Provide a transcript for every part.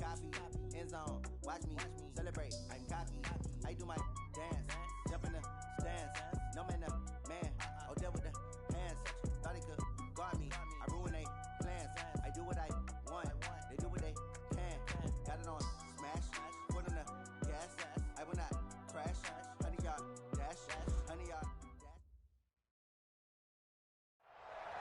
copy. End zone, watch me celebrate. I'm cocky. I do my dance, jump in the stands. No man, the man. Oh, deal with the hands. Thought he could guard me. I ruin they plans. I do what I want. They do what they can. Got it on smash. Put in the gas. I will not crash. 100-yard dash. 100-yard dash.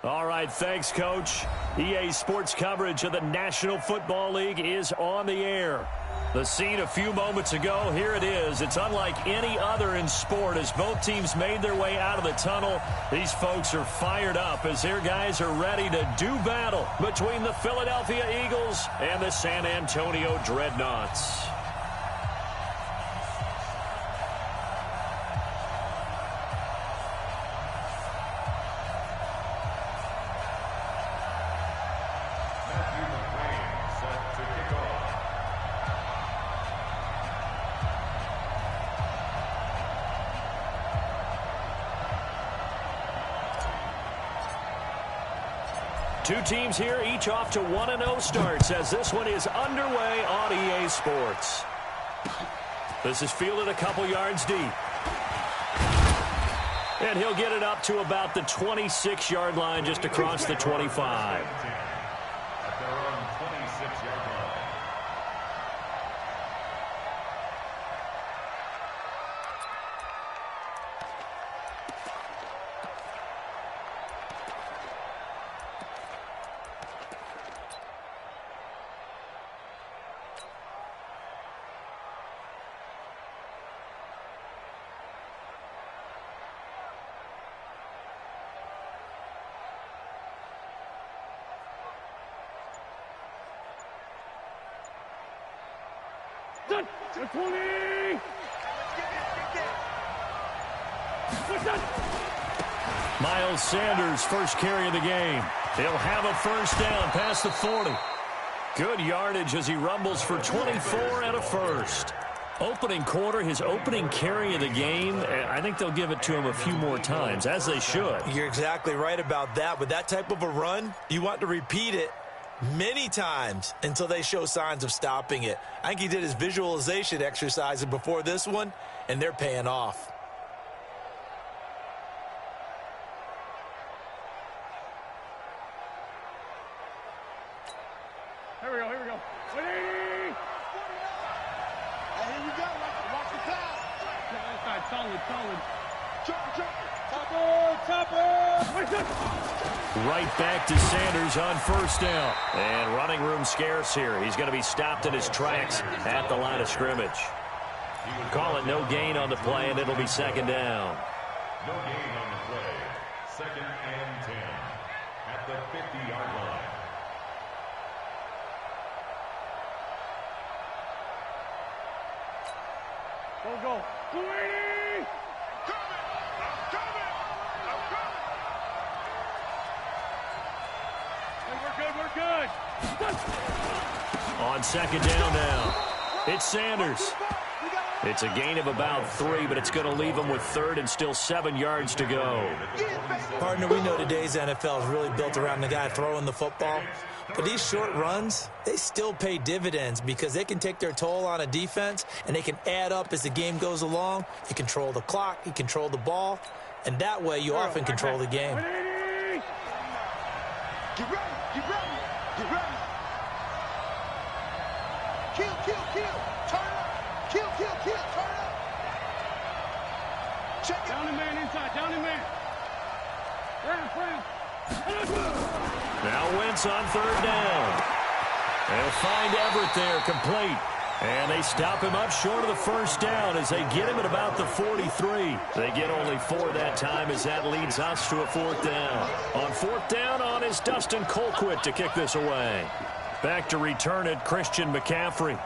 All right, thanks, Coach. EA Sports coverage of the National Football League is on the air. The scene a few moments ago, here it is. It's unlike any other in sport as both teams made their way out of the tunnel. These folks are fired up as their guys are ready to do battle between the Philadelphia Eagles and the San Antonio Dreadnoughts. Two teams here, each off to 1-0 starts as this one is underway on EA Sports. This is fielded a couple yards deep. And he'll get it up to about the 26-yard line just across the 25. At their own 26-yard line. Miles Sanders, first carry of the game. He'll have a first down past the 40. Good yardage as he rumbles for 24 and a first. Opening quarter, his opening carry of the game, I think they'll give it to him a few more times, as they should. You're exactly right about that. With that type of a run, you want to repeat it many times until they show signs of stopping it. I think he did his visualization exercises before this one, and they're paying off. Here we go. 180! Here we go. Watch the pass. Outside, solid. Chopper! Right back to Sanders on first down. And running room scarce here. He's going to be stopped in his tracks at the line of scrimmage. Call it no gain on the play, and it'll be second down. No gain on the play. Second and 10 at the 50-yard line. Go. 280! We're good. On second down now, it's Sanders. It's a gain of about 3, but it's going to leave him with third and still 7 yards to go. Partner, we know today's NFL is really built around the guy throwing the football. But these short runs, they still pay dividends because they can take their toll on a defense, and they can add up as the game goes along. You control the clock, you control the ball, and that way you often control the game. Get ready. Kill. Turn up. Kill. Turn up. Check it. Down the man inside. Brown. Now Wentz on third down. They'll find Everett there, complete. And they stop him up short of the first down as they get him at about the 43. They get only 4 that time as that leads us to a fourth down. On fourth down is Dustin Colquitt to kick this away. Back to return it, Christian McCaffrey.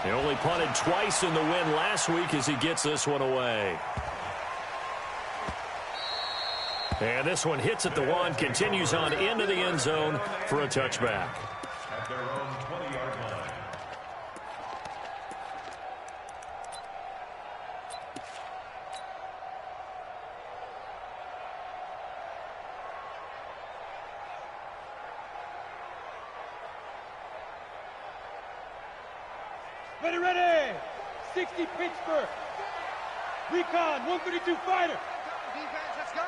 He only punted twice in the win last week as he gets this one away. And this one hits at the 1, continues on into the end zone for a touchback. At their own 20-yard line. Ready. 60 Pittsburgh. Recon, 132 fighter. Defense, let's go.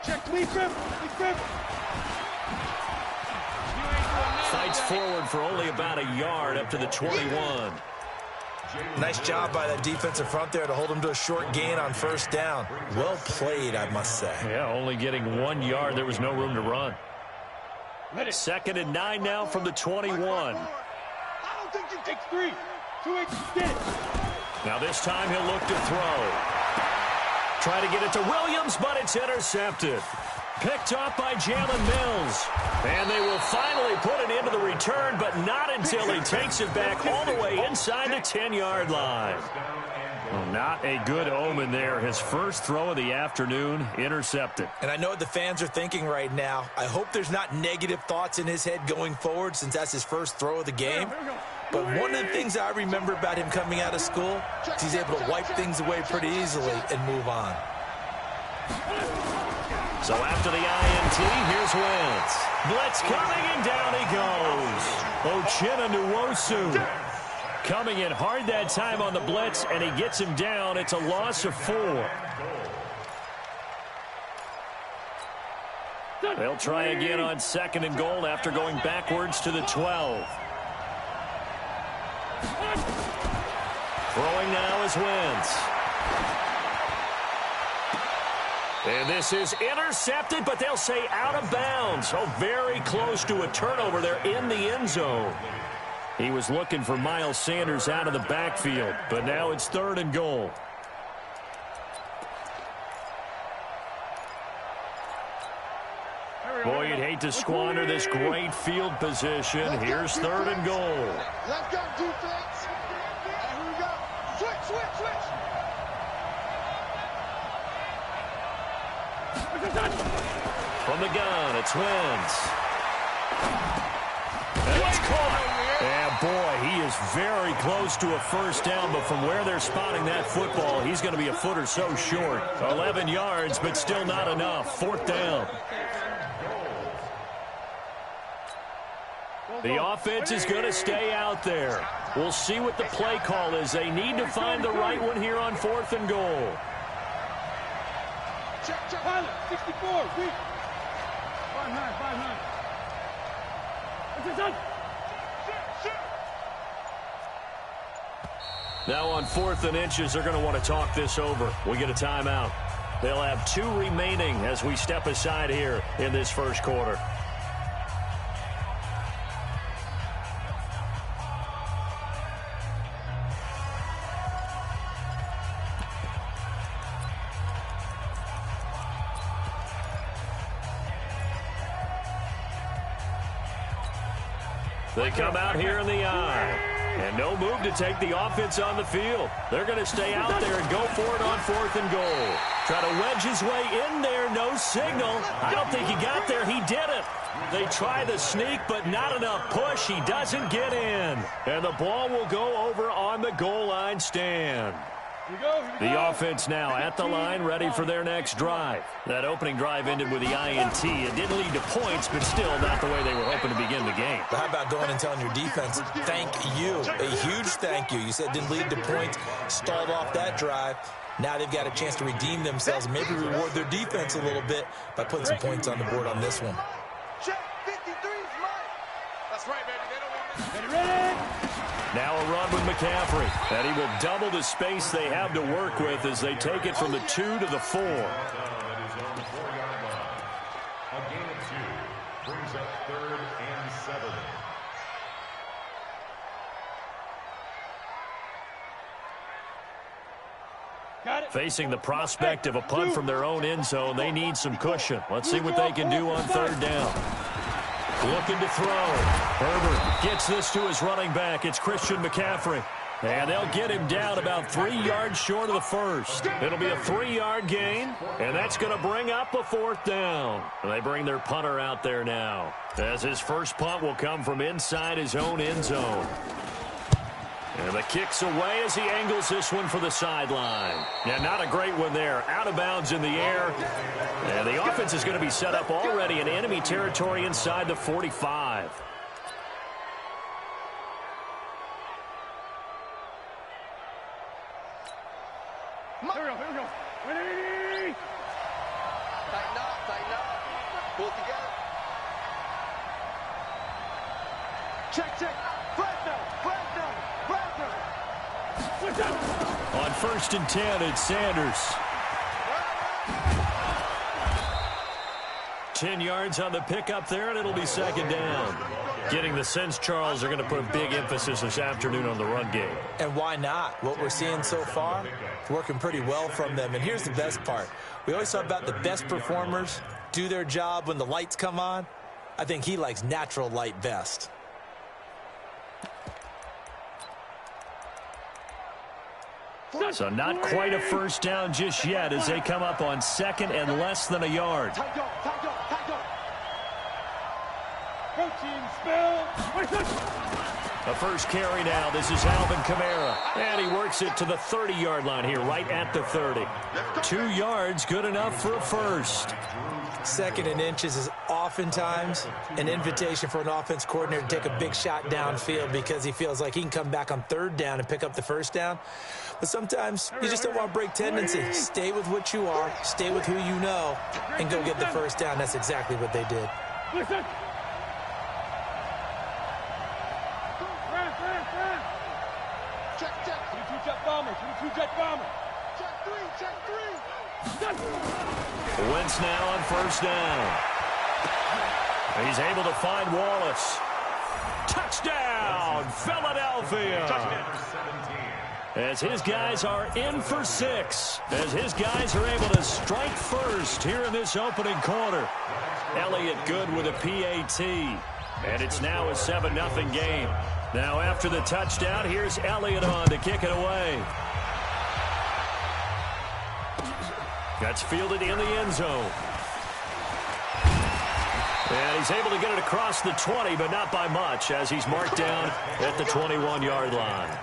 Check, Lee Griffin. Fights forward for only about a yard up to the 21. Nice job by that defensive front there to hold him to a short gain on first down. Well played, I must say. Yeah, only getting 1 yard. There was no room to run. 2nd and 9 now from the 21. I don't think you take 3. 2 inches, get it. Now this time he'll look to throw. Try to get it to Williams, but it's intercepted. Picked off by Jalen Mills. And they will finally put it into the return, but not until he takes it back all the way inside the 10-yard line. Well, not a good omen there. His first throw of the afternoon, intercepted. And I know what the fans are thinking right now. I hope there's not negative thoughts in his head going forward since that's his first throw of the game. But one of the things I remember about him coming out of school is he's able to wipe things away pretty easily and move on. So after the INT, here's Wentz. Blitz coming, and down he goes. Uchenna Nwosu coming in hard that time on the blitz, and he gets him down. It's a loss of 4. They'll try again on 2nd and goal after going backwards to the 12. Throwing now is Wentz. And this is intercepted, but they'll say out of bounds. Oh, very close to a turnover there in the end zone. He was looking for Miles Sanders out of the backfield, but now it's 3rd and goal. Boy, you'd hate to squander this great field position. Here's 3rd and goal. Let's go, defense. And here we go. Switch. From the gun, it's Wentz. And it's caught. And boy, he is very close to a first down, but from where they're spotting that football, he's going to be a foot or so short. 11 yards, but still not enough. 4th down. The offense is going to stay out there. We'll see what the play call is. They need to find the right one here on 4th and goal. Check. Pilot, 64, weak. 5-9. What's it done? Now on 4th and inches, they're going to want to talk this over. We get a timeout. They'll have 2 remaining as we step aside here in this first quarter. They come out here in the eye. And no move to take the offense on the field. They're going to stay out there and go for it on 4th and goal. Try to wedge his way in there. No signal. I don't think he got there. He didn't. They try the sneak, but not enough push. He doesn't get in. And the ball will go over on the goal line stand. The offense now at the line, ready for their next drive. That opening drive ended with the INT. It didn't lead to points, but still not the way they were hoping to begin the game. But how about going and telling your defense, thank you, a huge thank you. You said it didn't lead to points, stalled off that drive. Now they've got a chance to redeem themselves and maybe reward their defense a little bit by putting some points on the board on this one. Check, 53's mine. That's right, baby. They don't want Ready? Now a run with McCaffrey. And he will double the space they have to work with as they take it from the 2 to the 4. A gain of 2 brings up 3rd and 7. Got it. Facing the prospect of a punt from their own end zone, they need some cushion. Let's see what they can do on 3rd down. Looking to throw. Herbert gets this to his running back. It's Christian McCaffrey. And they'll get him down about 3 yards short of the first. It'll be a 3-yard gain, and that's going to bring up a 4th down. And they bring their punter out there now, as his first punt will come from inside his own end zone. And the kick's away as he angles this one for the sideline. Yeah, not a great one there. Out of bounds in the air. And the offense is going to be set up already in enemy territory inside the 45. Check, check. Flag down, flag down, flag down. On 1st and 10, it's Sanders. 10 yards on the pickup there, and it'll be 2nd down. Getting the sense, Charles, are going to put a big emphasis this afternoon on the run game. And why not? What we're seeing so far, it's working pretty well from them. And here's the best part. We always talk about the best performers do their job when the lights come on. I think he likes natural light best. So not quite a first down just yet as they come up on 2nd and less than a yard. The first carry now. This is Alvin Kamara. And he works it to the 30-yard line here, right at the 30. 2 yards, good enough for a first. 2nd and inches is oftentimes an invitation for an offense coordinator to take a big shot downfield because he feels like he can come back on 3rd down and pick up the first down. But sometimes you just don't want to break tendency. Stay with what you are, stay with who you know, and go get the first down. That's exactly what they did. Listen. Check, check. 22 jet bomber, 22 jet bomber. Check 3, check 3. Wentz now on 1st down. He's able to find Wallace. Touchdown, Philadelphia. As his guys are in for 6. As his guys are able to strike first here in this opening quarter. Elliott good with a PAT. And it's now a 7-0 game. Now after the touchdown, here's Elliott on to kick it away. That's fielded in the end zone. And he's able to get it across the 20, but not by much, as he's marked down at the 21-yard line.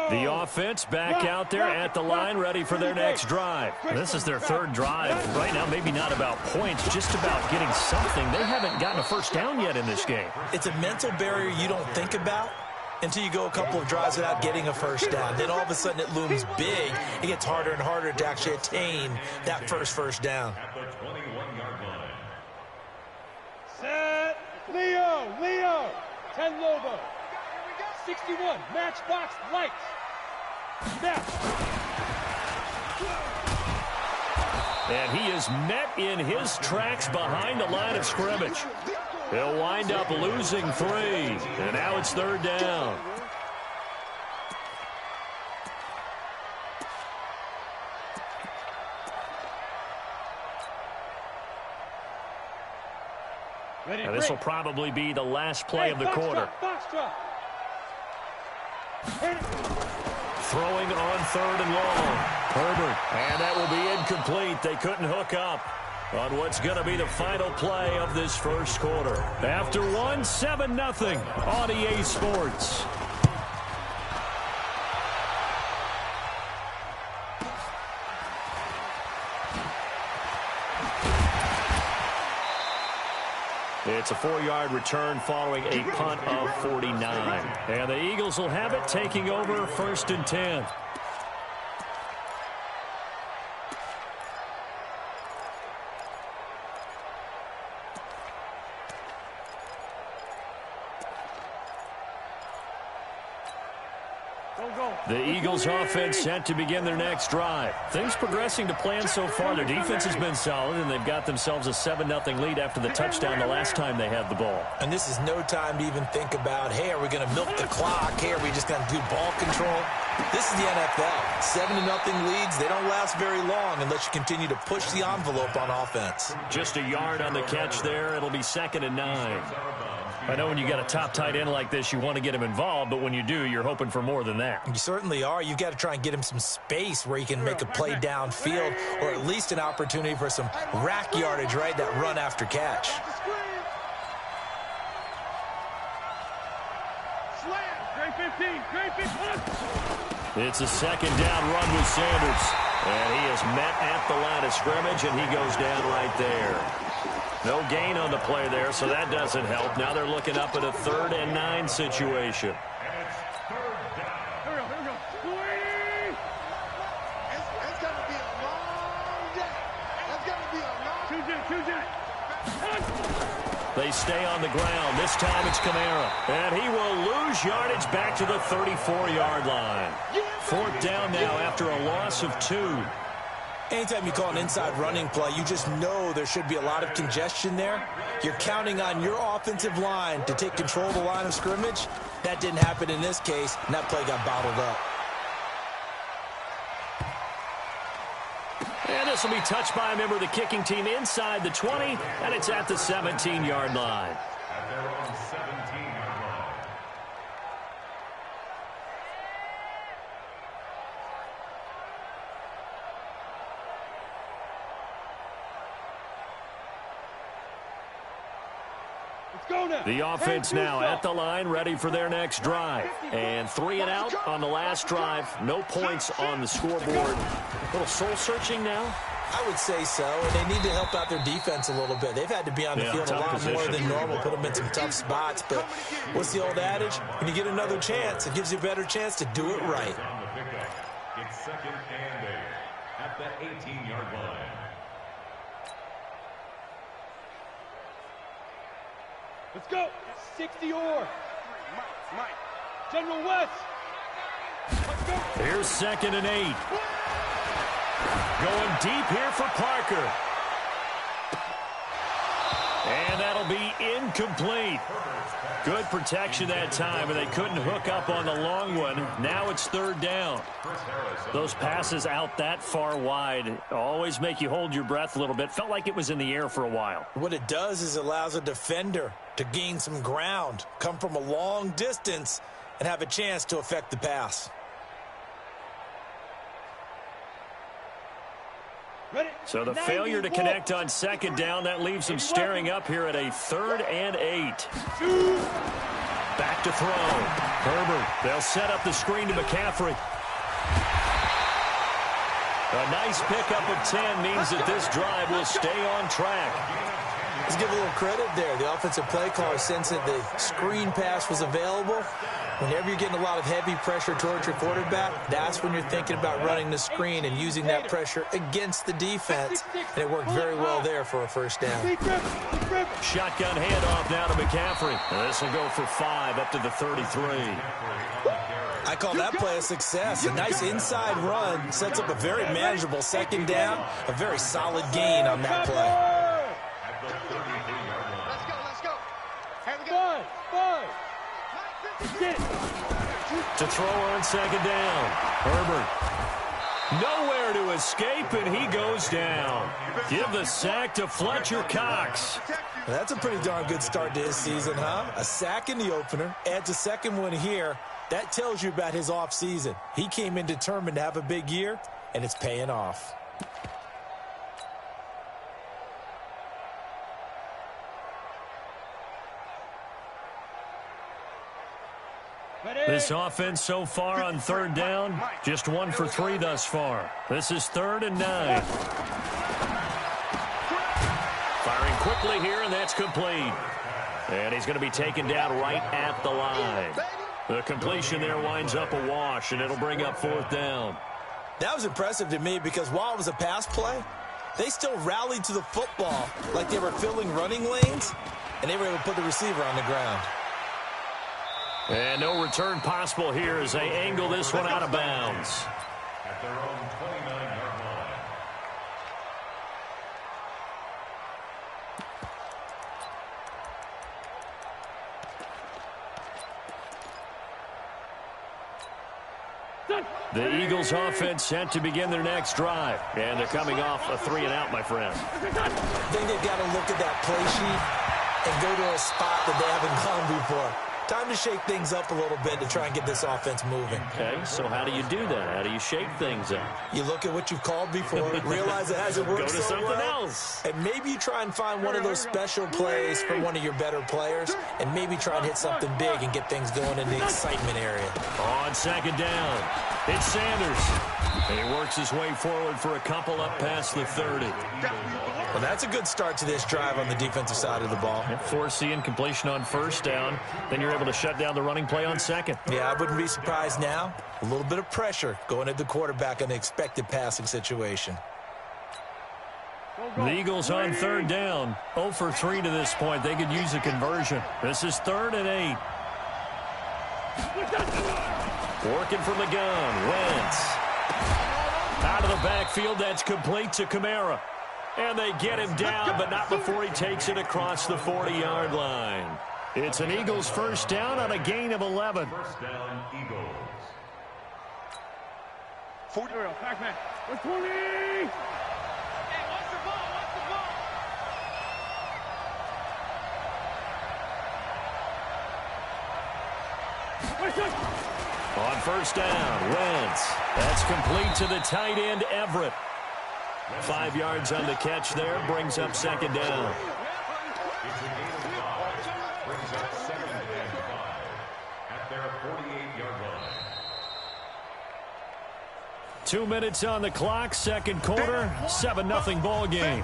The offense back out there at the line, ready for their next drive. This is their 3rd drive. Right now, maybe not about points, just about getting something. They haven't gotten a first down yet in this game. It's a mental barrier you don't think about until you go a couple of drives without getting a first down. Then all of a sudden it looms big. It gets harder and harder to actually attain that first down. At the 21-yard line. Set. Leo. 10 Lobo. 61, matchbox lights. Snap. And he is met in his tracks behind the line of scrimmage. He'll wind up losing 3. And now it's 3rd down. And this will probably be the last play of the quarter. Throwing on 3rd and long. Herbert. And that will be incomplete. They couldn't hook up on what's going to be the final play of this first quarter. After 7-0 on EA Sports. It's a 4-yard return following a punt of 49. And the Eagles will have it, taking over 1st and 10. The Eagles offense set to begin their next drive. Things progressing to plan so far. Their defense has been solid, and they've got themselves a 7-0 lead after the touchdown the last time they had the ball. And this is no time to even think about, hey, are we going to milk the clock? Hey, are we just going to do ball control? This is the NFL. 7-0 leads, they don't last very long unless you continue to push the envelope on offense. Just a yard on the catch there. It'll be 2nd and 9. I know when you got a top tight end like this, you want to get him involved, but when you do, you're hoping for more than that. You certainly are. You've got to try and get him some space where he can make a play downfield, or at least an opportunity for some rack yardage, right? That run after catch. It's a 2nd down run with Sanders. And he is met at the line of scrimmage, and he goes down right there. No gain on the play there, so that doesn't help. Now they're looking up at a 3rd and 9 situation. They stay on the ground. This time it's Kamara. And he will lose yardage back to the 34-yard line. 4th down now after a loss of 2. Anytime you call an inside running play, you just know there should be a lot of congestion there. You're counting on your offensive line to take control of the line of scrimmage. That didn't happen in this case, and that play got bottled up. And this will be touched by a member of the kicking team inside the 20, and it's at the 17-yard line. At their own 17-yard line. The offense now at the line, ready for their next drive. And 3 and out on the last drive. No points on the scoreboard. A little soul-searching now? I would say so, and they need to help out their defense a little bit. They've had to be on the field a lot more than normal, put them in some tough spots. But what's the old adage? When you get another chance, it gives you a better chance to do it right. It's 2nd and 8 at the 18-yard line. Let's go. 60 or. General West. Let's go. Here's 2nd and 8. Going deep here for Parker. And that'll be incomplete. Good protection that time, and they couldn't hook up on the long one. Now it's 3rd down. Those passes out that far wide always make you hold your breath a little bit. Felt like it was in the air for a while. What it does is it allows a defender to gain some ground, come from a long distance, and have a chance to affect the pass. So the failure to connect on 2nd down, that leaves them staring up here at a 3rd and 8. Back to throw. Herbert, they'll set up the screen to McCaffrey. A nice pickup of 10 means that this drive will stay on track. Let's give a little credit there. The offensive play caller sensed that the screen pass was available. Whenever you're getting a lot of heavy pressure towards your quarterback, that's when you're thinking about running the screen and using that pressure against the defense. And it worked very well there for a 1st down. Shotgun handoff now to McCaffrey. This will go for 5 up to the 33. I call that play a success. A nice inside run sets up a very manageable 2nd down. A very solid gain on that play. To throw on 2nd down. Herbert. Nowhere to escape, and he goes down. Give the sack to Fletcher Cox. That's a pretty darn good start to his season, huh? A sack in the opener, adds a 2nd one here. That tells you about his offseason. He came in determined to have a big year, and it's paying off. This offense so far on 3rd down, just 1 for 3 thus far. This is 3rd and 9. Firing quickly here, and that's complete. And he's going to be taken down right at the line. The completion there winds up a wash, and it'll bring up 4th down. That was impressive to me because while it was a pass play, they still rallied to the football like they were filling running lanes, and they were able to put the receiver on the ground. And no return possible here as they angle this one out of bounds. At their own 29-yard line. The Eagles offense set to begin their next drive. And they're coming off a 3 and out, my friend. I think they've got to look at that play sheet and go to a spot that they haven't gone before. Time to shake things up a little bit to try and get this offense moving. Okay, so how do you do that? How do you shake things up? You look at what you've called before, realize it hasn't worked Go to so something well, else. and maybe you try and find one of those special plays from one of your better players, and maybe try and hit something big and get things going in the excitement area. On 2nd down, it's Sanders. He works his way forward for a couple up past the 30. Well, that's a good start to this drive on the defensive side of the ball. Force the incompletion on first down. Then you're able to shut down the running play on second. Yeah, I wouldn't be surprised now. A little bit of pressure going at the quarterback in the expected passing situation. The Eagles on third down. 0 for 3 to this point. They could use a conversion. This is 3rd and 8. Working from the gun. Wentz. Out of the backfield. That's complete to Kamara. And they get him down, but not before he takes it across the 40-yard line. It's an Eagles first down on a gain of 11. First down, Eagles. 40. Pac-Man. 20. Hey, watch the ball. Watch the ball. On first down, Wentz. That's complete to the tight end, Everett. 5 yards on the catch there, brings up second down. It's a gain of 5. Brings up 2nd and 5 at their 48-yard line. 2 minutes on the clock, second quarter, 7-0 ball game.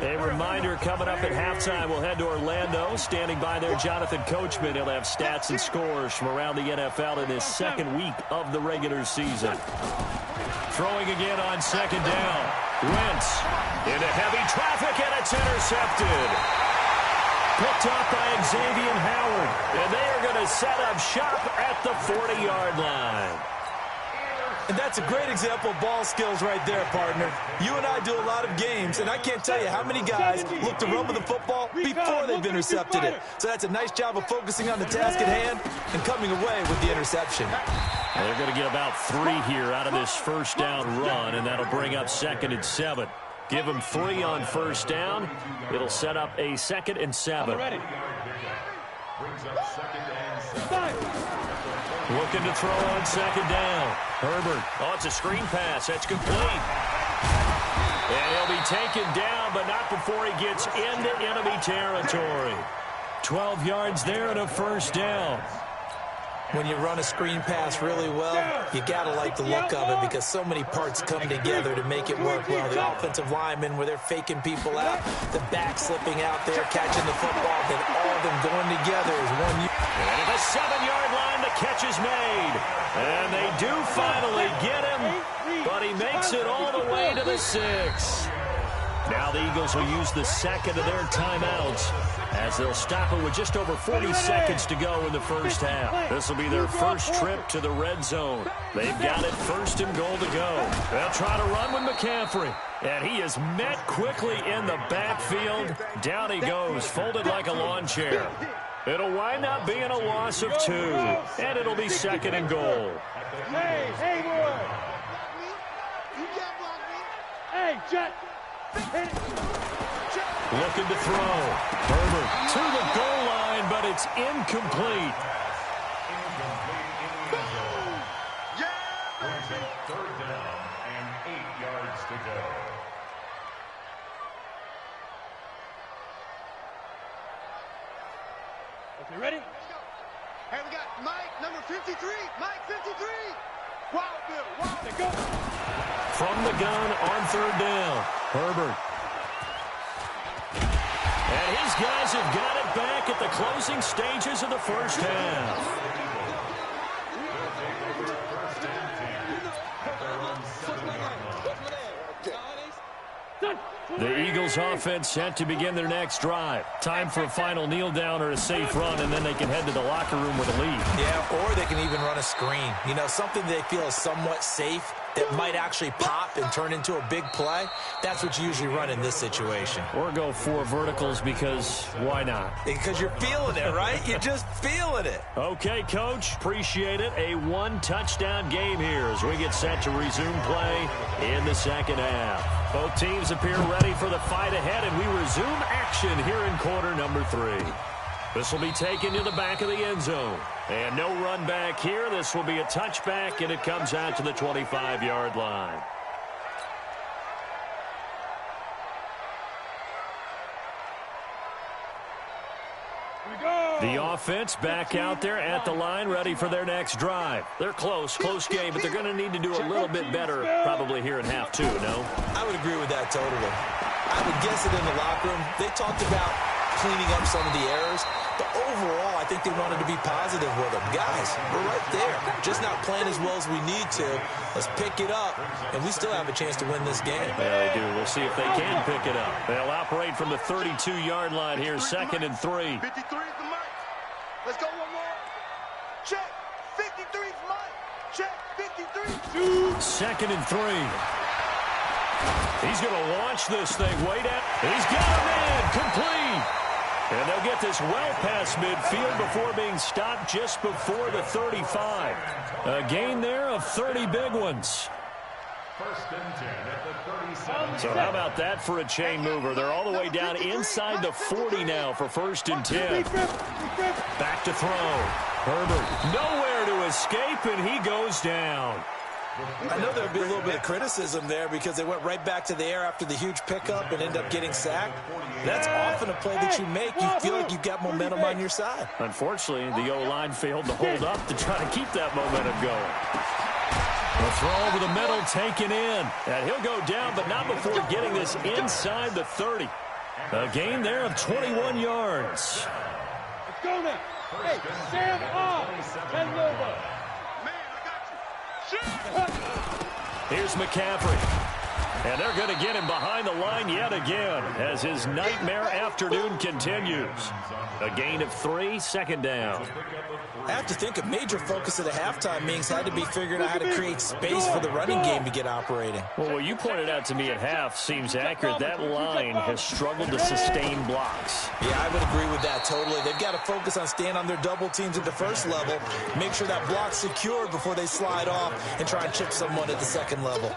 A reminder coming up at halftime, we'll head to Orlando. Standing by there, Jonathan Coachman. He'll have stats and scores from around the NFL in his second week of the regular season. Throwing again on second down. Wentz into heavy traffic, and it's intercepted. Picked off by Xavier Howard. And they are going to set up shop at the 40-yard line. And that's a great example of ball skills right there, partner. You and I do a lot of games, and I can't tell you how many guys look to run with the football before they've intercepted it. So that's a nice job of focusing on the task at hand and coming away with the interception. Well, they're going to get about 3 here out of this first down run, and that'll bring up 2nd and 7. Give them 3 on first down. It'll set up a 2nd and 7. Brings up 2nd and 7. Looking to throw on second down. Herbert. Oh, it's a screen pass. That's complete. And he'll be taken down, but not before he gets into enemy territory. 12 yards there and a first down. When you run a screen pass really well, you got to like the look of it because so many parts come together to make it work well. The offensive linemen, where they're faking people out, the back slipping out there, catching the football, then all of them going together as one unit. And at the 7-yard line, the catch is made. And they do finally get him, but he makes it all the way to the 6. Now the Eagles will use the second of their timeouts as they'll stop it with just over 40 seconds to go in the first half. This will be their first trip to the red zone. They've got it 1st and goal to go. They'll try to run with McCaffrey. And he is met quickly in the backfield. Down he goes, folded like a lawn chair. It'll wind up being a loss of 2. And it'll be 2nd and goal. Hey, boy. You can't block me. Hey, Jet. Looking to throw. Herbert to the goal line, but it's incomplete. Brings up 3rd down and 8 yards to go. Okay, ready? Hey, we got Mike, number 53. Mike, 53. Wild Bill, wild. They go. From the gun on 3rd down. Herbert. And his guys have got it back at the closing stages of the first half. The Eagles offense set to begin their next drive. Time for a final kneel down or a safe run, and then they can head to the locker room with a lead. Yeah, or they can even run a screen. You know, something they feel is somewhat safe that might actually pop and turn into a big play. That's what you usually run in this situation. Or go 4 verticals because why not? Because you're feeling it, right? You're just feeling it. Okay, Coach. Appreciate it. A 1-touchdown game here as we get set to resume play in the second half. Both teams appear ready for the fight ahead, and we resume action here in quarter number 3. This will be taken to the back of the end zone. And no run back here. This will be a touchback, and it comes out to the 25-yard line. The offense back out there at the line, ready for their next drive. They're close game, but they're going to need to do a little bit better probably here in half two, no? I would agree with that totally. I would guess it in the locker room. They talked about cleaning up some of the errors, but overall, I think they wanted to be positive with them. Guys, we're right there. Just not playing as well as we need to. Let's pick it up, and we still have a chance to win this game. Yeah, they do. We'll see if they can pick it up. They'll operate from the 32-yard line here, 2nd and 3. 53 is the mark. Let's go one more. Check. 53 is Mike. Check. 53. 2nd and 3. He's going to launch this thing way down. He's got him in. Complete. And they'll get this well past midfield before being stopped just before the 35. A gain there of 30 big ones. 1st and 10 at the 37. So how about that for a chain mover? They're all the way down inside the 40 now for 1st and 10. Back to throw. Herbert nowhere to escape, and he goes down. I know there would be a little bit of criticism there because they went right back to the air after the huge pickup and ended up getting sacked. That's often a play that you make. You feel like you've got momentum on your side. Unfortunately, the O-line failed to hold up to try to keep that momentum going. The throw over the middle taken in. And he'll go down, but not before getting this inside the 30. A gain there of 21 yards. Let's go now. Hey, stand up. Bend over. Here's McCaffrey. And they're going to get him behind the line yet again as his nightmare afternoon continues. A gain of 3, 2nd down. I have to think a major focus of the halftime meetings had to be figuring out how to create space for the running game to get operating. Well, what you pointed out to me at half seems accurate. That line has struggled to sustain blocks. Yeah, I would agree with that totally. They've got to focus on staying on their double teams at the first level, make sure that block's secured before they slide off and try and chip someone at the second level.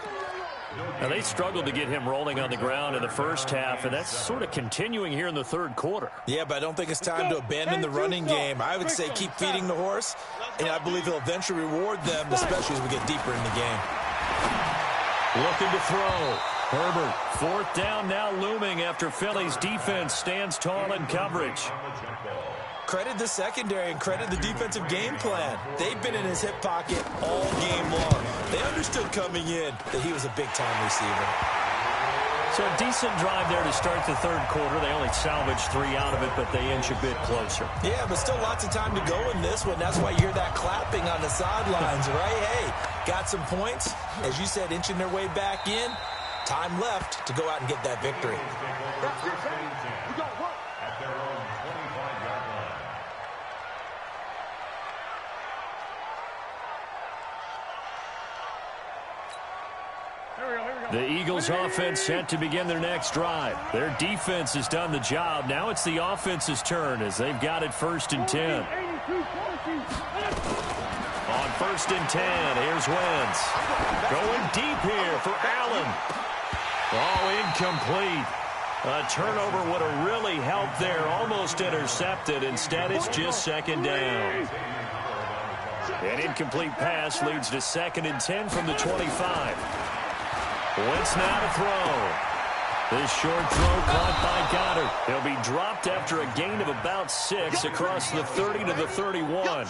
Now, they struggled to get him rolling on the ground in the first half, and that's sort of continuing here in the 3rd quarter. Yeah, but I don't think it's time to abandon the running game. I would say keep feeding the horse, and I believe he'll eventually reward them, especially as we get deeper in the game. Looking to throw. Herbert, 4th down now looming after Philly's defense stands tall in coverage. Credit the secondary and credit the defensive game plan. They've been in his hip pocket all game long. They understood coming in that he was a big-time receiver. So a decent drive there to start the 3rd quarter. They only salvaged 3 out of it, but they inch a bit closer. Yeah, but still lots of time to go in this one. That's why you hear that clapping on the sidelines, right? Hey, got some points. As you said, inching their way back in. Time left to go out and get that victory. We got work. At their own 25-yard line. The Eagles offense set to begin their next drive. Their defense has done the job. Now it's the offense's turn as they've got it 1st and 10. On 1st and 10, here's Wentz. Going deep here for Allen. Oh, incomplete. A turnover would have really helped there. Almost intercepted. Instead, it's just 2nd down. An incomplete pass leads to 2nd and 10 from the 25. Wentz now to throw. This short throw caught by Goddard. He'll be dropped after a gain of about 6 across the 30 to the 31.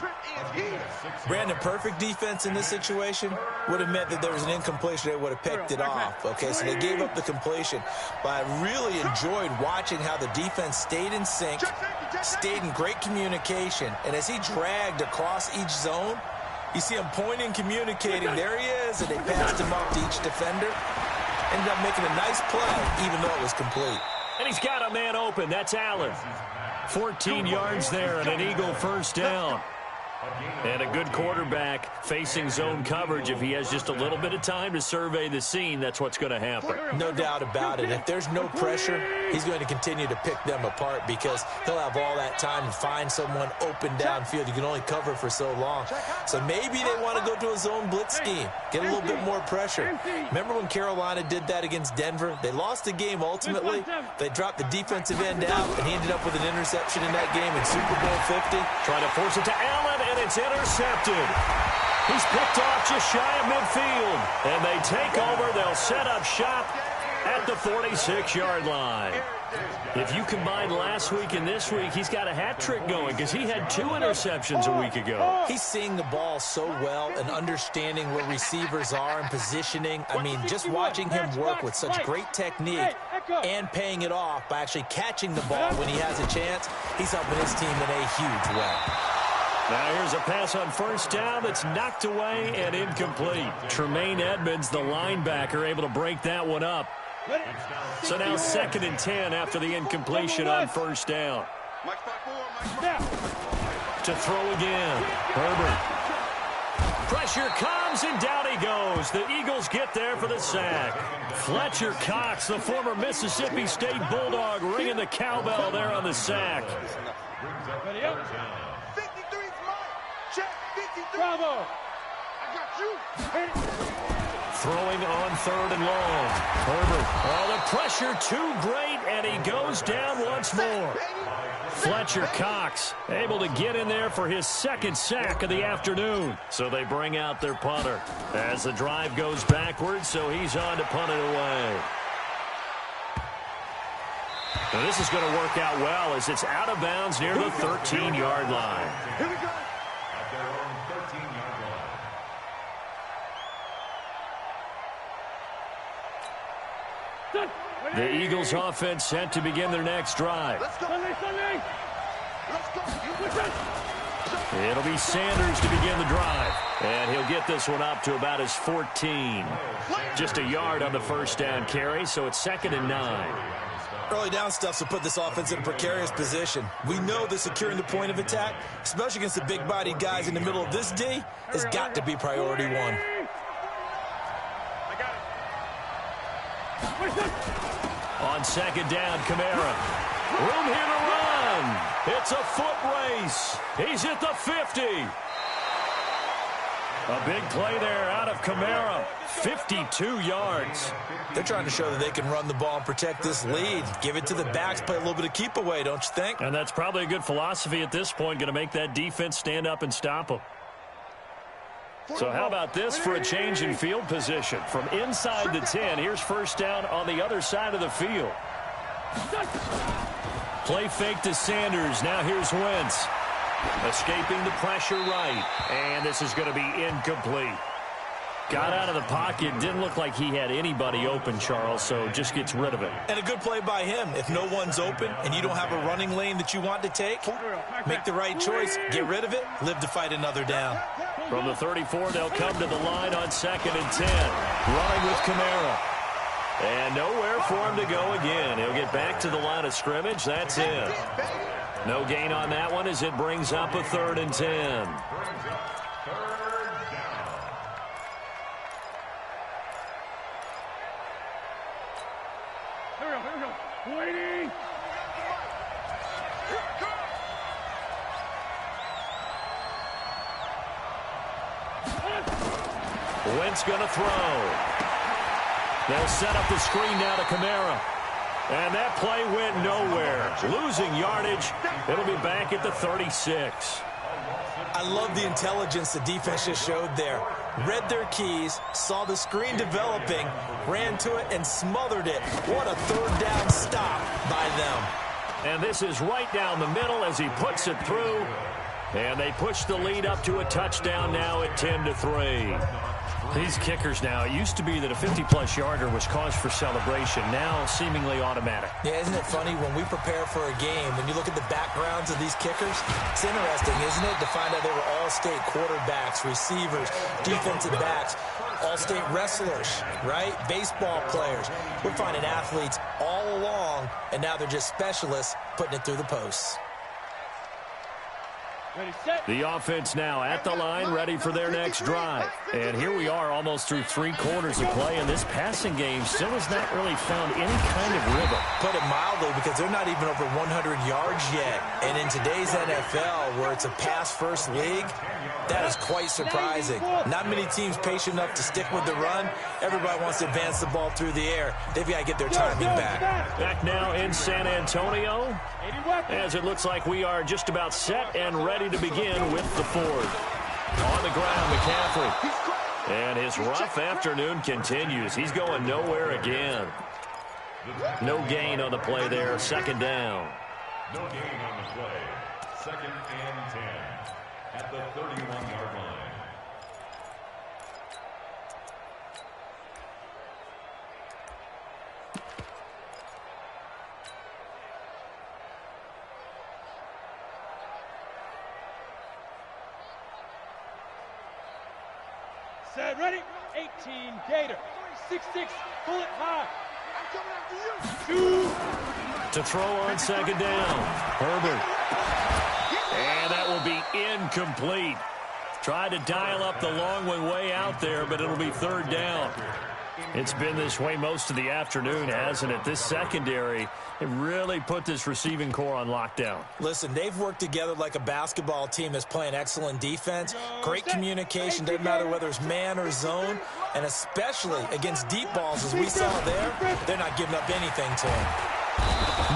Brandon, perfect defense in this situation would have meant that there was an incompletion. They would have picked it off. Okay, so they gave up the completion. But I really enjoyed watching how the defense stayed in sync, stayed in great communication. And as he dragged across each zone, you see him pointing, communicating. There he is, and they passed him off to each defender. Ended up making a nice play, even though it was complete. And he's got a man open. That's Allen. 14 yards there and an Eagle 1st down. And a good quarterback facing zone coverage. If he has just a little bit of time to survey the scene, that's what's going to happen. No doubt about it. If there's no pressure, he's going to continue to pick them apart because he'll have all that time to find someone open downfield. You can only cover for so long. So maybe they want to go to a zone blitz scheme, get a little bit more pressure. Remember when Carolina did that against Denver? They lost the game ultimately. They dropped the defensive end out, and he ended up with an interception in that game in Super Bowl 50. Trying to force it to Allen, and it's intercepted. He's picked off just shy of midfield. And they take over. They'll set up shop at the 46-yard line. If you combine last week and this week, he's got a hat trick going because he had 2 interceptions a week ago. He's seeing the ball so well and understanding where receivers are and positioning. I mean, just watching him work with such great technique and paying it off by actually catching the ball when he has a chance, he's helping his team in a huge way. Now here's a pass on first down that's knocked away and incomplete. Tremaine Edmonds, the linebacker, able to break that one up. So now 2nd and 10 after the incompletion on first down. To throw again. Herbert. Pressure comes and down he goes. The Eagles get there for the sack. Fletcher Cox, the former Mississippi State Bulldog, ringing the cowbell there on the sack. 53's mine. Check 53. Bravo. I got you. Throwing on 3rd and long. Herbert. Oh, the pressure too great, and he goes down once more. Fletcher Cox able to get in there for his 2nd sack of the afternoon. So they bring out their punter as the drive goes backwards, so he's on to punt it away. Now this is going to work out well as it's out of bounds near the 13-yard line. Here we go. At their own 13-yard line. The Eagles offense set to begin their next drive. Let's go. Let's go. It'll be Sanders to begin the drive. And he'll get this one up to about his 14. Just a yard on the first down carry, so it's 2nd and 9. Early down stuff will put this offense in a precarious position. We know that securing the point of attack, especially against the big-bodied guys in the middle of this D, has got to be priority 1. I got it. On 2nd down, Kamara. Room here to run. It's a foot race. He's at the 50. A big play there out of Kamara. 52 yards. They're trying to show that they can run the ball and protect this lead. Give it to the backs, play a little bit of keep away, don't you think? And that's probably a good philosophy at this point, going to make that defense stand up and stop them. So how about this for a change in field position? From inside the 10, here's first down on the other side of the field. Play fake to Sanders. Now here's Wentz. Escaping the pressure right. And this is going to be incomplete. Got out of the pocket. Didn't look like he had anybody open, Charles, so just gets rid of it. And a good play by him. If no one's open and you don't have a running lane that you want to take, make the right choice. Get rid of it. Live to fight another down. From the 34, they'll come to the line on 2nd and 10. Running with Kamara. And nowhere for him to go again. He'll get back to the line of scrimmage. That's it. No gain on that one as it brings up a 3rd and 10. Waiting. Wentz going to throw. They'll set up the screen now to Kamara. And that play went nowhere. Losing yardage. It'll be back at the 36. I love the intelligence the defense just showed there. Read their keys, saw the screen developing, ran to it, and smothered it. What a 3rd down stop by them. And this is right down the middle as he puts it through. And they push the lead up to a touchdown now at 10-3. These kickers now, it used to be that a 50-plus yarder was cause for celebration. Now seemingly automatic. Yeah, isn't it funny when we prepare for a game, when you look at the backgrounds of these kickers, it's interesting, isn't it, to find out they were all-state quarterbacks, receivers, defensive backs, all-state wrestlers, right? Baseball players. We're finding athletes all along, and now they're just specialists putting it through the posts. Ready, set. The offense now at the line, ready for their next drive. And here we are almost through 3 quarters of play, and this passing game still has not really found any kind of rhythm. Put it mildly, because they're not even over 100 yards yet. And in today's NFL, where it's a pass-first league, that is quite surprising. Not many teams patient enough to stick with the run. Everybody wants to advance the ball through the air. They've got to get their timing back. Back now in San Antonio, as it looks like we are just about set and ready to begin with the 4th. On the ground, McCaffrey. And his rough afternoon continues. He's going nowhere again. No gain on the play there. Second down. No gain on the play. Second and 10 at the 31-yard line. Set, ready? 18, Gator. 6-6, pull it high. I'm coming after you. To throw on second down. Herbert. And that will be incomplete. Tried to dial up the long one way out there, but it'll be third down. It's been this way most of the afternoon, hasn't it? This secondary, it really put this receiving core on lockdown. Listen, they've worked together like a basketball team that's playing excellent defense. Great communication, doesn't matter whether it's man or zone, and especially against deep balls as we saw there, they're not giving up anything to him.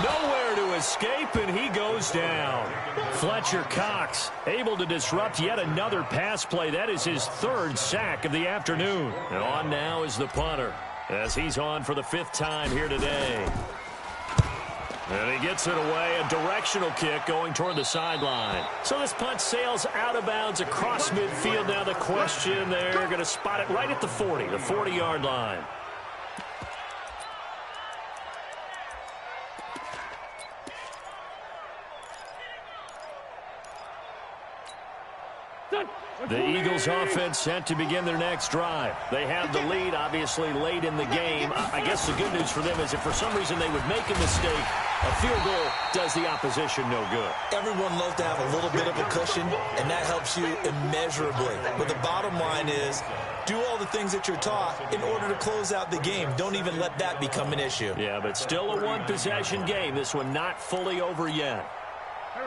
Nowhere to escape, and he goes down. Fletcher Cox able to disrupt yet another pass play. That is his third sack of the afternoon. And on now is the punter as he's on for the fifth time here today. And he gets it away, a directional kick going toward the sideline. So this punt sails out of bounds across midfield. Now the question, they're going to spot it right at the 40, the 40-yard line. The Eagles offense set to begin their next drive. They have the lead, obviously, late in the game. I guess the good news for them is if for some reason they would make a mistake, a field goal does the opposition no good. Everyone loves to have a little bit of a cushion, and that helps you immeasurably. But the bottom line is, do all the things that you're taught in order to close out the game. Don't even let that become an issue. Yeah, but still a one-possession game. This one not fully over yet.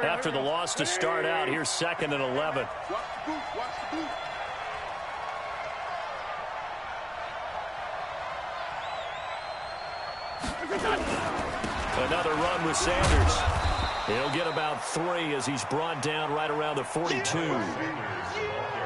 After the loss to start out, here's second and 11. Watch the boot, watch the boot. Another run with Sanders. He'll get about 3 as he's brought down right around the 42.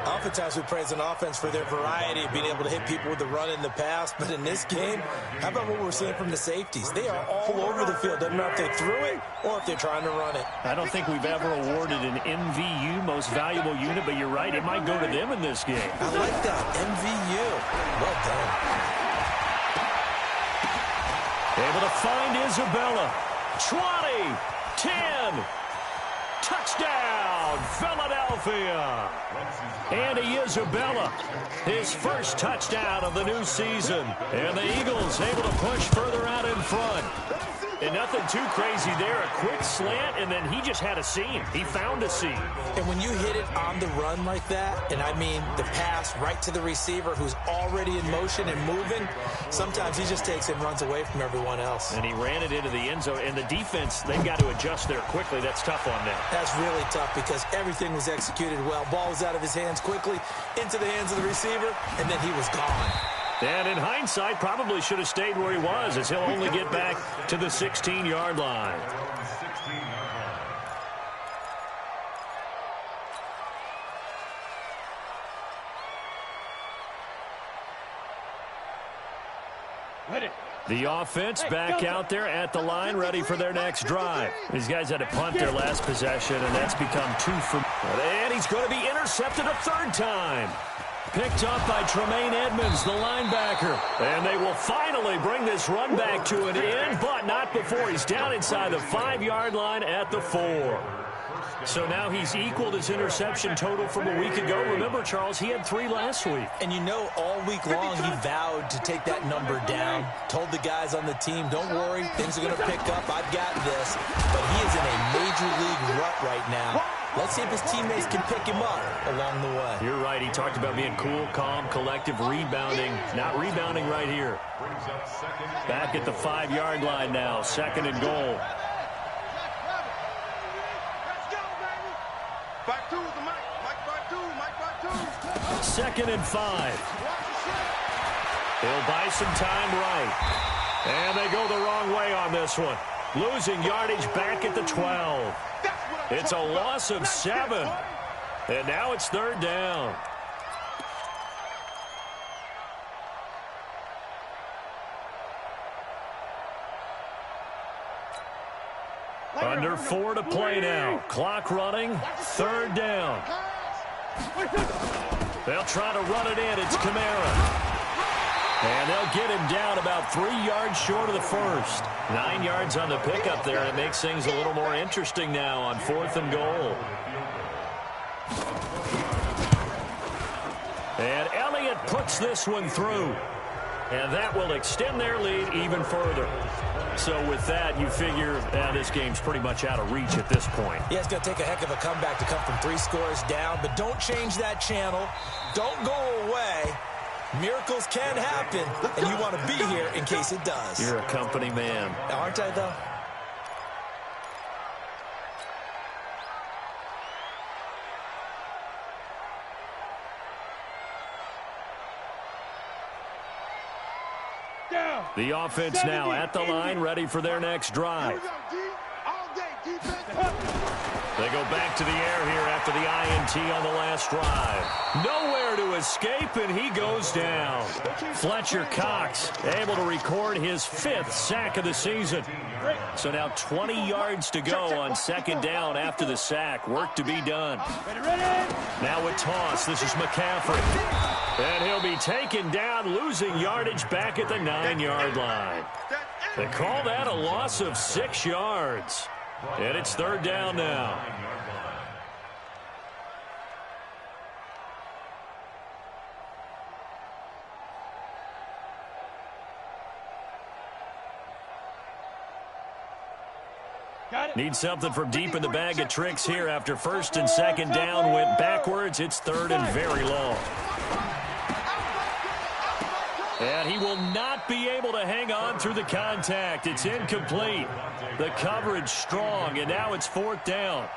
Oftentimes we praise an offense for their variety of being able to hit people with the run and the pass, but in this game, how about what we're seeing from the safeties? They are all over the field. Doesn't matter if they threw it or if they're trying to run it. I don't think we've ever awarded an MVU, most valuable unit, but you're right, it might go to them in this game. I like that, MVU. Well done. Able to find Isabella. 20, 10, touchdown, Philadelphia. Andy Isabella, his first touchdown of the new season. And the Eagles able to push further out in front. And nothing too crazy there. A quick slant, and then he just had a seam. He found a seam. And when you hit it on the run like that, and I mean the pass right to the receiver who's already in motion and moving, sometimes he just takes it and runs away from everyone else. And he ran it into the end zone. And the defense, they've got to adjust there quickly. That's tough on them. That's really tough because everything was executed well. Ball was out of his hands quickly, into the hands of the receiver, and then he was gone. And in hindsight, probably should have stayed where he was, as he'll only get back to the 16-yard line. The offense back out there at the line, ready for their next drive. These guys had to punt their last possession, and that's become 2 for... And he's going to be intercepted a third time. Picked up by Tremaine Edmonds, the linebacker. And they will finally bring this run back to an end, but not before he's down inside the 5-yard line at the 4. So now he's equaled his interception total from a week ago. Remember, Charles, he had 3 last week. And you know, all week long he vowed to take that number down. Told the guys on the team, don't worry, things are going to pick up. I've got this. But he is in a major league rut right now. Let's see if his teammates can pick him up along the way. You're right. He talked about being cool, calm, collective, rebounding. Not rebounding right here. Back at the 5-yard line now. Second and goal. Second and 5. He'll buy some time right. And they go the wrong way on this one. Losing yardage back at the 12. It's a loss of 7. And now it's third down. Under 4 to play now. Clock running. 3rd down. They'll try to run it in. It's Kamara. And they'll get him down about 3 yards short of the first. 9 yards on the pickup there. It makes things a little more interesting now on 4th and goal. And Elliott puts this one through. And that will extend their lead even further. So with that, you figure this game's pretty much out of reach at this point. Yeah, it's going to take a heck of a comeback to come from 3 scores down. But don't change that channel. Don't go away. Miracles can happen, and you want to be here in case it does. You're a company man. Aren't I, though? The offense now at the line, ready for their next drive. They go back to the air here after the INT on the last drive. Nowhere to escape, and he goes down. Fletcher Cox able to record his 5th sack of the season. So now 20 yards to go on 2nd down after the sack. Work to be done. Now a toss. This is McCaffrey. And he'll be taken down, losing yardage back at the 9-yard line. They call that a loss of 6 yards. And it's 3rd down now. Need something from deep in the bag of tricks here after 1st and 2nd down went backwards. It's 3rd and very long. And he will not be able to hang on through the contact. It's incomplete. The coverage strong, and now it's 4th down.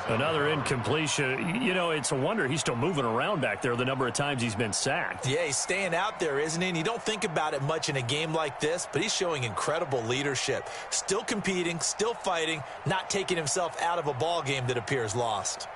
Another incompletion. You know, it's a wonder he's still moving around back there the number of times he's been sacked. Yeah, he's staying out there, isn't he? And you don't think about it much in a game like this, but he's showing incredible leadership. Still competing, still fighting, not taking himself out of a ball game that appears lost.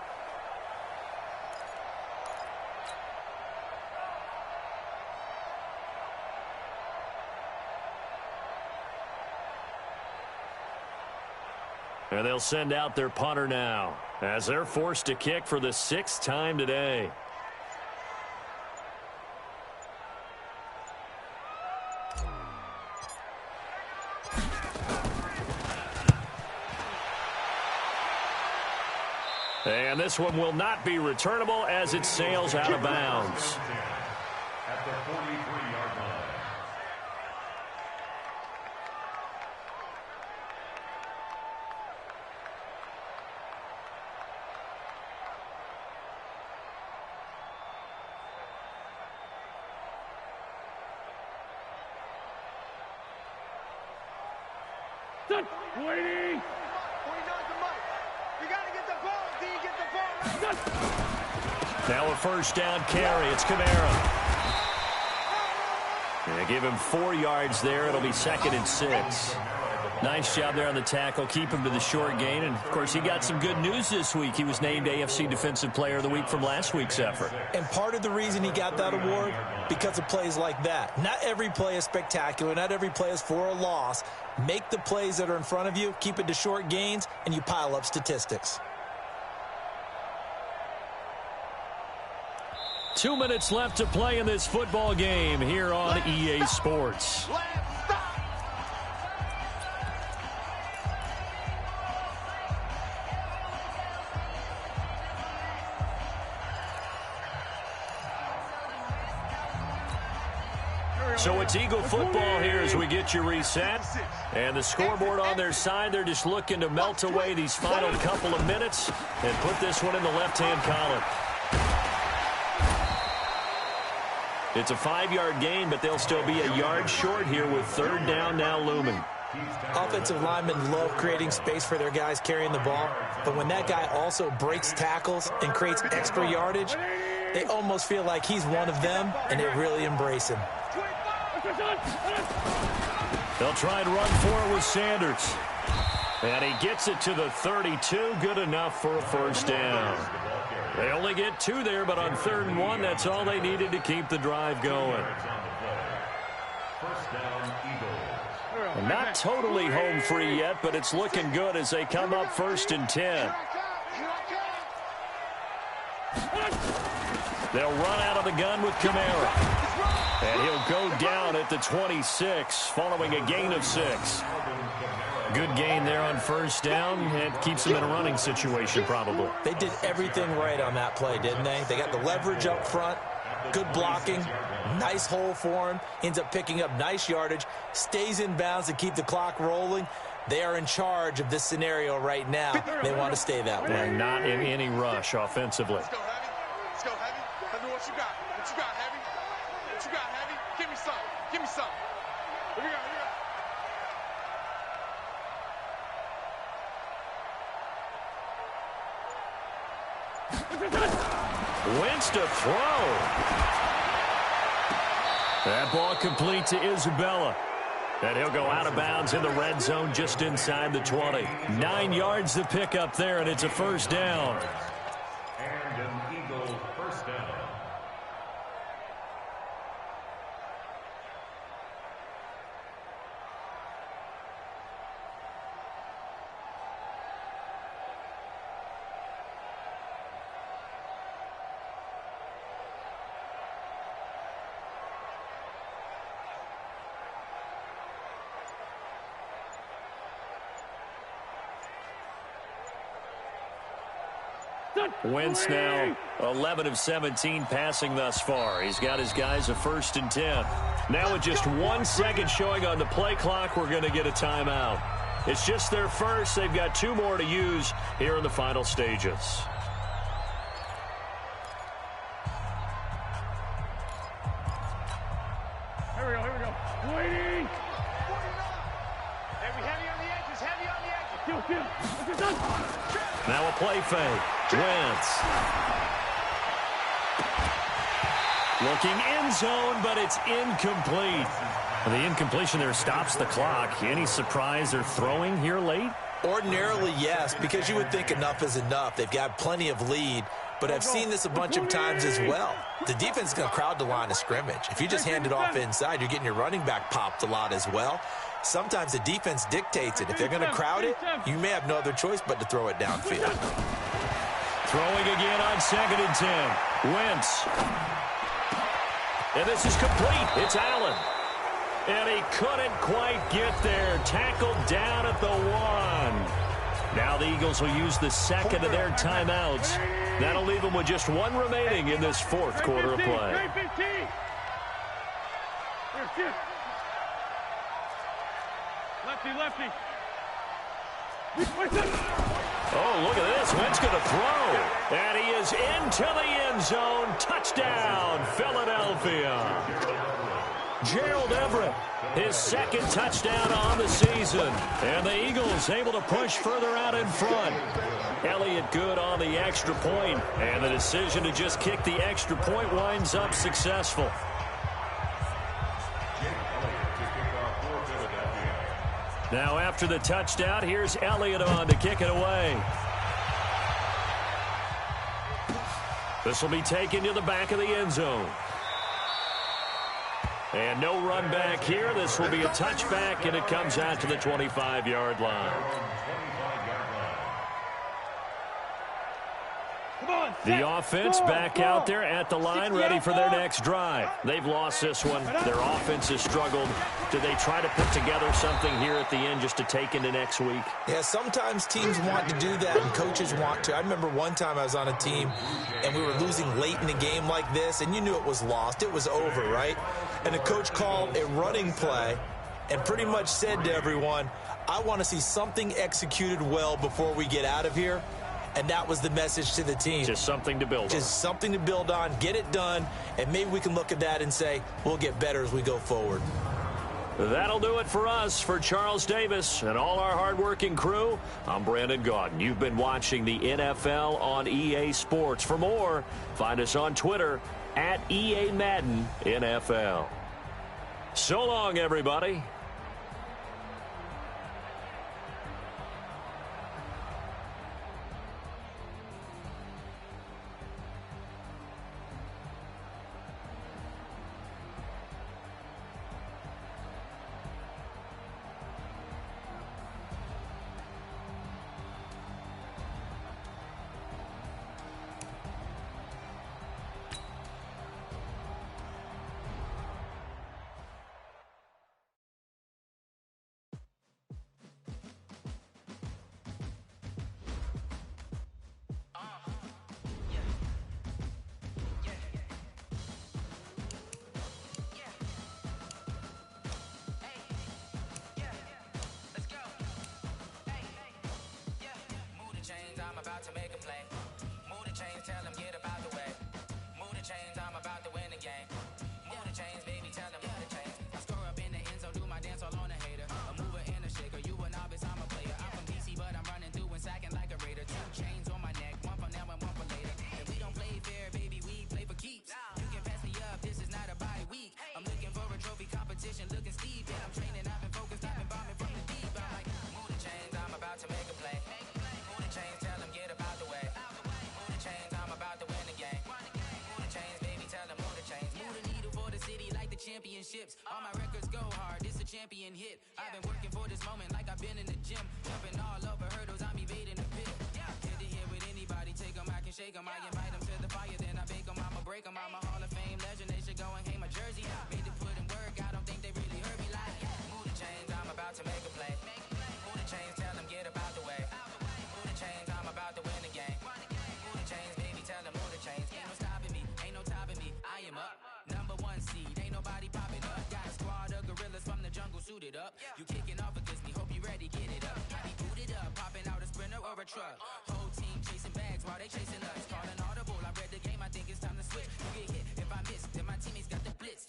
And they'll send out their punter now as they're forced to kick for the 6th time today. And this one will not be returnable as it sails out of bounds. At the 43-yard line. Waiting. Now a 1st down carry. It's Kamara. They give him 4 yards there. It'll be 2nd and 6. Nice job there on the tackle. Keep him to the short gain. And, of course, he got some good news this week. He was named AFC Defensive Player of the Week from last week's effort. And part of the reason he got that award, because of plays like that. Not every play is spectacular. Not every play is for a loss. Make the plays that are in front of you, keep it to short gains, and you pile up statistics. 2 minutes left to play in this football game here on EA Sports. So it's Eagle football here as we get you reset. And the scoreboard on their side, they're just looking to melt away these final couple of minutes and put this one in the left-hand column. It's a 5-yard gain, but they'll still be a yard short here with 3rd down now looming. Offensive linemen love creating space for their guys carrying the ball, but when that guy also breaks tackles and creates extra yardage, they almost feel like he's one of them, and they really embrace him. They'll try and run for it with Sanders. And he gets it to the 32. Good enough for a 1st down. They only get 2 there, but on 3rd and 1, that's all they needed to keep the drive going. 1st down, Eagles. And not totally home free yet, but it's looking good as they come up 1st and 10. They'll run out of the gun with Kamara. And he'll go down at the 26 following a gain of 6. Good gain there on 1st down. It keeps them in a running situation probably. They did everything right on that play, didn't they? They got the leverage up front, good blocking, nice hole for him, ends up picking up nice yardage, stays in bounds to keep the clock rolling. They are in charge of this scenario right now. They want to stay that way. They're not in any rush offensively. Let's go, Heavy. Let's go, Heavy. Tell me what you got. What you got, Heavy? What you got, Heavy? Give me some. Give me some. Here we go. Here we go. Wentz to throw. That ball complete to Isabella. And he'll go out of bounds in the red zone just inside the 20. 9 yards to pick up there, and it's a 1st down. And an Eagle 1st down. Wentz now 11 of 17 passing thus far. He's got his guys a 1st and 10. Now with just 1 second showing on the play clock, we're going to get a timeout. It's just their first. They've got 2 more to use here in the final stages. Here we go. Waiting. Heavy on the edges. Heavy on the edges. Kill. Now a play fake. Wentz. Looking end zone, but it's incomplete. The incompletion there stops the clock. Any surprise they're throwing here late? Ordinarily, yes, because you would think enough is enough. They've got plenty of lead, but I've seen this a bunch of times as well. The defense is going to crowd the line of scrimmage. If you just hand it off inside, you're getting your running back popped a lot as well. Sometimes the defense dictates it. If they're going to crowd it, you may have no other choice but to throw it downfield. Throwing again on 2nd and 10. Wentz. And this is complete. It's Allen. And he couldn't quite get there. Tackled down at the 1. Now the Eagles will use the 2nd of their timeouts. That'll leave them with just 1 remaining in this 4th quarter of play. Lefty. Oh, look at this. Wentz going to throw. And he is into the end zone. Touchdown, Philadelphia. Gerald Everett, his 2nd touchdown on the season. And the Eagles able to push further out in front. Elliott good on the extra point. And the decision to just kick the extra point winds up successful. Now after the touchdown, here's Elliott on to kick it away. This will be taken to the back of the end zone. And no run back here. This will be a touchback, and it comes out to the 25-yard line. The offense back out there at the line, ready for their next drive. They've lost this one. Their offense has struggled. Do they try to put together something here at the end just to take into next week? Yeah, sometimes teams want to do that and coaches want to. I remember one time I was on a team and we were losing late in a game like this, and you knew it was lost. It was over, right? And the coach called a running play and pretty much said to everyone, I want to see something executed well before we get out of here. And that was the message to the team. Just something to build on. Just something to build on, get it done, and maybe we can look at that and say, we'll get better as we go forward. That'll do it for us. For Charles Davis and all our hardworking crew, I'm Brandon Gaudin. You've been watching the NFL on EA Sports. For more, find us on Twitter at EA Madden NFL. So long, everybody. being hit. I've been working for this moment like I've been in the gym. Jumping all over hurdles, I'm evading the pit. Hit it here with anybody, take them, I can shake them. I invite them to the fire, then I bake them, I'ma break them. I'm a Hall of Fame legend, they should go and hang my jersey. Made to put in work, I don't think they really heard me like. Move the chains, I'm about to make a play. Move the chains, tell them get up out the way. Move the chains, I'm about to win the game. Move the chains, baby, tell them move the chains. Ain't no stopping me, ain't no topping me. I am up, #1 seed, ain't nobody popping up. Got a squad of gorillas from the jungle suited up. You kicking off against me, hope you ready, get it up. I be booted up, popping out a sprinter or a truck. Whole team chasing bags while they chasing us. Calling audible, I read the game, I think it's time to switch. You get hit, if I miss, then my teammates got the blitz,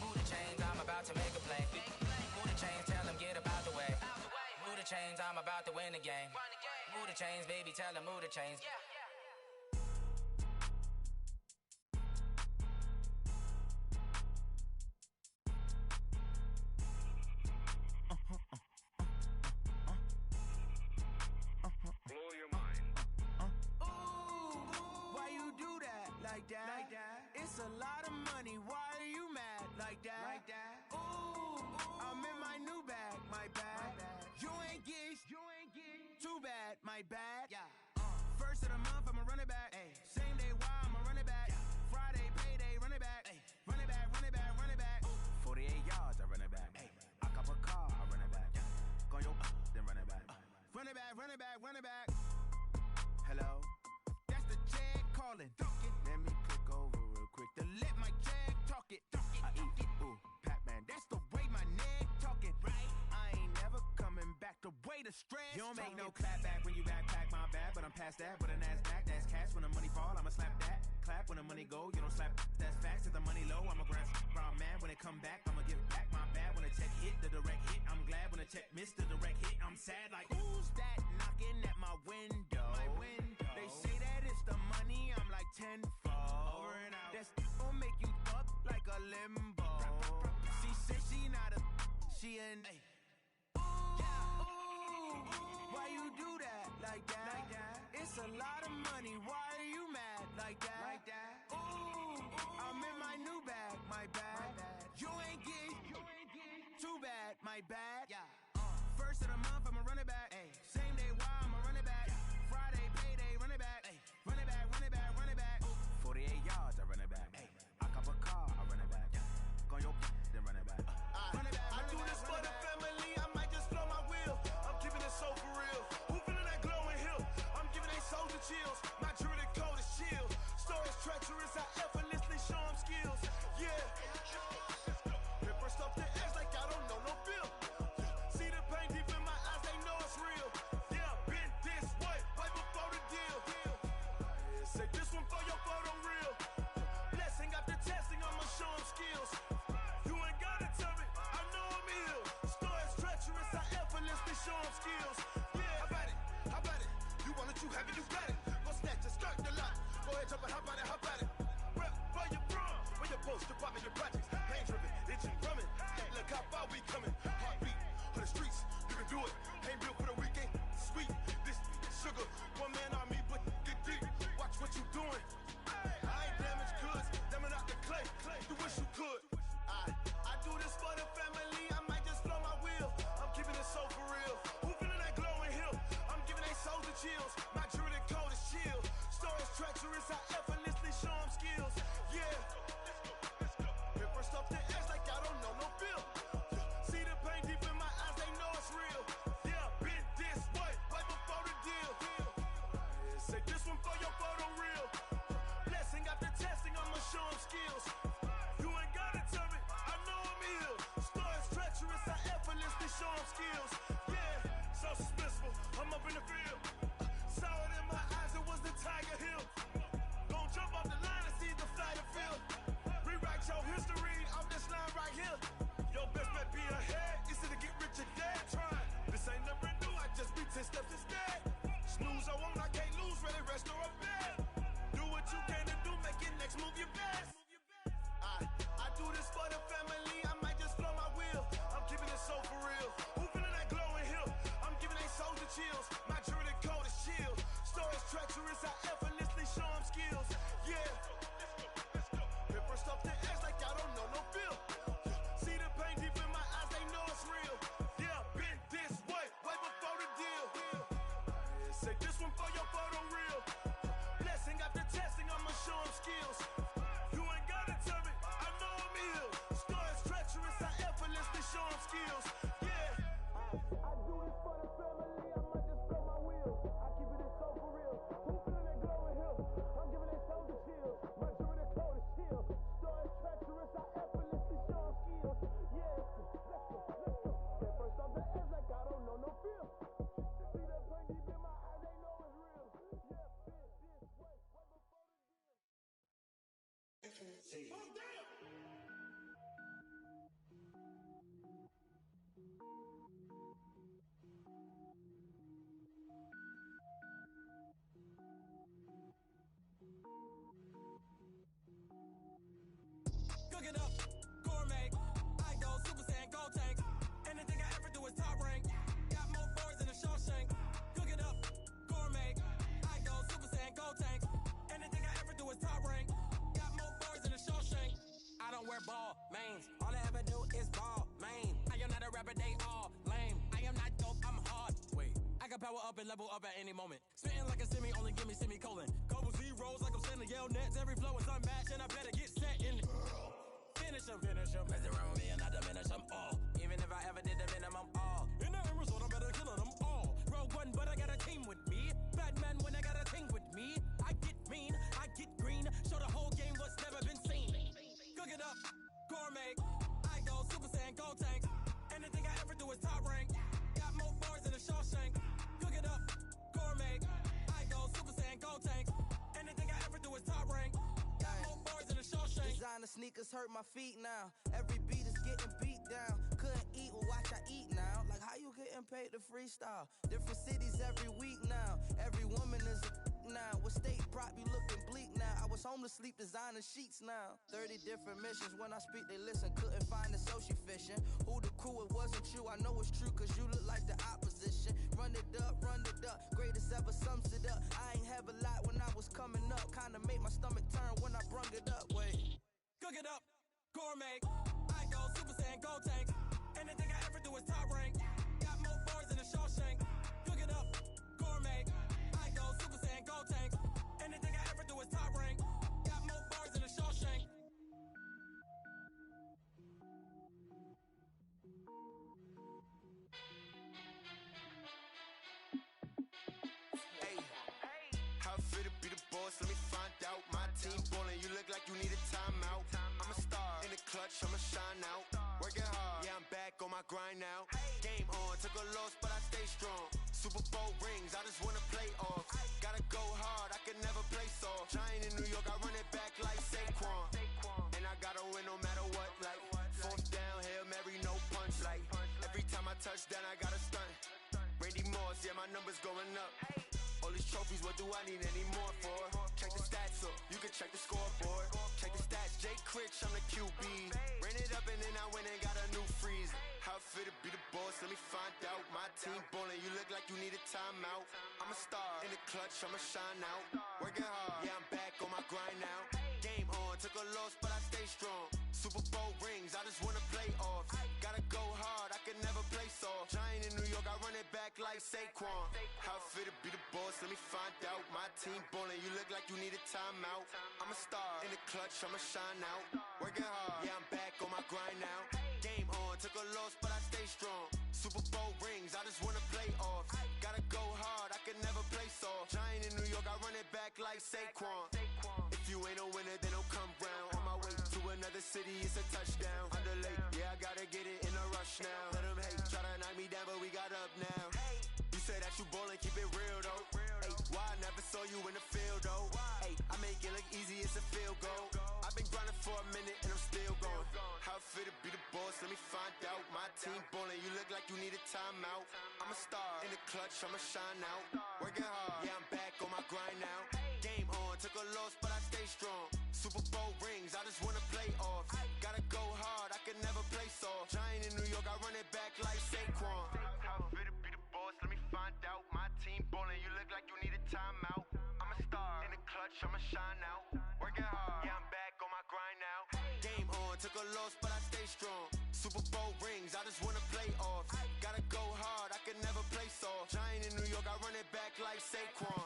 Move the chains, I'm about to make a play. Move the chains, tell them get up out the way. Move the chains, I'm about to win the game. Move the chains, baby, tell them move the chains. Blow your mind. Why you do that like that? It's a lot of money. Why are you mad like that? Ooh, I'm in my new bag, my bad. You ain't get too bad, my bad. First of the month, I'ma run it back. Same day, why I'ma run it back. Friday, payday, run it back. Run it back, run it back, run it back. 48 yards, I run it back. I cop a car, I run it back. Go your then run it back. Run it back, run it back, run it back. Hello, that's the jag calling. Let me click over real quick to let my jag talk it. I eat it, ooh, Pac-Man. That's the way my neck talking. Right, I ain't never coming back. The way the stress. You don't make no clap back when you backpack, my bad. But I'm past that. With a NASDAQ, that's cash. When the money fall, I'ma slap that. Clap when the money go, you don't slap. That's facts. If the money low, I'ma grab brown man. When it come back, I'ma give back my bad. When the check hit, the direct hit. I'm glad when the check missed the direct hit. I'm sad like who's that knocking at my window? They say that it's the money. I'm like tenfold. Over and out. That's gon' make you up like a limbo. She said she not a. She an. Why you do that like that? It's a lot of money. Why are you mad like that? Ooh, I'm in my new bag, my bad. You ain't get too bad, my bad. First of the month, I'ma run it back. Same day, why I'ma run it back. Friday, payday, run it back. Run it back, run it back, run it back. 48 yards, I run it back. I cop a car, I run it back. Go your then run it back. Run it back, I do this for the family, I might just blow my wheel. I'm keeping it so for real. Who feeling that glowing hill? I'm giving they soldier chills. My jewelry code is chill. Stories treacherous, I effortlessly show them skills. Paper stuff the edge like I don't know no feel. See the pain deep in my eyes, they know it's real. Been this way, right before the deal. Say this one for your photo real. Blessing after testing, I'ma show them skills. You ain't gotta tell me, I know I'm ill. Stories treacherous, I effortlessly show them skills. How about it? You want it, you have it, you got it. Go snatch it, start the lot. Go ahead, jump it, how about it? Rep for your bro, for your post, your poppin' your projects. Pain driven, itching, drumming. Look how far we coming. Heartbeat for the streets, you can do it. Ain't built for the weekend, sweet. This sugar, one man army, but get deep. Watch what you doing. I ain't damaged goods, damn it out the clay. You wish you could. I do this for the family, I might just blow my wheel. I'm keeping it so for real. Who feeling that glowing hill? I'm giving they soldier chills. My jewelry code is chill. Stories treacherous, I effortlessly show them skills. Paper stuff the edge like I don't know no feel. See the pain deep in my eyes, they know it's real. Been this way, right before Say this one for your photo reel. Blessing after testing, I'ma show him skills. You ain't gotta tell me, I know I'm ill. Stories treacherous, I effortlessly show him skills. Yeah. I do this for the family, I might just throw my wheel. I keep it so for real. Who feeling that glowing hill? I'm giving it soldier chills. My jewelry the coldest chill. Stories treacherous, I effortlessly show him skills. Yeah, let's go. Get first off the edge like I don't know no feel. See the pain deep in my eyes, they know it's real. Yeah, this way, right before the deal. Oh, damn! Cook it up, gourmet. I go Super Saiyan, gold tank. Anything I ever do is top rank. Got more boards than a Shawshank. Cook it up, gourmet. I go Super Saiyan, gold tank. Anything I ever do is top rank. Got more boards than a Shawshank. I don't wear ball mains. All I ever do is ball main. I am not a rapper, they all lame. I am not dope, I'm hard. Wait, I can power up and level up at any moment. Spitting like a semi, only give me semicolon. Couple zeros like I'm sending yell nets. Every flow is unmatched and I better get set in it. Finish them. Mess around with me and I diminish them all. Even if I ever did the minimum, all. In the end result, I'm better killing them all. Rogue One, but I got a team with me. Batman when I got a team with me. I get mean, I get green. Show the whole game what's never been seen. Cook it up, gourmet. I go Super Saiyan, gold tank. Anything I ever do is top rank. Got more bars than a Shawshank. Cook it up, gourmet. I go Super Saiyan, gold tank. Anything I ever do is top rank. Got more bars than a Shawshank. Designer sneakers hurt my feet now. Every beat is getting beat down. Couldn't eat, well watch I eat now. Like how you getting paid to freestyle? Different cities every week now. Every woman is a now. What state prop you looking bleak now? I was home to sleep designing sheets now. 30 different missions. When I speak they listen. Couldn't find the social fishing. Who the crew, it wasn't you. I know it's true cause you look like the opposition. Run it up. Greatest ever sums it up. I ain't have a lot when I was coming up. Kinda made my stomach turn when I brung it up. Wait. Cook it up, gourmet. I go Super Saiyan, gold tank. Anything I ever do is top rank. Got more bars than a Shawshank. Cook it up, gourmet. I go Super Saiyan, gold tank. Anything I ever do is top rank. Got more bars than a Shawshank. Hey, how fit to be the boss? Let me find out. My team ballin', you look like you need a timeout. I'm a star in the clutch, I'ma shine out. Working hard, yeah, I'm back on my grind now. Game on, took a loss, but I stay strong. Super Bowl rings, I just wanna play off. Gotta go hard, I can never play soft. Giant in New York, I run it back like Saquon. And I gotta win no matter what, like fourth down, Hail Mary, no punch. Like every time I touch down, I gotta stunt. Randy Moss, yeah, my numbers going up. All these trophies, what do I need any more for? Check the stats up, you can check the scoreboard. Check the stats, Jay Critch, I'm the QB. Ran it up and then I went and got a new freeze. How fit to be the boss, let me find out. My team ballin', you look like you need a timeout. I'm a star in the clutch, I'ma shine out. Working hard, yeah, I'm back on my grind now. Game on, took a loss, but I stay strong. Super Bowl rings, I just wanna play off. Gotta go hard, I can never play soft. Giant in New York, I run it back like Saquon. How fit to be the boss, let me find out. My team ballin', you look like you need a timeout. I'm a star in the clutch, I'ma shine out. Working hard, yeah, I'm back on my grind now. Game on, took a loss, but I stay strong. Super Bowl rings, I just wanna play off. Gotta go hard, I can never play soft. Giant in New York, I run it back like Saquon. If you ain't a winner, then don't come round. On my way to another city, it's a touchdown. Underlay, yeah, I gotta get it in a rush now. Let them hate, try to knock me down, but we got up now. You say that you ballin', keep it real though. Hey, why I never saw you in the field though? Hey, I make it look easy, it's a field goal. I've been grinding for a minute and I'm still going. How fit to be the boss, let me find out. My team ballin', you look like you need a timeout. I'm a star in the clutch, I'ma shine out. Working hard, yeah, I'm back on my grind now. Game on, took a loss, but I stay strong. Super Bowl rings, I just wanna play off. Gotta go hard, I can never play soft. Giant in New York, I run it back like Saquon. How fit to be the boss, let me find out. My team ballin', you look like you need a timeout. I'm a star in the clutch, I'ma shine out. Working hard, yeah, I'm back on my grind now. Game on, took a loss, but I stay strong. Super Bowl rings, I just wanna play off. Gotta go hard, I can never play soft. Giant in New York, I run it back like Saquon.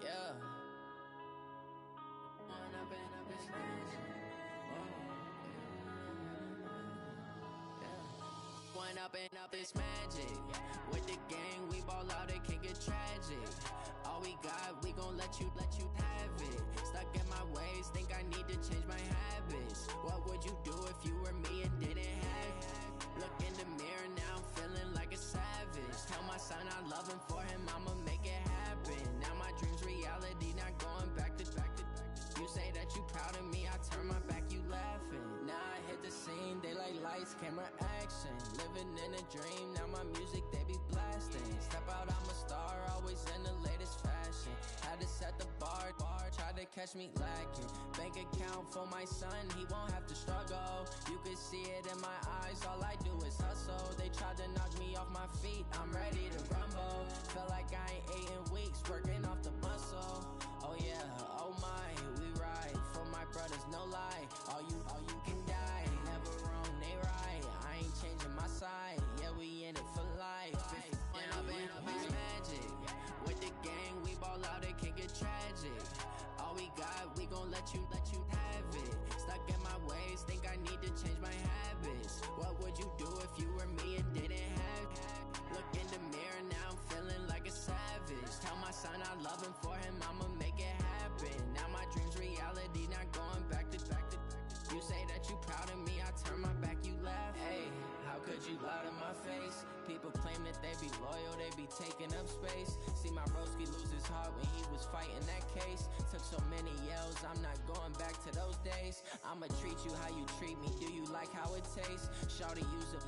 Yeah. One up and up is One up and up is magic. With the gang, we ball out, it can get tragic. All we got, we gon' let you have it. Stuck in my ways, think I need to change my habits. What would you do if you were me and didn't have it? Look in the mirror now, I'm feeling like a savage. Tell my son I love him, for him I'ma make it happen. Now my dream's reality, not going back to. You say that you proud of me, I turn my back, you laughing. Now I hit the scene, daylight lights, camera action. Living in a dream, now my music, they be blasting. Step out, I'm a star, always in the latest fashion. Had to set the bar, try to catch me lacking. Bank account for my son, he won't have to struggle. You can see it in my eyes, all I do is hustle. They tried to knock me off my feet, I'm ready to rumble. Felt like I ain't ate in weeks, working off the muscle. Oh yeah, oh my, we ride for my brothers, no lie. All you can die, never wrong, they right. I ain't changing my side, yeah, we in it for life. When up and up is magic. With the gang, we ball out, it can get tragic. All we got, we gon' let you have it. Stuck in my ways, think I need to change my habits. What would you do if you were me and didn't have it? Look in the mirror, now I'm feeling like a savage. Tell my son I love him, for him I'ma make it happen. Now my dream's reality, not going back to. You say that you proud of me, I turn my back, you laugh. Hey, how could you lie to my face? People claim that they be loyal, they be taking up space. See my broski lose his heart when he was fighting that case. Took so many yells, I'm not going back to those days. I'ma treat you how you treat me, do you like how it tastes? Shawty, use up,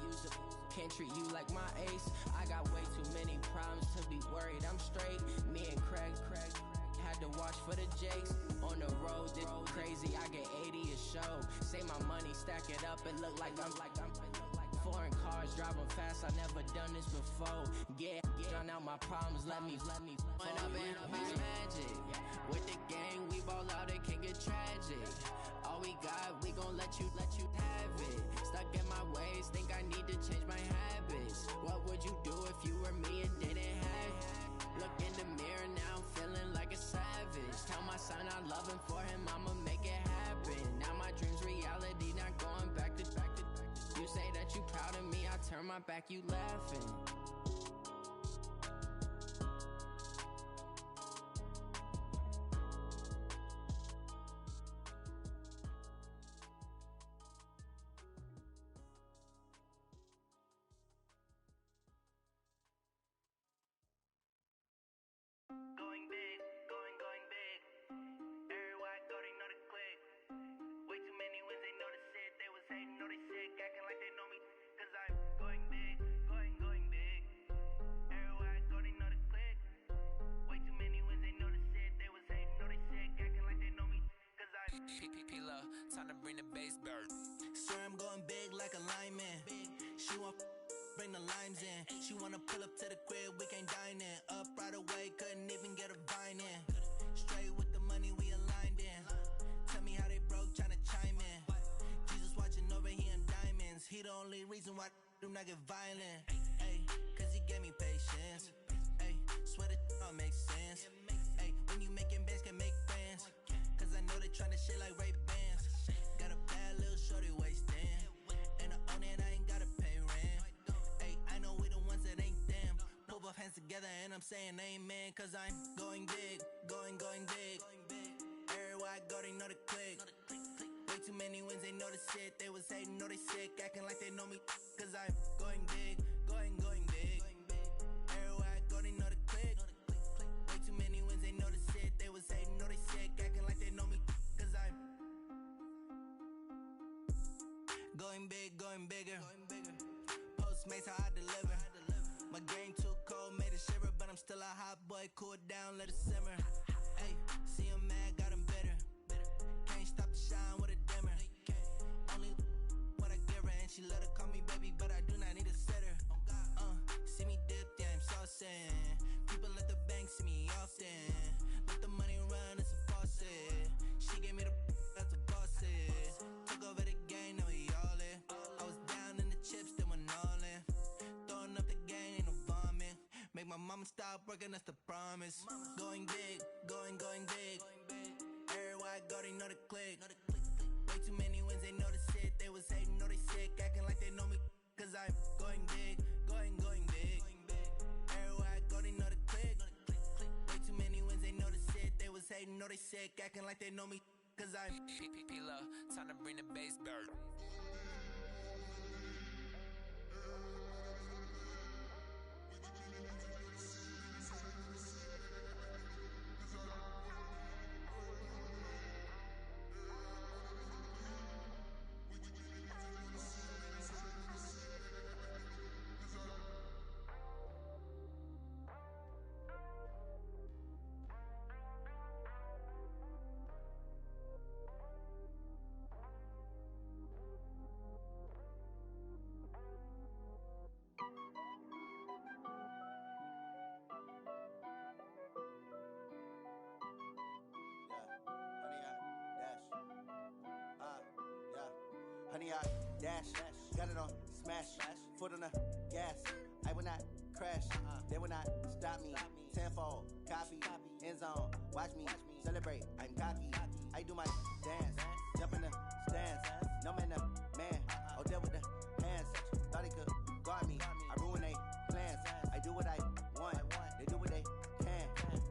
can't treat you like my ace. I got way too many problems to be worried, I'm straight. Me and Craig had to watch for the Jakes. On the road, this crazy, I get 80 a show. Save my money, stack it up, it look like I'm foreign cars, driving fast, I never done this before. Yeah, drown out my problems, let me One up and up is magic. With the gang, we ball out, it can get tragic. All we got, we gon' let you have it. Stuck in my ways, think I need to change my habits. What would you do if you were me and didn't have it? Look in the mirror, now I'm feeling like a savage. Tell my son I love him, for him I'ma make it happen. Now my dream's reality, not going back to. You say that you proud of me, I turn my back, you laughing. Going big, going big. Everywhere I go, they know the click. Way too many wins, they know the shit. They was hating, know they sick, acting like they know me. Cause I'm going big, going big. Everywhere I go, they know the click. Way too many wins, they know the shit. They was hating, know they sick, acting like they know me. Cause I'm P-P-P-Love, time to bring the bass back. Swear I'm going big like a lineman. She want bring the limes in. She wanna pull up to the crib, we can't dine in. Up right away, couldn't even get a vine in. Straight with the money we aligned in. Tell me how they broke, tryna chime in. Jesus watching over, he in diamonds. He the only reason why do not get violent. Ay, cause he gave me patience. Ay, swear that don't make sense. Ay, when you making bands, can make friends. Cause I know they tryna shit like Ray-Bans. Got a bad little shorty wasting. And I own it, I ain't gotta pay rent. Ay, I know we the ones that ain't them. Pull both hands together and I'm saying amen. Cause I'm going big, going big. Everywhere I go, they know the click. Way too many wins, they know the shit. They was hating, know they sick, acting like they know me. Cause I'm going big, going big. Everywhere I go, they know the click. Way too many wins, they know the shit. They was hating, know they sick, acting like they know me. Cause I'm going big, going bigger. Postmates how I deliver. My game too cold, made it shiver, but I'm still a hot boy. Cool it down, let it simmer. Hey, see him mad, got him bitter. Can't stop the shine with a dimmer. Only what I give her, and she let her call me baby, but I do not need a my mama stop working, that's the promise. Going big, going big. Everywhere I go, they know the click. Way too many wins, they know the shit. They was hating, know they sick, acting like they know me. Cause I'm going big, going big. Everywhere I go, they know the click. Way too many wins, they know the shit. They was hating, know they sick, acting like they know me. Cause I'm P-P-P-Love, time to bring the bass back. Honey, I dash, got it on smash, foot on the gas. I will not crash, they will not stop me. Tenfold, copy, end zone, watch me celebrate. I'm cocky, I do my dance, jump in the stands. No man, man, oh there with the hands. Thought he could guard me, I ruin they plans. I do what I want, they do what they can.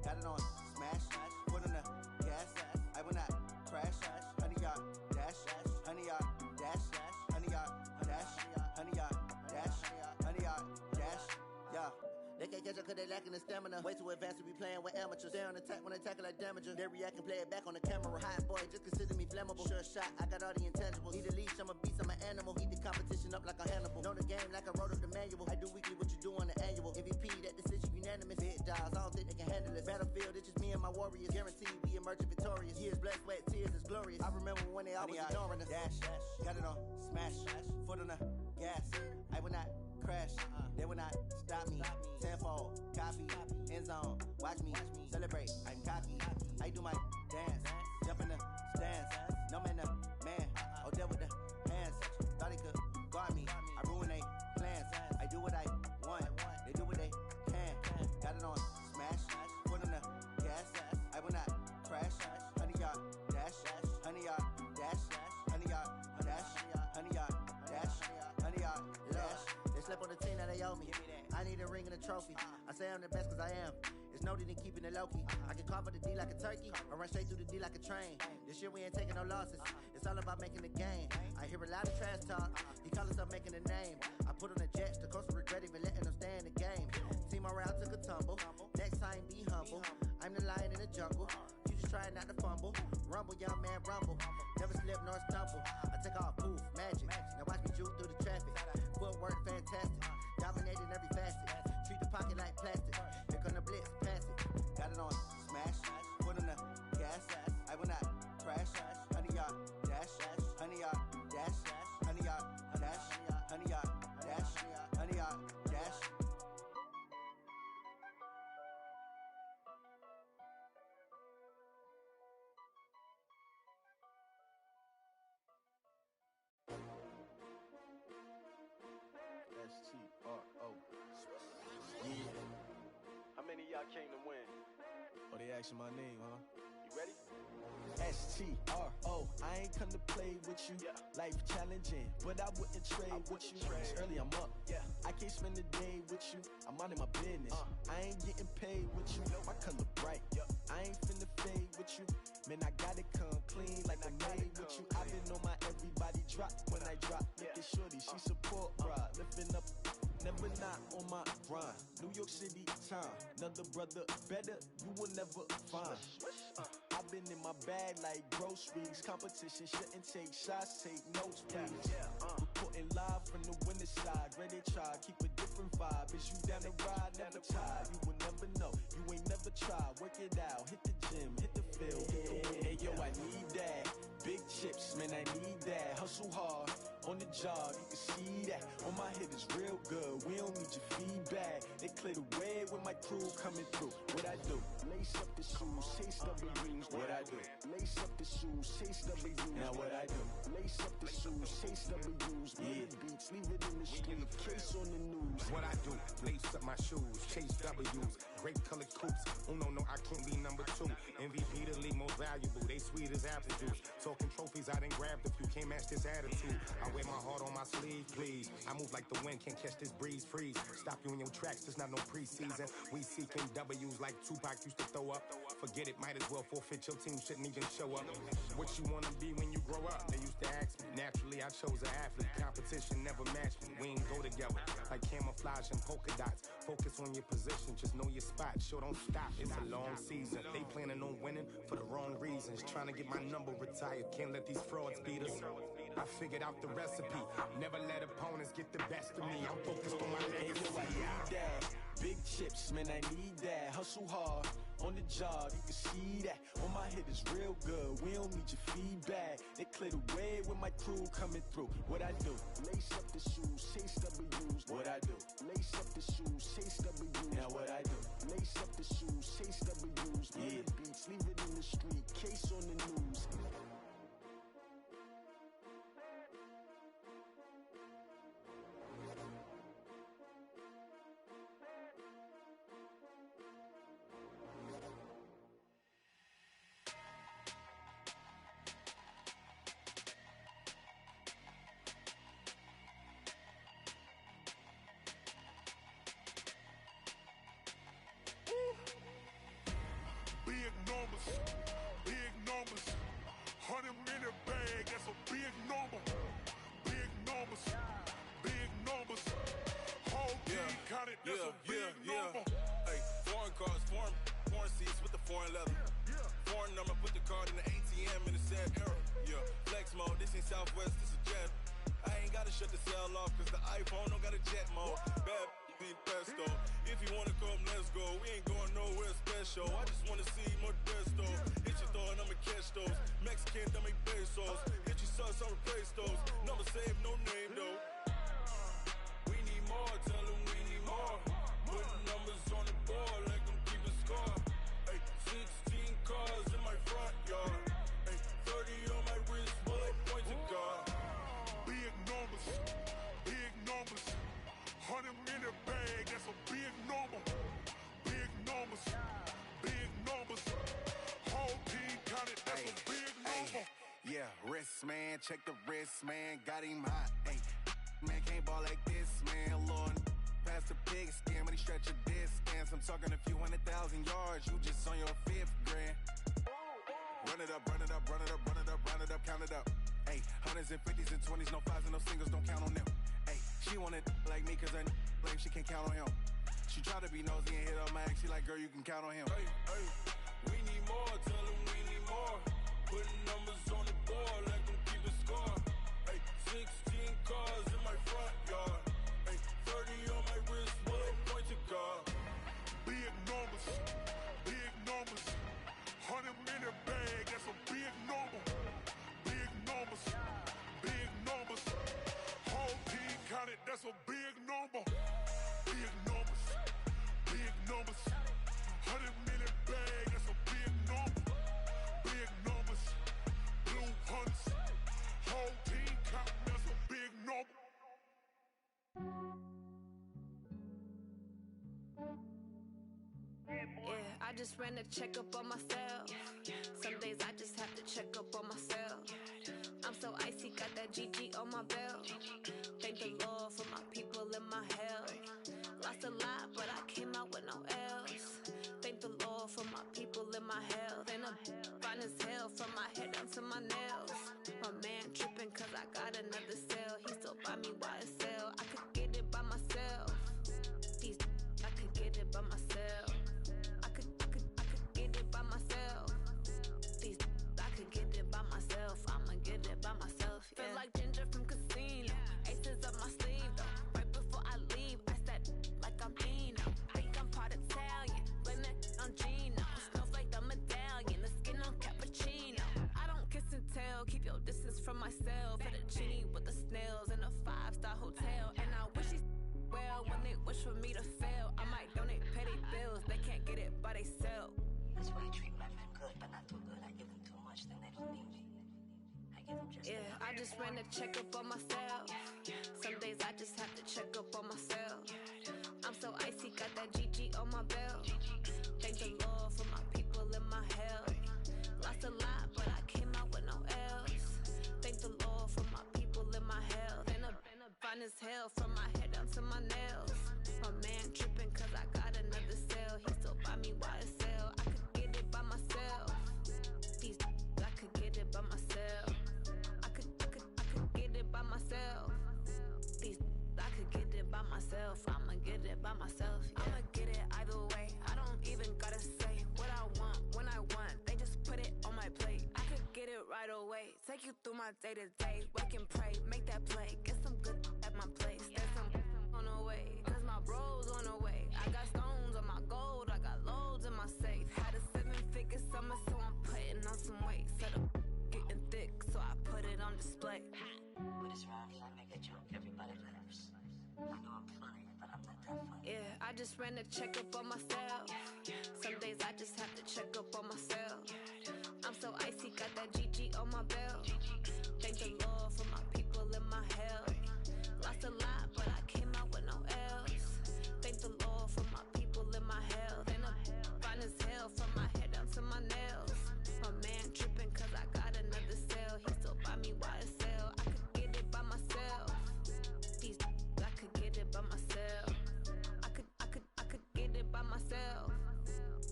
Got it on smash, foot on the gas. I will not crash, honey, y'all dash, honey, y'all dash, honey, y'all dash, honey, y'all dash, honey, y'all dash, yeah. They can't catch up cause they lacking the stamina. Way too advanced to be playing with amateurs. Stay on attack when they tackle like damager. They react and play it back on the camera. Hot boy, just consider me flammable. Sure shot, I got all the intangibles. Need a leash, I'm a beast, I'm an animal. Eat the competition up like a Hannibal. Know the game like I wrote up the manual. I do weekly what you do on the annual. MVP, that decision unanimous. Big dogs, I don't think they can handle this. Battlefield, it's just me and my warriors. Guaranteed we emerging victorious. Years, blood, sweat, tears, it's glorious. I remember when they always ignoring us. Dash, got it on smash, foot on the gas. I will not crash, they will not stop me. Tenfold, copy, end zone, watch me celebrate. I'm cocky, I do my dance, jump in the stands. No man, man, oh there with the hands. Thought he could guard me, I ruin they plans. I do what I want, they do what they can. Got it on smash, foot on the gas. I will not crash, honey y'all dash, honey y'all dash, honey y'all dash, honey y'all dash, honey y'all dash. They slept on the team that they owe me. I need a ring and a trophy. I say I'm the best cause I am. It's no need in keeping it low-key. I can carve up the D like a turkey or run straight through the D like a train. This year we ain't taking no losses. It's all about making the game. I hear a lot of trash talk. He call himself making a name. I put on the Jets. The coach will regret even letting them stay in the game. Team morale took a tumble. Next time be humble. I'm the lion in the jungle. You just try not to fumble. Rumble, young man, rumble. Never slip nor stumble. I take off, poof, magic. Now watch me juke through the traffic. Footwork fantastic. Dominating every facet. Treat the pocket like plastic. Here come the blitz, pass it. Got it on smash, foot on the gas. I will not crash. Honey y'all dash, honey y'all dash, honey y'all dash, honey y'all dash, honey y'all dash. S-T-R-O. Yeah. How many of y'all came to win? Oh, they asking my name, huh? You ready? S-T-R-O. I ain't come to play with you. Yeah. Life challenging, but I wouldn't trade with you. It's early, I'm up. Yeah. I can't spend the day with you. I'm minding my business. I ain't getting paid with you. My color bright. I ain't finna fade with you. Man, I gotta come clean like I made with you. I've been on my everybody drop when I drop. Look at shorty, she support, bruh. Lifting up. Never not on my grind. New York City time. Another brother better, you will never find. I've been in my bag like groceries. Competition shouldn't take shots, take notes, please. Reporting live from the winter side. Ready to try, keep a different vibe. Is you down the ride, never tired. You will never know, you ain't never tried. Work it out, hit the gym, hit the field, hit the wind. Hey yo, I need that. Big chips, man, I need that. Hustle hard, on the job, you can see that. On my head is real good, we don't need your feedback. They clear the way with my crew coming through. What I do? Lace up the shoes, chase double dreams. What I do? Lace up the shoes, chase double dreams. Now what I do? Lace up the shoes, chase double dreams. Yeah. Beats, leave it in the street. Case on the news. what I do. Lace up my shoes, chase W's, great colored coops. No, I can't be number 2. MVP the league most valuable. They sweet as apple juice. Talking trophies, I done grabbed a few. Can't match this attitude. I wear my heart on my sleeve, please. I move like the wind, can't catch this breeze. Freeze. Stop you in your tracks. There's not no preseason. We seeking W's like Tupac used to throw up. Forget it, might as well forfeit. Your team shouldn't even show up. What you wanna be when you grow up? They used to ask me. Naturally, I chose an athlete. Competition never matched me. We ain't go together like camouflage and polka dots. Focus on your position, just know your spot. Sure, don't stop. It's a long season. They planning on winning for the wrong reasons. Trying to get my number retired. Can't let these frauds beat us. I figured out the recipe. Never let opponents get the best of me. I'm focused on my legacy. I need that. Big chips, man, I need that. Hustle hard on the job, you can see that. On my head is real good, we don't need your feedback. They clear the way with my crew coming through. What I do? Lace up the shoes, chase W's. What I do? Lace up the shoes, chase W's. Now what I do? Lace up the shoes, chase W's. Yeah, beats, leave it in the street, case on the news. Big numbers, 100 in a bag, that's a big number. Big numbers, whole team counted, that's a big number. Hey, foreign cars, foreign seats with the foreign leather. Foreign number, put the card in the ATM in the sad era. Yeah, flex mode, this ain't Southwest, this a jet. I ain't gotta shut the cell off, cause the iPhone don't got a jet mode. Bad being pesto. If you wanna come, let's go. We ain't going nowhere special. I just wanna see Modesto. Hit your thought, I'ma catch those. Mexican, dummy pesos. Hit your sus, I'll replace those. Number save, no name though. We need more, tell them we need more. Putting numbers on the board like I'm keeping score. Hey, 16 cars in my front yard. Hey, 30 on my wrist, while I point to God. Big numbers, 100 in a bag, that's a big number. Big numbers, whole team counted, that's a big number. Yeah, wrist man, check the wrist man, got him hot. Ay, man can't ball like this, man. Lord, past the pig skin, but he stretch a distance. I'm talking a few 100,000 yards, you just on your 5th grand. Run it up, count it up. Ay, hundreds and 50s and 20s, no 5s and no singles, don't count on them. Ay, she want it like me, cause her like she can't count on him. She try to be nosy and hit on my ex, she like, girl, you can count on him. Hey, we need more, tell them we need more. Putting numbers on the board like I'm keeping score. Hey, 16 cars in my front yard. Hey, 30 on my wrist, while I point to God. Big numbers, 100 in a bag, that's a big number. Big numbers, whole team counted, that's a big number. Big numbers, 100 in a bag, that's a big number. Big numbers, blue hunts, whole team counting, that's a big number. Yeah, I just ran a checkup on myself. Some days I just have to check up on myself. I'm so icy, got that GG on my belt. Thank the Lord for my people and my health. Lost a lot, but I came out with no else. Thank the Lord for my people and my health. And I'm fine as hell from my head down to my nails. My man tripping cause I got another cell. He still buy me YSL. I could get it by myself. These I could get it by myself. I could get it by myself. These I could get it by myself. I'ma get it by myself. Yeah. Feel like Ginger from Casino. Aces up my sleeve though. Right before I leave, I said like I'm Dino. Think I'm part Italian. Blame that on Gino. Smells like the medallion. The skin on cappuccino. I don't kiss and tell. Keep your distance from myself. Fettuccine with the snails in a 5-star hotel. And I wish he well when they wish for me to fail. I might donate petty bills. They can't get it by they sell. That's why I treat my men good, but not too good. I give them too much, then they don't need me. I give them just I just ran a checkup on myself. Some days I just have to check up on myself. get it by myself. Yeah. I'ma get it either way. I don't even gotta say what I want when I want. They just put it on my plate. I could get it right away. Take you through my day to day. Wake and pray, make that play. Get some good at my place. There's some on the way, cause my bro's on the way. I got stones on my gold. I got loads in my safe. Had a 7-figure summer, so I'm putting on some weight. Set up getting thick, so I put it on display. With this rhymes, I make a joke, everybody laughs. I know I'm funny, but I'm not that funny. Yeah, I just ran a checkup on myself. Some days I just have to check up on myself. I'm so icy, got that GG on my belt. Thank the Lord for my people in my health. Lost a lot, but I came out with no else. Thank the Lord for my people in my health. And I'm fine as hell from my head down to my nails. My man tripping cause I got another cell. He still buy me YSL. I could get it by myself. These I could get it by myself. I could get it by myself.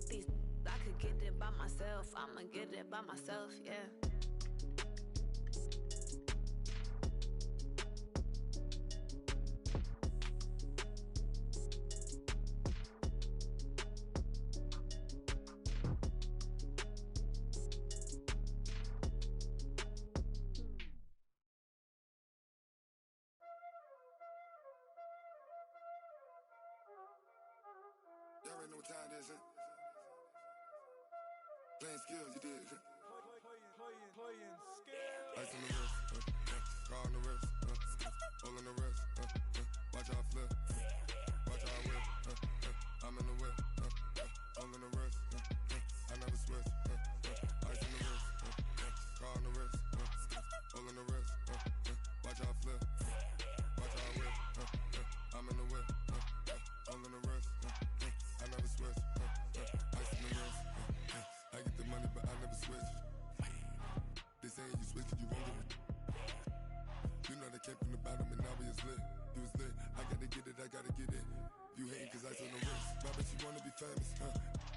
These I could get it by myself. I'ma get it by myself, yeah. Y'all already know what time it is, huh? Playing skills, you did. Playing skills. Ice on the wrist, car on the wrist, all on the wrist, watch how I flip, watch how I whip, I'm in the whip, all on the wrist, I never switch, ice on the wrist, car on the wrist, all on the wrist, watch how I flip, watch how I whip, I'm in the whip, all on the wrist, I never switch, ice on the wrist, I get the money but I never switch. They saying you switch cause you won't get it. You know they came from the bottom and now we is lit. You was lit, I gotta get it, I gotta get it. You hating cause ice on the wrist. My bitch, you wanna be famous,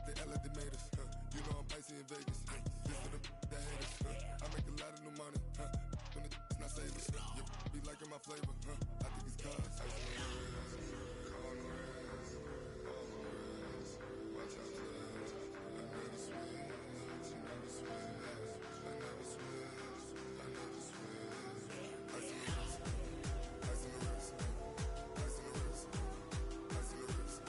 They act like they made us, You know I'm icy in Vegas, This for the that hate us, I make a lot of new money, When it's not savers, You be liking my flavor, I think it's cause ice on the wrist, on the wrist, on the wrist. Watch out, I never switch, you never switch. I never switch, I never switch. Ice on the wrist, ice on the wrist, ice on the wrist, ice on the wrist, ice on the wrist,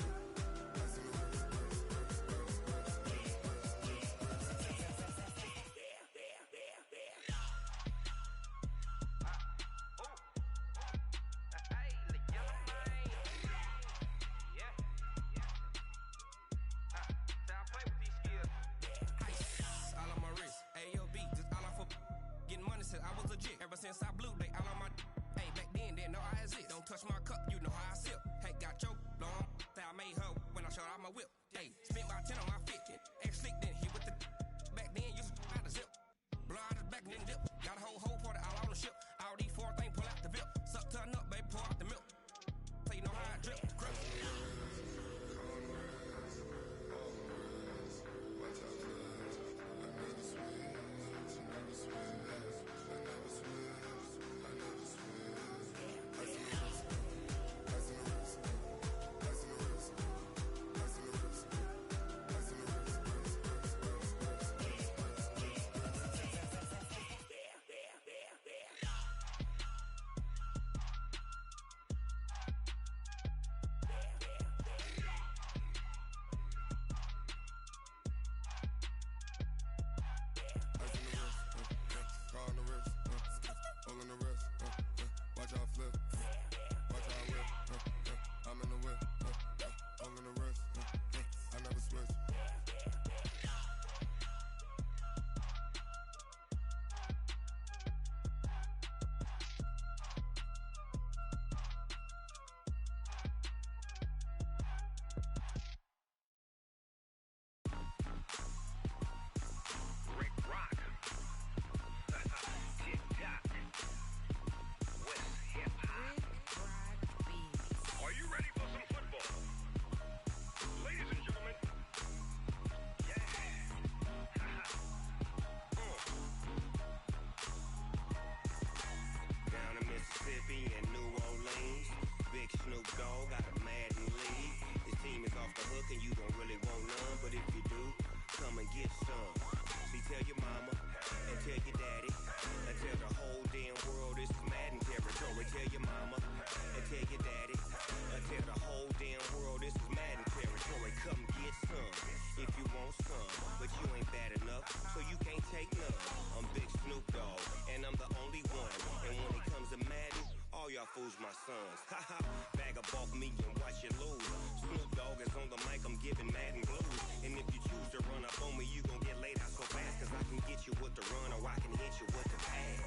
my sons. Haha, bag up off me and watch you lose. Snoop Dogg is on the mic, I'm giving Madden blues. And if you choose to run up on me, you gon' get laid out so fast. Cause I can get you with the run or I can hit you with the pass.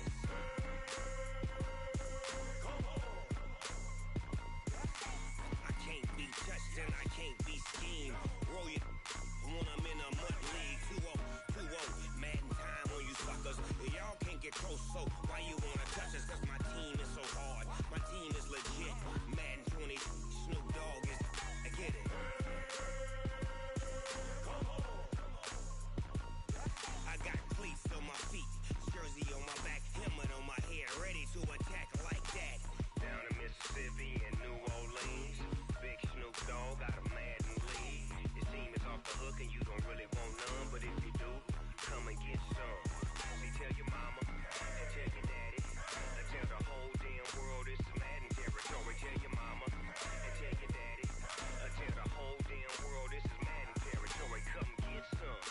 I can't be touched and I can't be schemed. Roll you when I'm in a mud league. 2-0, 2-0, Madden time on you suckers. Y'all can't get close, so why you wanna touch us? Cause my team is so hard, my team is legit. Madden 20, Snoop Dogg is, I get it. I got cleats on my feet, jersey on my back, helmet on my head, ready to attack like that. Down in Mississippi and New Orleans, big Snoop Dogg got a Madden league. His team is off the hook and you don't really want none, but if you do, come and get some. See, tell your mama and tell your daddy, and tell the whole damn world this is Madden territory. Tell your mama and tell your daddy, and tell the whole damn world this is Madden territory. Come get some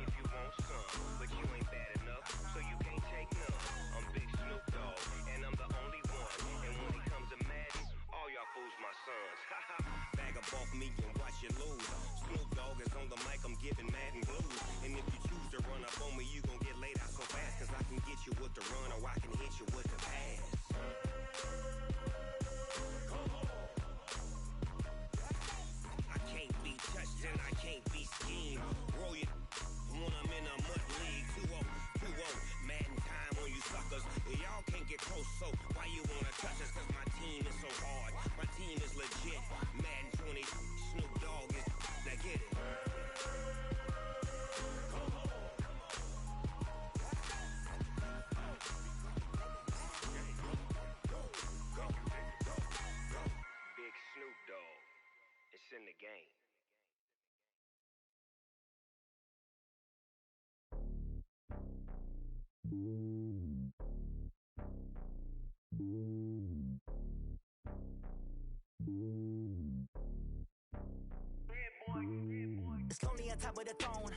if you want some, but you ain't bad enough, so you can't take none. I'm Big Snoop Dogg, and I'm the only one. And when it comes to Madden, all y'all fools my sons. Haha, bag up off me and watch you lose. Snoop Dogg is on the mic, I'm giving Madden blues. And if you choose to run up on me, you gon' get laid out so fast. Cause I can get you with the run or I can hit you with the pass. I can't be touched and I can't be schemed. Roll you when I'm in a mud league. 2-0, 2-0, Madden time on you suckers. Y'all can't get close, so why you wanna touch us? Cause my team is so hard, my team is legit. Madden 20, Snoop Dogg is, now get it. Big Snoop Dogg, it's in the game. It's lonely on top of the throne.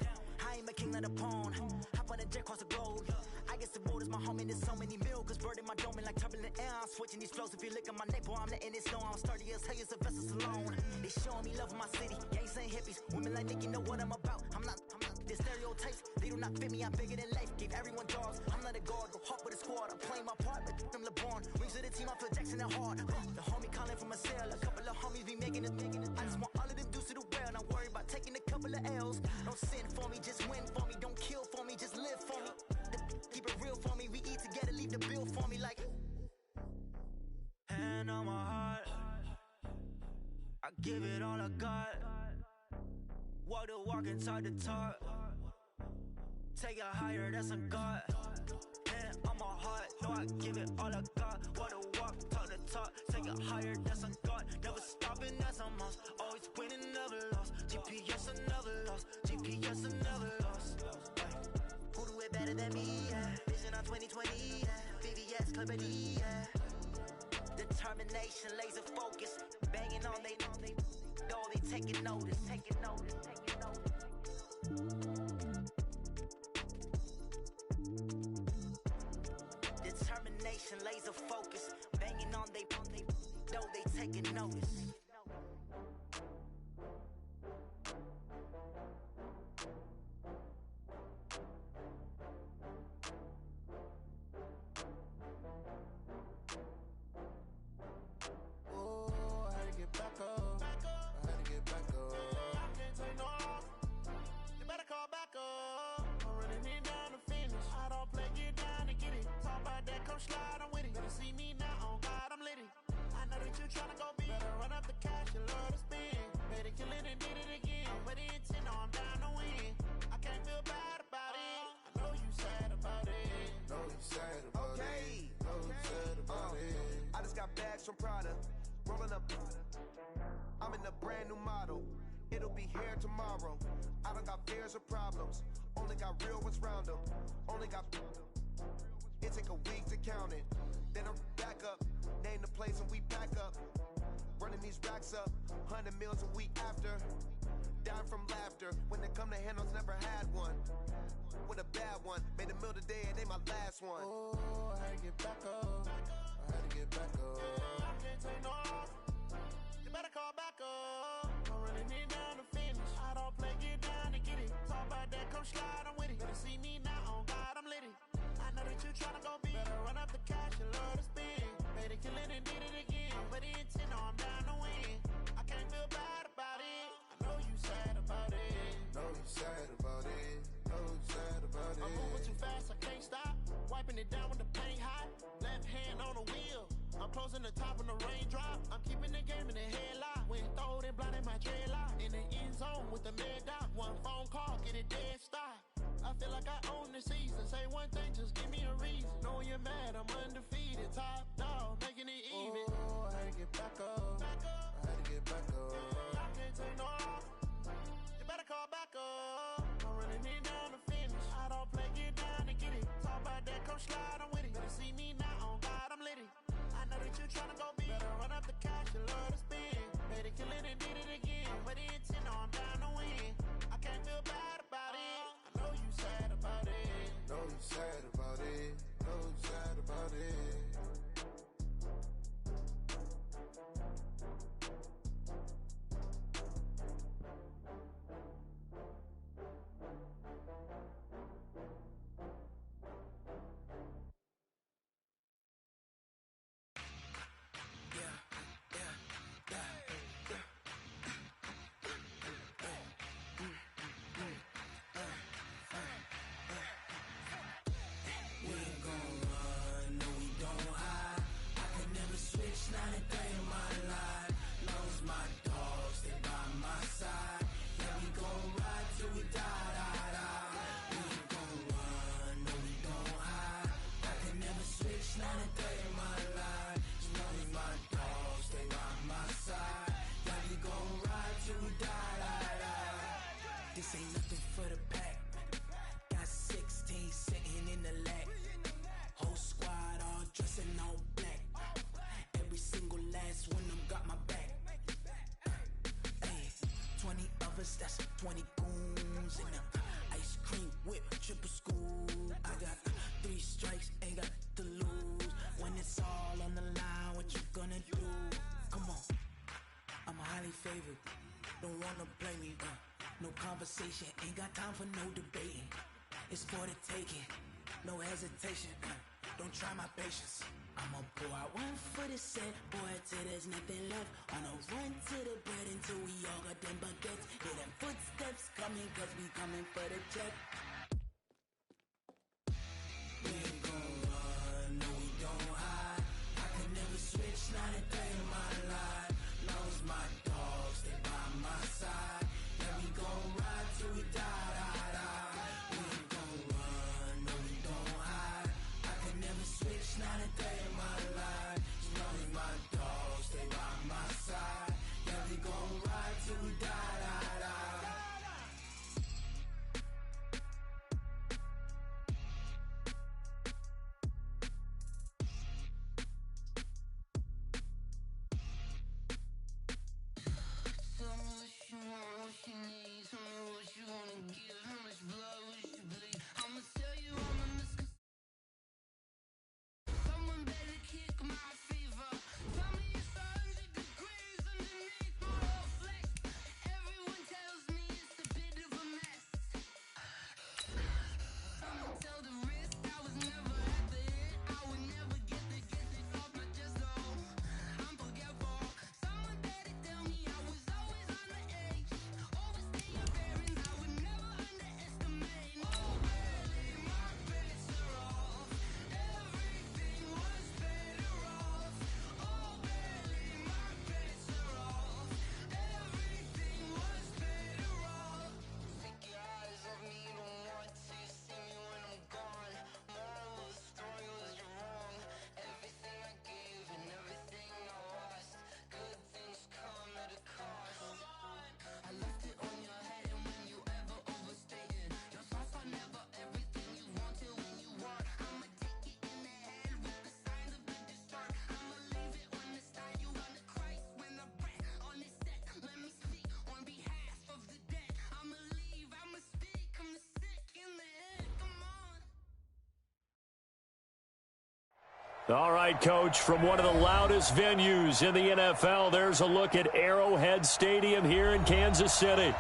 I ain't a king of the pawn. Hop on a jet across the globe. I guess the road is my home and there's so many milkers burning my dome like turbulent air. I'm switching these flows. If you look at my neck, boy, I'm letting it snow. I'm sturdy as hell, as a vessel alone. They showing me love in my city. Gangs ain't hippies. Women like Nicki know what I'm about. I'm not the stereotypes. They do not fit me. I'm bigger than life. Give everyone dogs. I'm not a guard. Go hard with a squad. I'm playing my part, but I'm LeBron. Wings of the team. I feel Jackson and hard. The homie calling from a cell. A couple of homies be making it. I just want all of them dudes to do well. Not worry about taking a couple of L's. Don't sin for me, just win for me. Don't kill for me, just live for me. Keep it real for me. We eat together, leave the bill for me like. Hand on my heart, I give it all I got. Walk the walk and talk the talk. Take it higher, that's a God. Hand on my heart, no, I give it all I got. Walk the walk, talk the talk. Take it higher, that's a God. Never stopping, that's a must. Always winning, never lost. GPS, I never lost. GPS, I never lost. Who do it better than me? Yeah. Vision on 2020. Yeah. VVS, Clippity. Yeah. Determination, laser focus. Banging on they door, they taking notice. Taking notice. Taking notice. Determination, laser focus. Banging on they door, they taking notice. Slide, I'm with it. Better see me now, on God, I'm lit it. I know that you tryna go big. Better run up the cash, you love to spend. Better kill it and did it again. With the intent, no, I'm down to win. I can't feel bad about it. I know you sad about it. Know you sad about it. Know you sad about it. I just got bags from Prada. Rolling up. I'm in a brand new model. It'll be here tomorrow. I don't got fears or problems. Only got real ones round them. Only got. It take a week to count it. Then I'm back up. Name the place and we back up. Running these racks up. 100 meals a week after. Dying from laughter. When they come to handles, never had one. With a bad one. Made a meal today and they my last one. Oh, I had to get back up. I had to get back up. I can't take no off. You better call back up. I'm running it down to finish. I don't play, get down to get it. Talk about that, come slide, I'm with it. Better see me now, on God, I'm lit it. I know that you tryna go big. Better run up the cash and love to spend. Made a killing and did it again. But the intent, no, I'm down to win. I can't feel bad about it. I know you sad about it. Know you sad about it. Know you sad about it. I'm moving too fast, I can't stop. Wiping it down when the paint hot. Left hand on the wheel. I'm closing the top when the rain drop. I'm keeping the game in the headlock. When throwed and blinded my dreadlock. In the end zone with the mad dot. One phone call, get it dead stop. I feel like I own the season. Say one thing, just give me a reason. Know you're mad, I'm undefeated. Top dog, making it even. Oh, I had to get back up. I had to get back up. I can't take no off. You better call back up. I'm running it down to finish. I don't play, get down to get it. Talk about that, come slide, I'm with it. Better see me now, on God, I'm lit it. I know that you tryna go big. Better run up the cash and love to spend. Made a killing and did it again. But the intent, no, I'm down to win. I can't feel bad about it. I know you sad about it. Know you sad about it. Know you sad about it. We ain't gon' run, no we don't hide. I could never switch, not a day in my life. Long as my dogs stay by my side. Yeah, we gon' ride till we die, die, die. We ain't gon' run, no we don't hide. I could never switch, not a day in my life. As long as my dogs stay by my side. Yeah, we gon' ride till we die, die, die. This ain't nothing for the pack. Got 16 sitting in the lag. Whole squad all dressing all black. Every single last one of them got my back. Hey, 20 of us, that's 20 goons in the ice cream whip, triple scoop. I got 3 strikes, ain't got to lose. When it's all on the line, what you gonna do? Come on, I'm highly favored. Don't wanna play me, no conversation, ain't got time for no debating. It's for the taking, no hesitation. Don't try my patience. I'ma pour out one for the set, boy, till there's nothing left. On a run to the bread until we all got them baguettes. Hear them footsteps coming, cause we coming for the check. We ain't gon' run, no we don't hide. I could never switch, not a day in my life. Long as my dogs stay by my side. Yeah, we gon' ride till we die, die, die. We ain't gon' run, no we don't hide. I could never switch, not a day in my life. As long as my dogs stay by my side. Yeah, we gon' ride till we die, die, die. All right, Coach, from one of the loudest venues in the NFL, there's a look at Arrowhead Stadium here in Kansas City.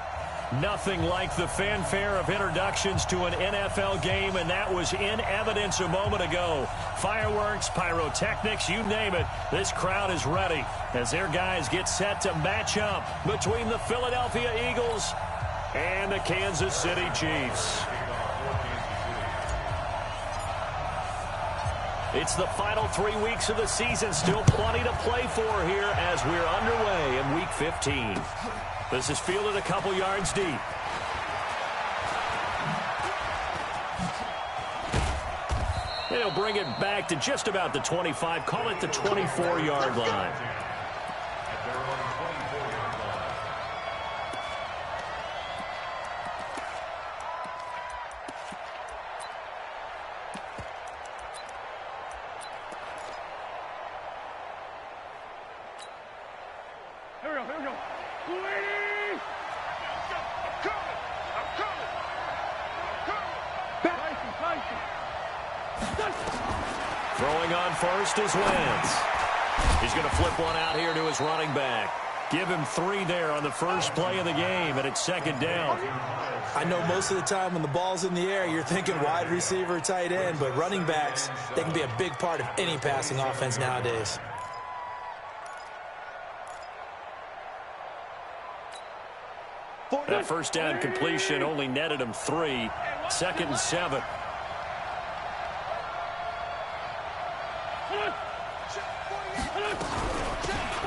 Nothing like the fanfare of introductions to an NFL game, and that was in evidence a moment ago. Fireworks, pyrotechnics, you name it. This crowd is ready as their guys get set to match up between the Philadelphia Eagles and the Kansas City Chiefs. It's the final 3 weeks of the season. Still plenty to play for here as we're underway in Week 15. This is fielded a couple yards deep. They'll bring it back to just about the 25. Call it the 24-yard line. Throwing on first is Wentz. He's going to flip one out here to his running back. Give him 3 there on the first play of the game, and it's second down. I know most of the time when the ball's in the air, you're thinking wide receiver, tight end, but running backs, they can be a big part of any passing offense nowadays. That first down completion only netted him 3. Second and 7.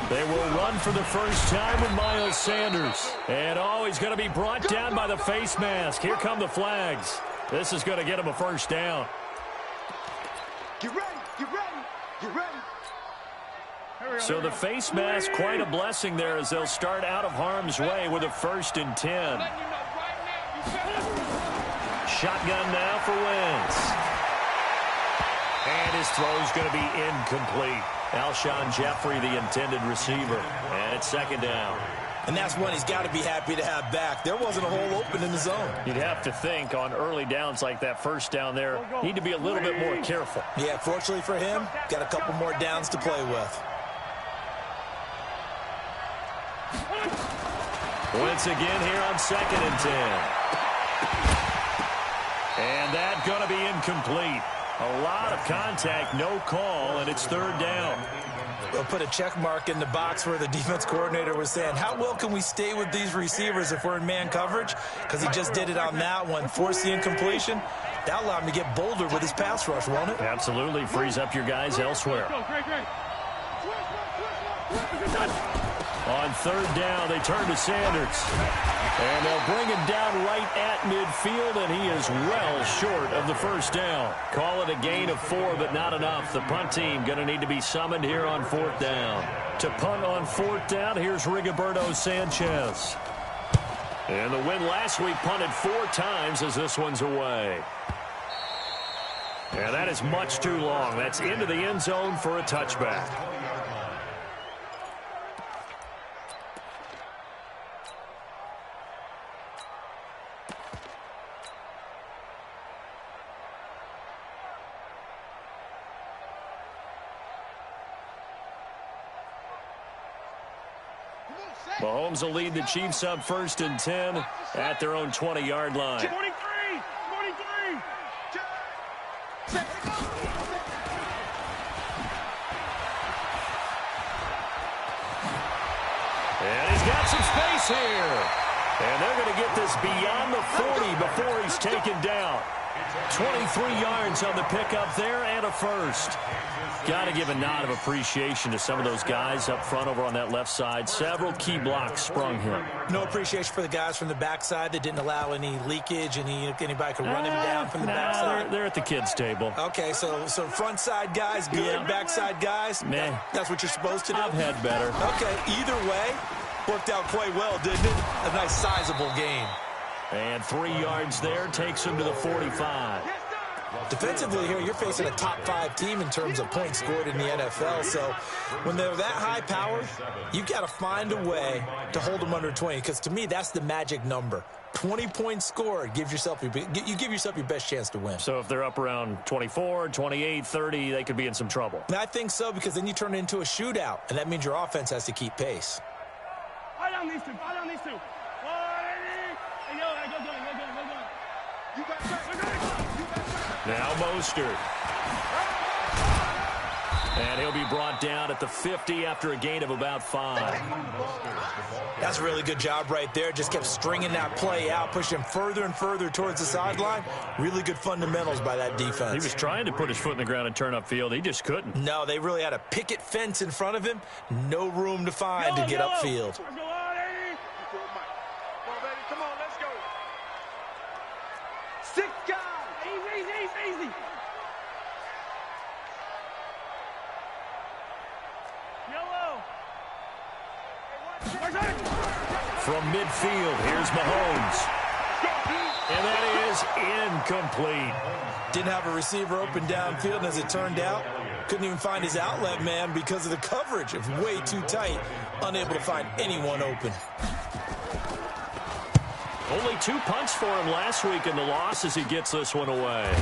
They will run for the first time with Miles Sanders. And he's going to be brought down by the face mask. Here come the flags. This is going to get him a first down. Get ready, get ready, get ready. So the face mask, quite a blessing there as they'll start out of harm's way with a 1st and 10. Shotgun now for Wentz. And his throw's going to be incomplete. Alshon Jeffrey, the intended receiver. And it's second down. And that's one he's got to be happy to have back. There wasn't a hole open in the zone. You'd have to think on early downs like that first down there, need to be a little bit more careful. Yeah, fortunately for him, got a couple more downs to play with. Once again here on 2nd and 10. And that's going to be incomplete. A lot of contact, no call, and it's 3rd down. We'll put a check mark in the box where the defense coordinator was saying, how well can we stay with these receivers if we're in man coverage? Because he just did it on that one, forced the incompletion. That allowed him to get bolder with his pass rush, won't it? Absolutely, frees up your guys elsewhere. On 3rd down, they turn to Sanders. And they'll bring him down right at midfield, and he is well short of the first down. Call it a gain of 4, but not enough. The punt team going to need to be summoned here on 4th down. To punt on 4th down, here's Rigoberto Sanchez. And the win last week punted 4 times as this one's away. And that is much too long. That's into the end zone for a touchback. Mahomes will lead the Chiefs up 1st and 10 at their own 20-yard line. 23. And he's got some space here. And they're going to get this beyond the 40 before he's taken down. 23 yards on the pickup there and a first. Got to give a nod of appreciation to some of those guys up front over on that left side. Several key blocks sprung him. No appreciation for the guys from the backside that didn't allow any leakage, and anybody could run him down from the backside. They're at the kids' table. Okay, so front side guys good, backside guys, man, that's what you're supposed to do? I've had better. Okay, either way, worked out quite well, didn't it? A nice sizable gain. And 3 yards there takes him to the 45. Defensively here, you're facing a top-5 team in terms of points scored in the NFL. So when they're that high-powered, you've got to find a way to hold them under 20, because to me, that's the magic number. 20 points scored, you give yourself your best chance to win. So if they're up around 24, 28, 30, they could be in some trouble. And I think so, because then you turn it into a shootout, and that means your offense has to keep pace. Fire down these two. Fire down these two. Hey, yo, go. You got that. Now Mostert. And he'll be brought down at the 50 after a gain of about 5. That's a really good job right there. Just kept stringing that play out, pushing further and further towards the sideline. Really good fundamentals by that defense. He was trying to put his foot in the ground and turn upfield. He just couldn't. No, they really had a picket fence in front of him. No room to find to get upfield. Come on, let's go. 6 guys. Easy. From midfield, here's Mahomes. And that is incomplete. Didn't have a receiver open downfield, and as it turned out, couldn't even find his outlet man because of the coverage. It was way too tight, unable to find anyone open. Only 2 punts for him last week in the loss as he gets this one away.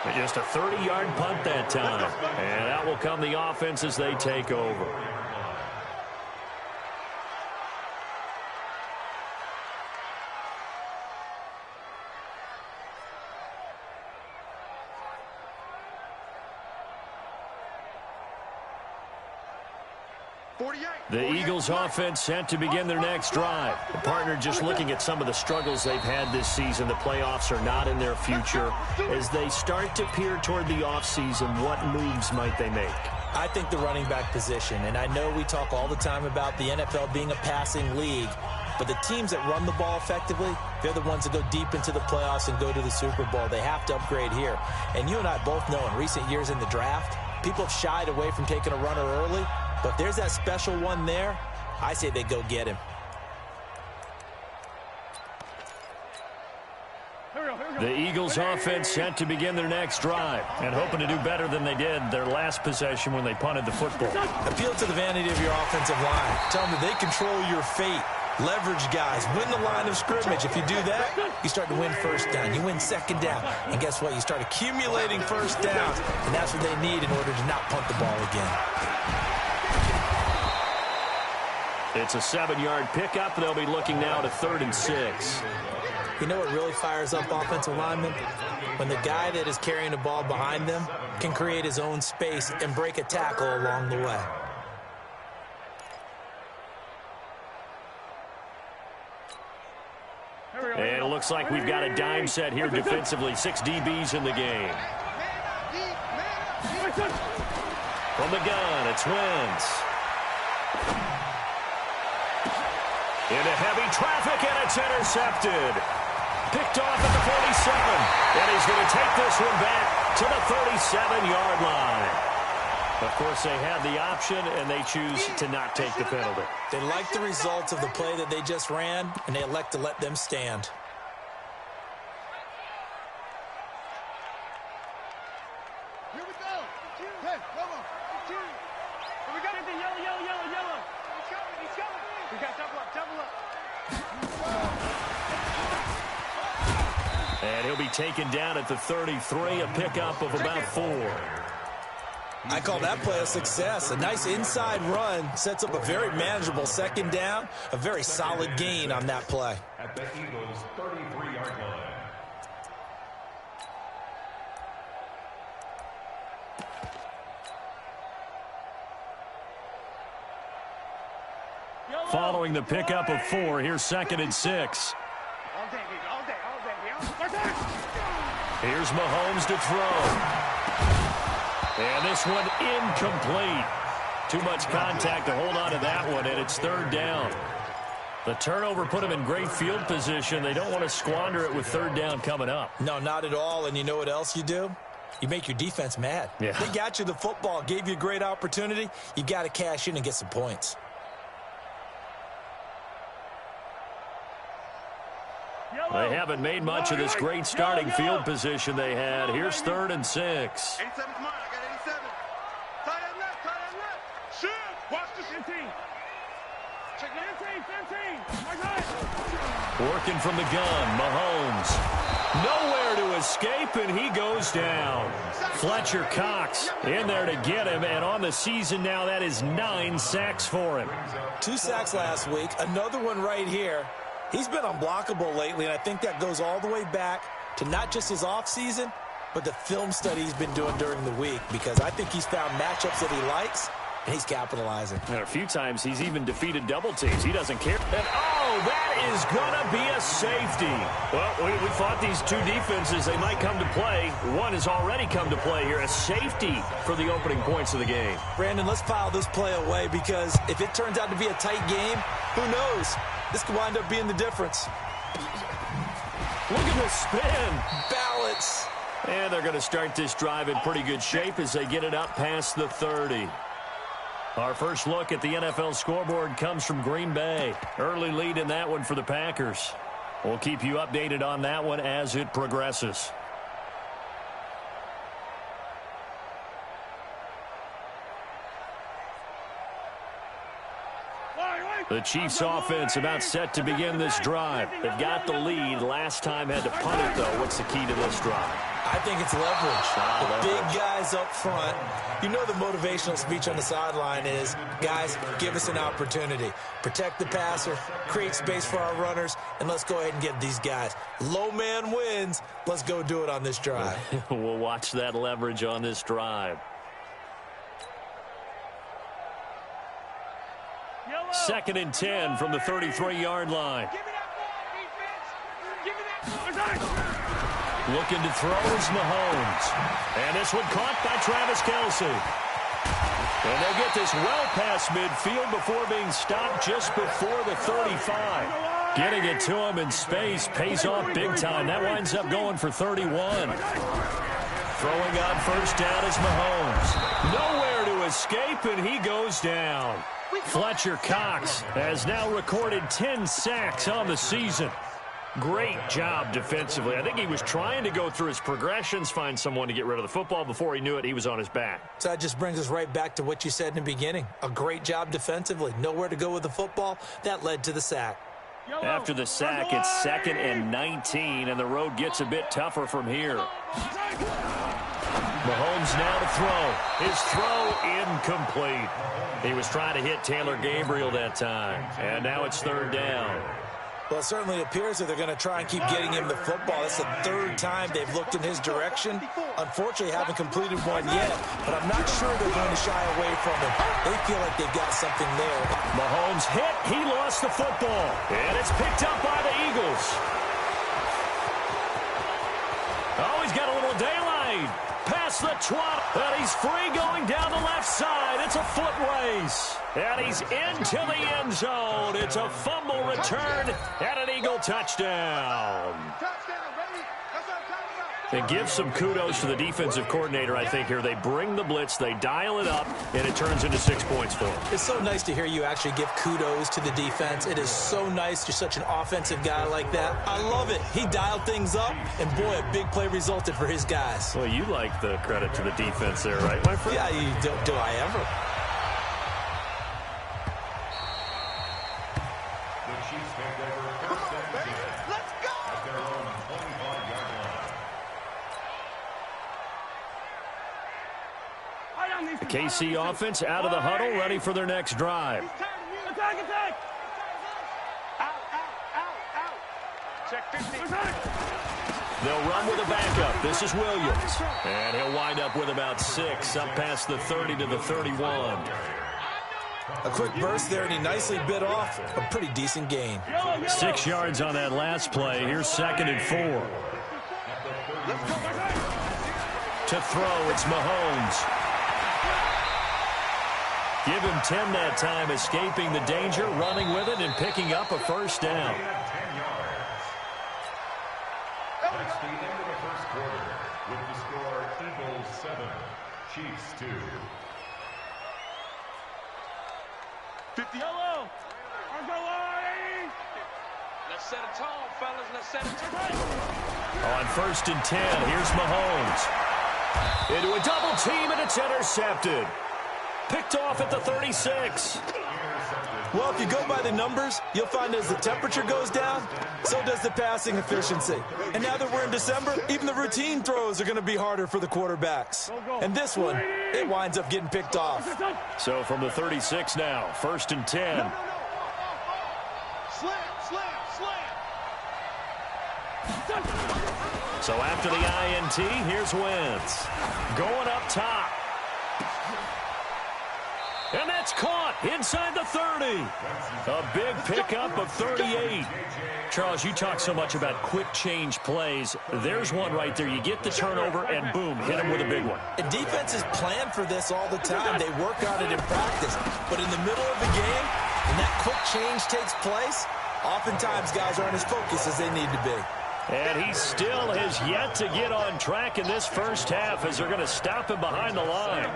But just a 30-yard punt that time. And out will come the offense as they take over. The Eagles offense set to begin their next drive. The partner just looking at some of the struggles they've had this season. The playoffs are not in their future. As they start to peer toward the offseason, what moves might they make? I think the running back position, and I know we talk all the time about the NFL being a passing league, but the teams that run the ball effectively, they're the ones that go deep into the playoffs and go to the Super Bowl. They have to upgrade here. And you and I both know in recent years in the draft, people have shied away from taking a runner early. But if there's that special one there, I say they go get him. The Eagles offense set to begin their next drive and hoping to do better than they did their last possession when they punted the football. Appeal to the vanity of your offensive line. Tell them that they control your fate. Leverage guys. Win the line of scrimmage. If you do that, you start to win first down. You win second down. And guess what? You start accumulating first downs. And that's what they need in order to not punt the ball again. It's a 7-yard pickup. They'll be looking now to 3rd and 6. You know what really fires up offensive linemen? When the guy that is carrying the ball behind them can create his own space and break a tackle along the way. And it looks like we've got a dime set here defensively. 6 DBs in the game. From the gun, it's Wentz. Into heavy traffic, and it's intercepted. Picked off at the 47. And he's going to take this one back to the 37-yard line. Of course, they have the option, and they choose to not take the penalty. They like the results of the play that they just ran, and they elect to let them stand. Here we go. Hey, come on. Here we got it. Yellow. He's coming. We got double up. And he'll be taken down at the 33, a pickup of about 4. I call that play a success. A nice inside run sets up a very manageable second down, a very solid gain on that play. At the Eagles' 33-yard line. Following the pickup of 4, here's 2nd and 6. All day. Here's Mahomes to throw. And this one incomplete. Too much contact to hold on to that one, and it's 3rd down. The turnover put them in great field position. They don't want to squander it with 3rd down coming up. No, not at all. And you know what else you do? You make your defense mad. Yeah. They got you the football, gave you a great opportunity. You got to cash in and get some points. They haven't made much of this great starting field position they had. Here's 3rd and 6. 87's mine. I got 87. Tight end left. Tight end left. Shoot. Watch the 15. Check the 15. Working from the gun, Mahomes. Nowhere to escape, and he goes down. Fletcher Cox in there to get him, and on the season now, that is 9 sacks for him. 2 sacks last week, another one right here. He's been unblockable lately, and I think that goes all the way back to not just his offseason, but the film study he's been doing during the week, because I think he's found matchups that he likes, and he's capitalizing. And a few times he's even defeated double teams. He doesn't care. And, oh, that is going to be a safety. Well, we thought these two defenses, they might come to play. One has already come to play here. A safety for the opening points of the game. Brandon, let's file this play away, because if it turns out to be a tight game, who knows? This could wind up being the difference. Look at the spin. Balance. And they're going to start this drive in pretty good shape as they get it up past the 30. Our first look at the NFL scoreboard comes from Green Bay. Early lead in that one for the Packers. We'll keep you updated on that one as it progresses. The Chiefs offense about set to begin this drive. They've got the lead. Last time had to punt it, though. What's the key to this drive? I think it's leverage. The big guys up front. You know the motivational speech on the sideline is, guys, give us an opportunity. Protect the passer, create space for our runners, and let's go ahead and get these guys. Low man wins. Let's go do it on this drive. We'll watch that leverage on this drive. 2nd and 10 from the 33-yard line. Looking to throw is Mahomes. And this one caught by Travis Kelce. And they'll get this well past midfield before being stopped just before the 35. Getting it to him in space pays off big time. That winds up going for 31. Throwing on first down is Mahomes. Nowhere to escape, and he goes down. Fletcher Cox has now recorded 10 sacks on the season. Great job defensively. I think he was trying to go through his progressions, find someone to get rid of the football. Before he knew it, he was on his back. So that just brings us right back to what you said in the beginning. A great job defensively. Nowhere to go with the football. That led to the sack. After the sack, it's 2nd and 19, and the road gets a bit tougher from here. Mahomes now to throw. His throw incomplete. He was trying to hit Taylor Gabriel that time, and now it's 3rd down. Well, it certainly appears that they're going to try and keep getting him the football. That's the 3rd time they've looked in his direction. Unfortunately, haven't completed one yet, but I'm not sure they're going to shy away from him. They feel like they've got something there. Mahomes hit. He lost the football, and it's picked up by the Eagles. Oh, he's got a little daylight. Past the 20, and he's free going down the left side. It's a foot race, and he's into the end zone. It's a fumble return and an Eagle touchdown. And give some kudos to the defensive coordinator, I think, here. They bring the blitz, they dial it up, and it turns into 6 points for them. It's so nice to hear you actually give kudos to the defense. It is so nice. You're such an offensive guy like that. I love it. He dialed things up, and boy, a big play resulted for his guys. Well, you like the credit to the defense there, right, my friend? Yeah, do I ever? The Chiefs take over first and 10 at their own 25-yard line. The KC offense out of the huddle, ready for their next drive. Attack! Out! Check 50. They'll run with a backup. This is Williams. And he'll wind up with about 6, up past the 30 to the 31. A quick burst there, and he nicely bit off a pretty decent gain. 6 yards on that last play. Here's 2nd and 4. To throw, it's Mahomes. Give him 10 that time, escaping the danger, running with it, and picking up a first down. That's the end of the first quarter with the score Eagles 7, Chiefs 2. 50. Yellow. Let's set a tone, fellas. Let's set a tone. On 1st and 10, here's Mahomes. Into a double team, and it's intercepted. Picked off at the 36. Well, if you go by the numbers, you'll find as the temperature goes down, so does the passing efficiency. And now that we're in December, even the routine throws are going to be harder for the quarterbacks. And this one, it winds up getting picked off. So from the 36 now, 1st and 10. So after the INT, here's Wentz. Going up top. And that's caught inside the 30. A big pickup of 38. Charles, you talk so much about quick change plays. There's one right there. You get the turnover, and boom, hit him with a big one. And defenses plan for this all the time. They work on it in practice. But in the middle of the game, when that quick change takes place, oftentimes guys aren't as focused as they need to be. And he still has yet to get on track in this first half as they're going to stop him behind the line.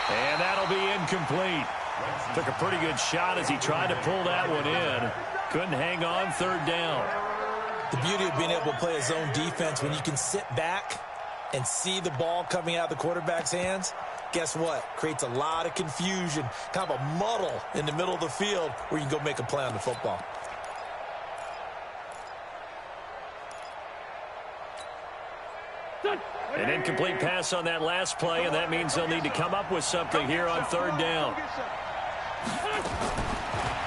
And that'll be incomplete. Took a pretty good shot as he tried to pull that one in. Couldn't hang on 3rd down. The beauty of being able to play a zone defense when you can sit back and see the ball coming out of the quarterback's hands, guess what? Creates a lot of confusion, kind of a muddle in the middle of the field where you can go make a play on the football. An incomplete pass on that last play, and that means they'll need to come up with something here on 3rd down.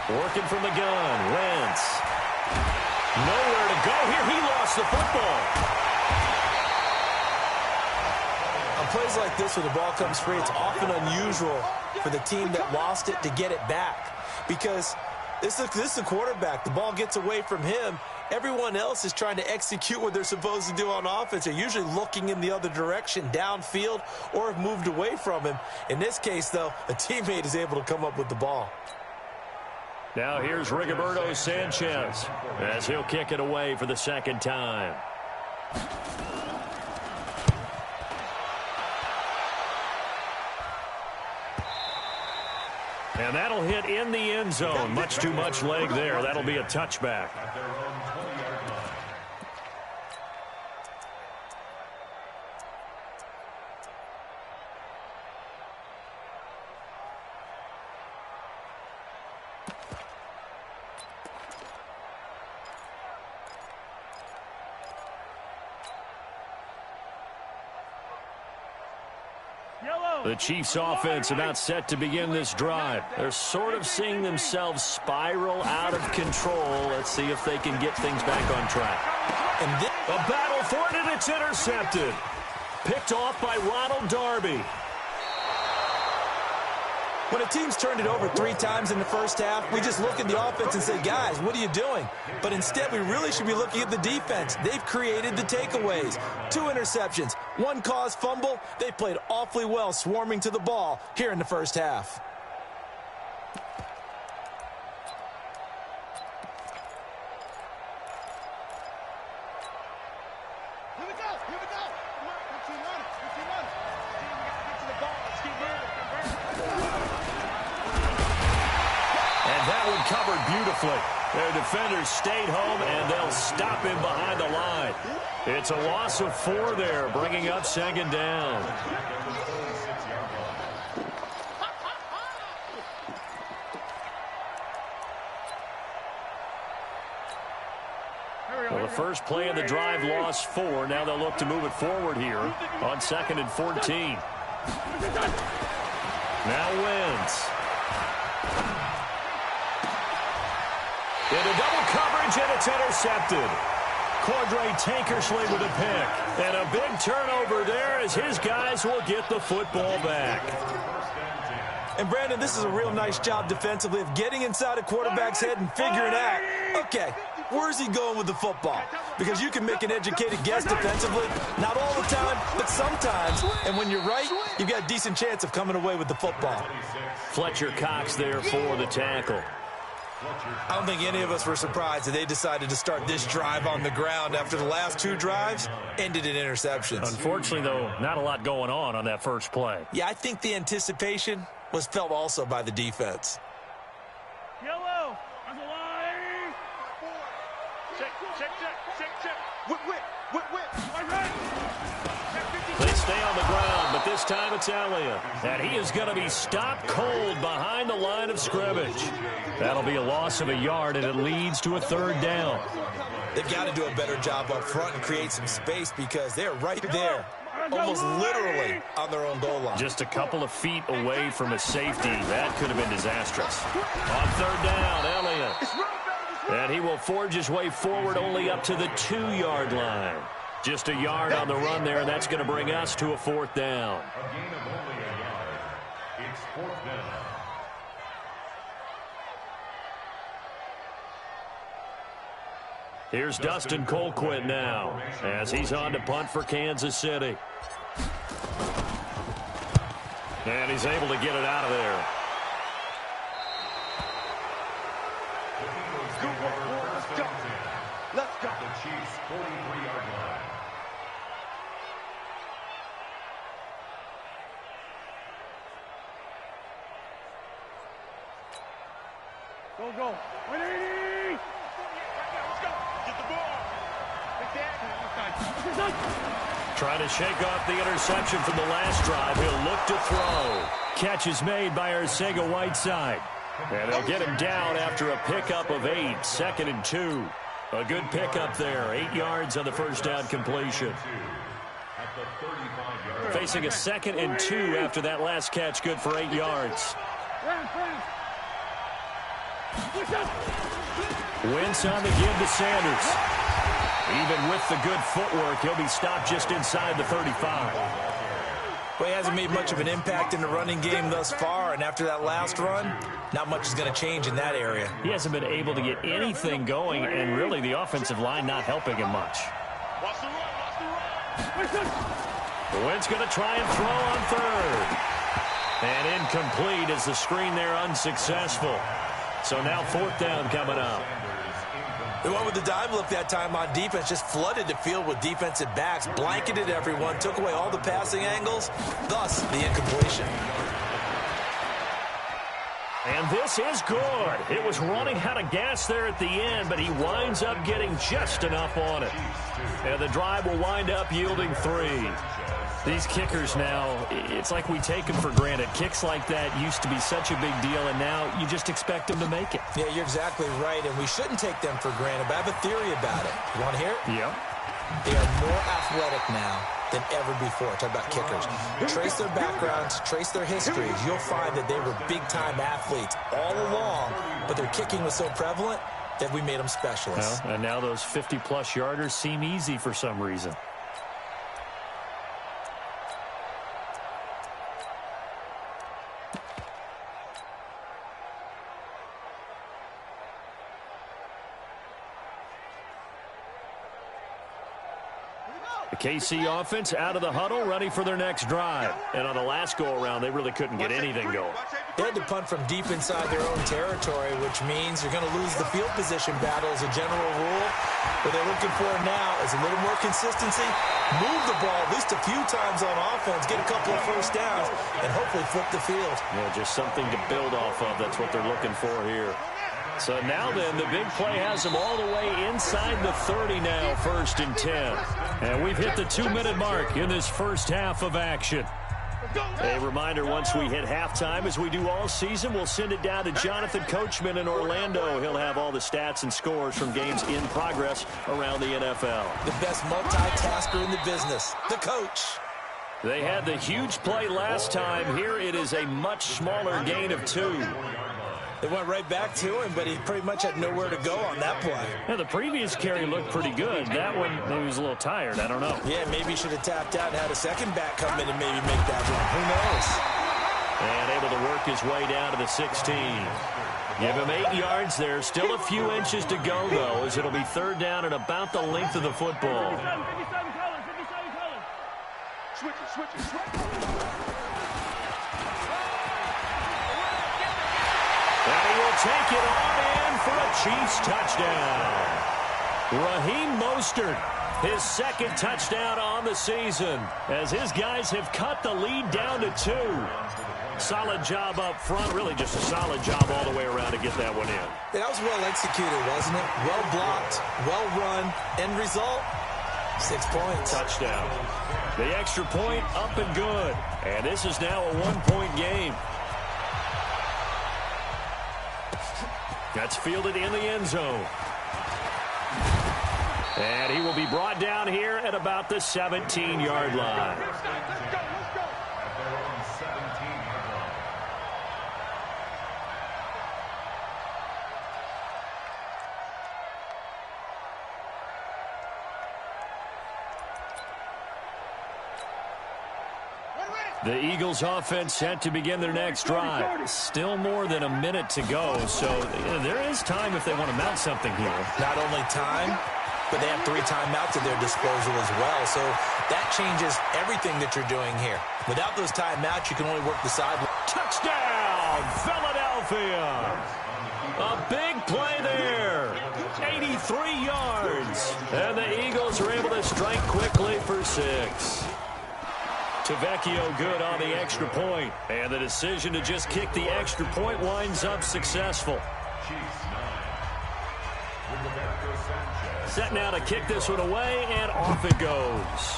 Working from the gun, Wentz. Nowhere to go here. He lost the football. On plays like this where the ball comes free, it's often unusual for the team that lost it to get it back. Because this is a quarterback. The ball gets away from him. Everyone else is trying to execute what they're supposed to do on offense. They're usually looking in the other direction, downfield, or have moved away from him. In this case, though, a teammate is able to come up with the ball. Now here's Rigoberto Sanchez as he'll kick it away for the 2nd time. And that'll hit in the end zone. Much too much leg there. That'll be a touchback. The Chiefs' offense about set to begin this drive. They're sort of seeing themselves spiral out of control. Let's see if they can get things back on track. And a battle for it, and it's intercepted. Picked off by Ronald Darby. When a team's turned it over 3 times in the first half, we just look at the offense and say, guys, what are you doing? But instead, we really should be looking at the defense. They've created the takeaways. 2 interceptions, 1 caused fumble. They played awfully well swarming to the ball here in the first half. Here we go. Here we go. Let's keep running. Let's keep running. Get to the ball. Let's keep moving. And that one covered beautifully. Their defenders stayed home, and they'll stop him behind the line. It's a loss of 4 there, bringing up 2nd down. Well, the first play of the drive lost 4. Now they'll look to move it forward here on 2nd and 14. Now Wentz. Into double coverage, and it's intercepted. Cordray Tankersley with a pick. And a big turnover there as his guys will get the football back. And, Brandon, this is a real nice job defensively of getting inside a quarterback's head and figuring out, okay, where's he going with the football? Because you can make an educated guess defensively, not all the time, but sometimes. And when you're right, you've got a decent chance of coming away with the football. Fletcher Cox there for the tackle. I don't think any of us were surprised that they decided to start this drive on the ground after the last 2 drives ended in interceptions. Unfortunately, though, not a lot going on that first play. Yeah, I think the anticipation was felt also by the defense. Yellow. That's a line. Check. Whip. They stay on the ground, but this time it's Elliott. And he is going to be stopped cold behind the line of scrimmage. That'll be a loss of a yard, and it leads to a 3rd down. They've got to do a better job up front and create some space because they're right there, almost literally on their own goal line. Just a couple of feet away from a safety. That could have been disastrous. On 3rd down, Elliott. And he will forge his way forward only up to the 2-yard line. Just a yard on the run there, and that's going to bring us to a 4th down. A gain of only a yard. It's 4th down. Here's Dustin Colquitt now as he's on to punt for Kansas City. And he's able to get it out of there. Let's go. The Chiefs' 43-yard line. Go. 180. Let's go. Get the ball. Trying to shake off the interception from the last drive. He'll look to throw. Catch is made by Arcega-Whiteside. And they'll get him down after a pickup of 8, 2nd and 2. A good pickup there, 8 yards on the first down completion. Facing a 2nd and 2 after that last catch, good for 8 yards. Wentz on the give to Sanders. Even with the good footwork, he'll be stopped just inside the 35. Well, he hasn't made much of an impact in the running game thus far, and after that last run, not much is going to change in that area. He hasn't been able to get anything going, and really the offensive line not helping him much. Wentz going to try and throw on 3rd. And incomplete as the screen there unsuccessful. So now 4th down coming up. The one with the dime look that time on defense just flooded the field with defensive backs, blanketed everyone, took away all the passing angles, thus the incompletion. And this is good. It was running out of gas there at the end, but he winds up getting just enough on it. And the drive will wind up yielding 3. These kickers now, it's like we take them for granted. Kicks like that used to be such a big deal, and now you just expect them to make it. Yeah, you're exactly right, and we shouldn't take them for granted, but I have a theory about it. You want to hear it? Yeah. They are more athletic now than ever before. Talk about kickers. Trace their backgrounds, trace their histories. You'll find that they were big-time athletes all along, but their kicking was so prevalent that we made them specialists. Well, and now those 50-plus yarders seem easy for some reason. The KC offense out of the huddle, ready for their next drive. And on the last go-around, they really couldn't get anything going. They had to punt from deep inside their own territory, which means you're going to lose the field position battle as a general rule. What they're looking for now is a little more consistency, move the ball at least a few times on offense, get a couple of first downs, and hopefully flip the field. Yeah, just something to build off of. That's what they're looking for here. So now then, the big play has them all the way inside the 30 now, 1st and 10. And we've hit the 2-minute mark in this first half of action. A reminder, once we hit halftime, as we do all season, we'll send it down to Jonathan Coachman in Orlando. He'll have all the stats and scores from games in progress around the NFL. The best multitasker in the business, the coach. They had the huge play last time. Here it is a much smaller gain of 2. They went right back to him, but he pretty much had nowhere to go on that play. Yeah, the previous carry looked pretty good. That one, maybe he was a little tired. I don't know. Yeah, maybe he should have tapped out and had a second back come in and maybe make that run. Who knows? And able to work his way down to the 16. Give him 8 yards there. Still a few inches to go, though, as it'll be 3rd down and about the length of the football. 57 colors. Switch it. And he will take it on in for a Chiefs touchdown. Raheem Mostert, his second touchdown on the season, as his guys have cut the lead down to 2. Solid job up front, really just a solid job all the way around to get that one in. Yeah, that was well executed, wasn't it? Well blocked, well run. End result, 6 points. Touchdown. The extra point up and good. And this is now a 1-point game. That's fielded in the end zone. And he will be brought down here at about the 17-yard line. The Eagles offense set to begin their next drive. Still more than a minute to go, so there is time if they want to mount something here. Not only time, but they have 3 timeouts at their disposal as well, so that changes everything that you're doing here. Without those timeouts, you can only work the sideline. Touchdown, Philadelphia! A big play there. 83 yards. And the Eagles are able to strike quickly for 6. Tavecchio good on the extra point. And the decision to just kick the extra point winds up successful. Set now to kick this one away, and off it goes.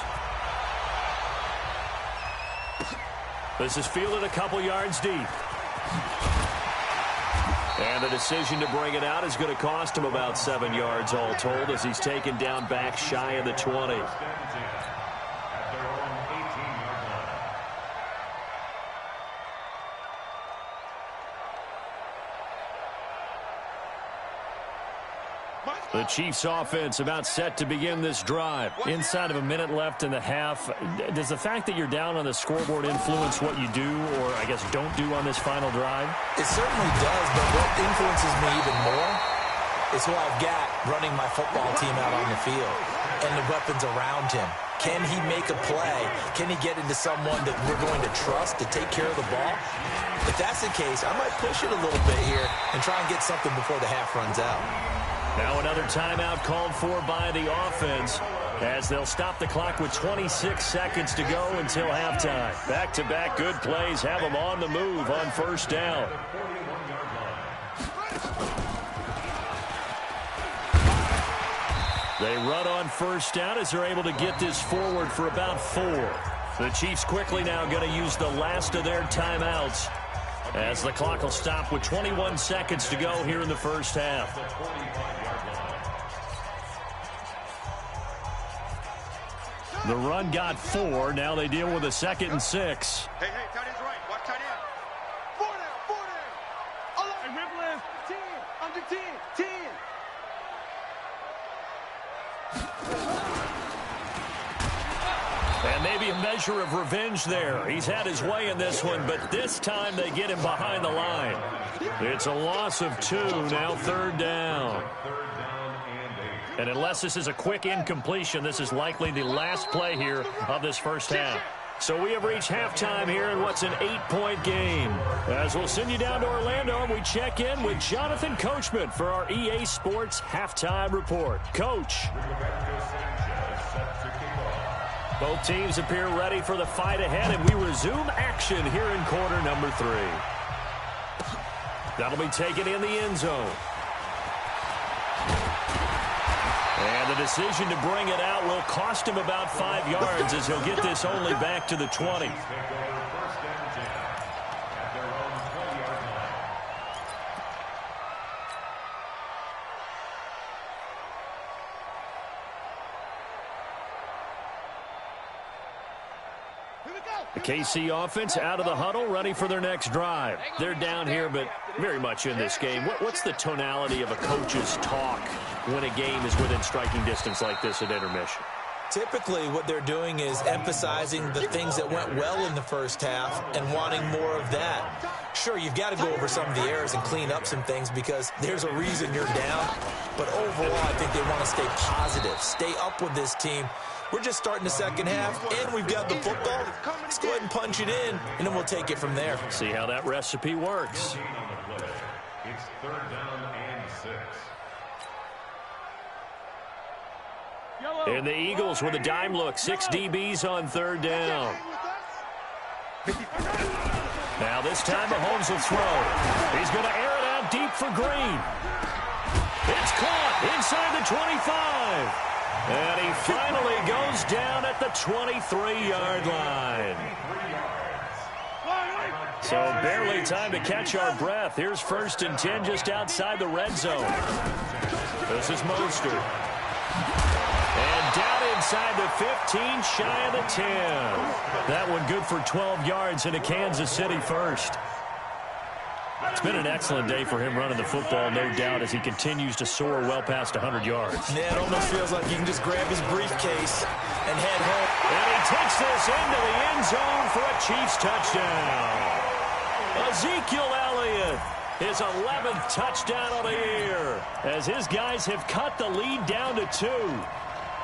This is fielded a couple yards deep. And the decision to bring it out is going to cost him about 7 yards all told as he's taken down back shy of the 20. The Chiefs offense about set to begin this drive. Inside of a minute left in the half. Does the fact that you're down on the scoreboard influence what you do, or I guess don't do on this final drive? It certainly does, but what influences me even more is who I've got running my football team out on the field and the weapons around him. Can he make a play? Can he get into someone that we're going to trust to take care of the ball? If that's the case, I might push it a little bit here and try and get something before the half runs out. Now another timeout called for by the offense as they'll stop the clock with 26 seconds to go until halftime. Back-to-back good plays have them on the move on first down. They run on first down as they're able to get this forward for about 4. The Chiefs quickly now going to use the last of their timeouts as the clock will stop with 21 seconds to go here in the first half. The run got 4. Now they deal with a 2nd and 6. Hey, tight end's right. Watch tight end. 4 down. Hey, rip left. 10. Under 10. 10. And maybe a measure of revenge there. He's had his way in this one, but this time they get him behind the line. It's a loss of 2. Now 3rd down. And unless this is a quick incompletion, this is likely the last play here of this first half. So we have reached halftime here in what's an 8-point game. As we'll send you down to Orlando, we check in with Jonathan Coachman for our EA Sports Halftime Report. Coach. Both teams appear ready for the fight ahead, and we resume action here in quarter number 3. That'll be taken in the end zone. And the decision to bring it out will cost him about 5 yards as he'll get this only back to the 20. The KC offense out of the huddle, ready for their next drive. They're down here, but very much in this game. What's the tonality of a coach's talk when a game is within striking distance like this at intermission? Typically, what they're doing is emphasizing the things that went well in the first half and wanting more of that. Sure, you've got to go over some of the errors and clean up some things because there's a reason you're down. But overall, I think they want to stay positive, stay up with this team. We're just starting the second half, and we've got the football. Let's go ahead and punch it in, and then we'll take it from there. See how that recipe works. It's 3rd down and 6. And the Eagles with a dime look. 6 DBs on 3rd down. Now this time Mahomes will throw. He's going to air it out deep for Green. It's caught inside the 25. And he finally goes down at the 23-yard line. So barely time to catch our breath. Here's 1st and 10 just outside the red zone. This is Mostert. And down inside the 15, shy of the 10. That one good for 12 yards into Kansas City first. It's been an excellent day for him running the football, no doubt, as he continues to soar well past 100 yards. Yeah, it almost feels like he can just grab his briefcase and head home. And he takes this into the end zone for a Chiefs touchdown. Ezekiel Elliott, his 11th touchdown of the year, as his guys have cut the lead down to 2.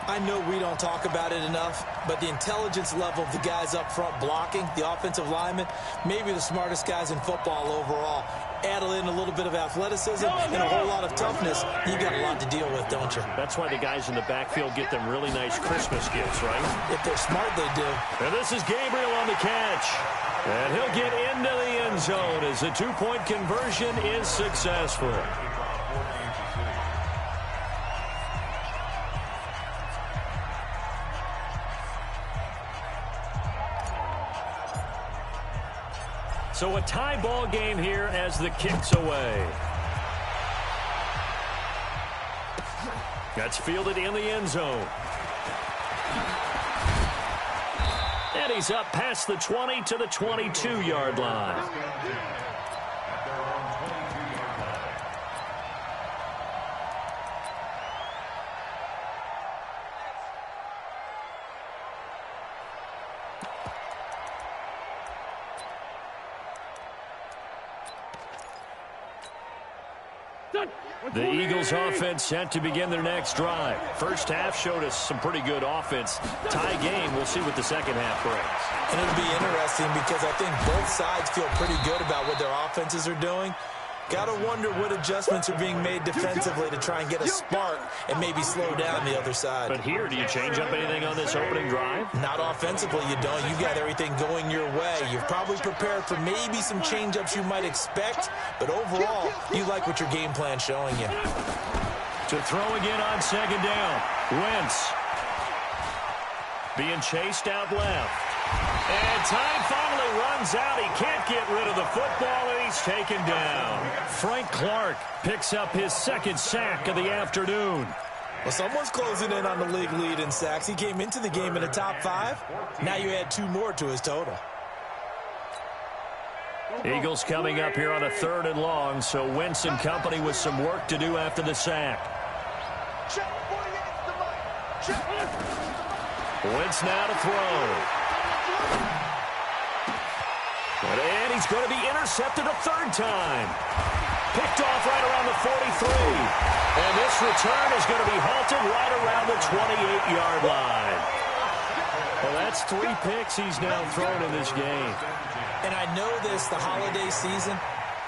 I know we don't talk about it enough, but the intelligence level of the guys up front blocking, the offensive linemen, maybe the smartest guys in football overall. Add in a little bit of athleticism and a whole lot of toughness. You got a lot to deal with, don't you? That's why the guys in the backfield get them really nice Christmas gifts, right? If they're smart, they do. And this is Gabriel on the catch. And he'll get into the end zone as the 2-point conversion is successful. So a tie ball game here as the kick's away. That's fielded in the end zone. And he's up past the 20 to the 22-yard line. The Eagles offense set to begin their next drive. First half showed us some pretty good offense. Tie game, we'll see what the second half brings. And it'll be interesting because I think both sides feel pretty good about what their offenses are doing. Got to wonder what adjustments are being made defensively to try and get a spark and maybe slow down the other side. But here, do you change up anything on this opening drive? Not offensively, you don't. You got everything going your way. You're probably prepared for maybe some change-ups you might expect, but overall, you like what your game plan's showing you. To throw again on 2nd down. Wentz being chased out left. And time finally runs out. He can't get rid of the football, and he's taken down. Frank Clark picks up his 2nd sack of the afternoon. Well, someone's closing in on the league lead in sacks. He came into the game in the top 5. Now you add 2 more to his total. Eagles coming up here on a 3rd and long, so Wentz and company with some work to do after the sack. Wentz now to throw. And he's going to be intercepted a 3rd time. Picked off right around the 43. And this return is going to be halted right around the 28-yard line. Well, that's 3 picks he's now thrown in this game. And I know this, the holiday season,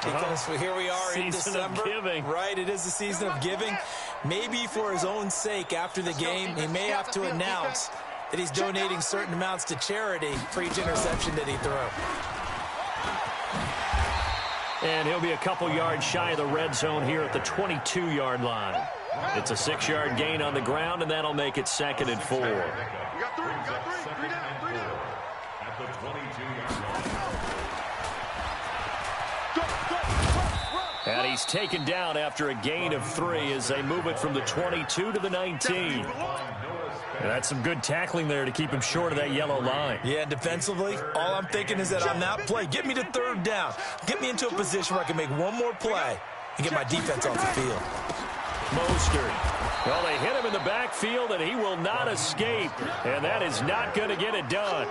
because here we are in December. Of giving. Right, it is the season of giving. Maybe for his own sake after the game, he may have to announce that he's donating certain amounts to charity for each interception that he threw. And he'll be a couple yards shy of the red zone here at the 22-yard line. It's a 6-yard gain on the ground, and that'll make it 2nd and 4. You got 3 down, 3 down. At the 22-yard line. And he's taken down after a gain of 3 as they move it from the 22 to the 19. And that's some good tackling there to keep him short of that yellow line. Yeah, defensively, all I'm thinking is that on that play, get me to 3rd down. Get me into a position where I can make one more play and get my defense off the field. Mostert. Well, they hit him in the backfield, and he will not escape. And that is not going to get it done.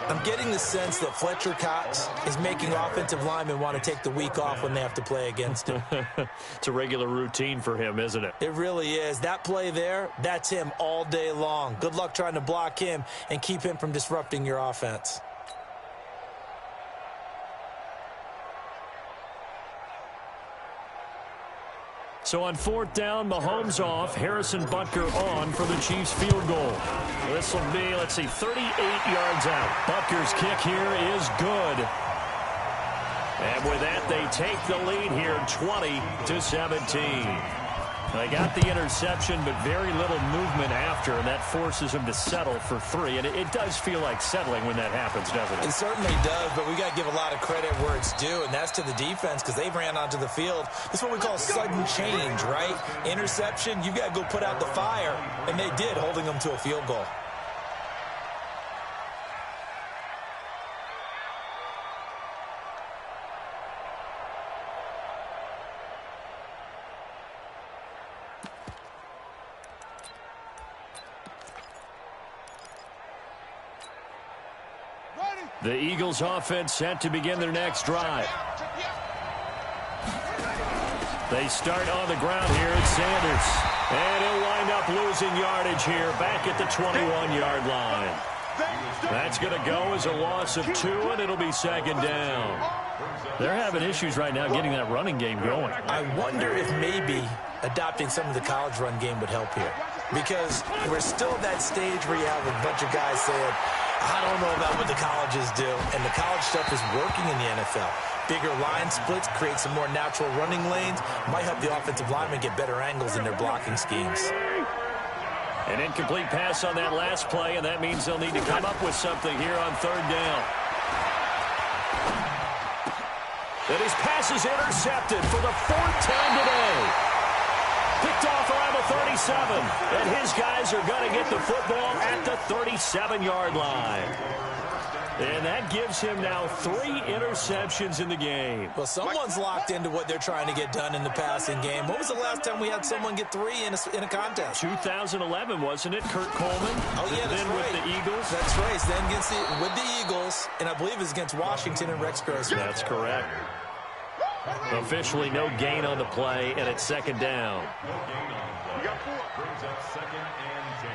I'm getting the sense that Fletcher Cox is making offensive linemen want to take the week off when they have to play against him. It's a regular routine for him, isn't it? It really is. That play there, that's him all day long. Good luck trying to block him and keep him from disrupting your offense. So on 4th down, Mahomes off, Harrison Butker on for the Chiefs field goal. This will be, 38 yards out. Butker's kick here is good. And with that, they take the lead here 20-17. They got the interception, but very little movement after, and that forces them to settle for 3. And it does feel like settling when that happens, doesn't it? It certainly does, but we got to give a lot of credit where it's due, and that's to the defense because they ran onto the field. This is what we call sudden change, right? Interception, you got to go put out the fire, and they did, holding them to a field goal. The Eagles offense set to begin their next drive. They start on the ground here at Sanders. And he'll wind up losing yardage here back at the 21-yard line. That's going to go as a loss of 2, and it'll be 2nd down. They're having issues right now getting that running game going. I wonder if maybe adopting some of the college run game would help here. Because we're still at that stage where you have a bunch of guys saying, I don't know about what the colleges do, and the college stuff is working in the NFL. Bigger line splits, create some more natural running lanes, might help the offensive linemen get better angles in their blocking schemes. An incomplete pass on that last play, and that means they'll need to come up with something here on 3rd down. And his pass is intercepted for the 4th time today. Picked off around the 37, and his guys are going to get the football at the 37-yard line. And that gives him now 3 interceptions in the game. Well, someone's locked into what they're trying to get done in the passing game. When was the last time we had someone get 3 in a contest? 2011, wasn't it? Kurt Coleman? Oh, yeah, that's then right. With the Eagles? That's right. Then with the Eagles, and I believe it was against Washington and Rex Grossman. That's correct. Officially no gain on the play, and it's 2nd down. You got 4. Brings up 2nd and 10.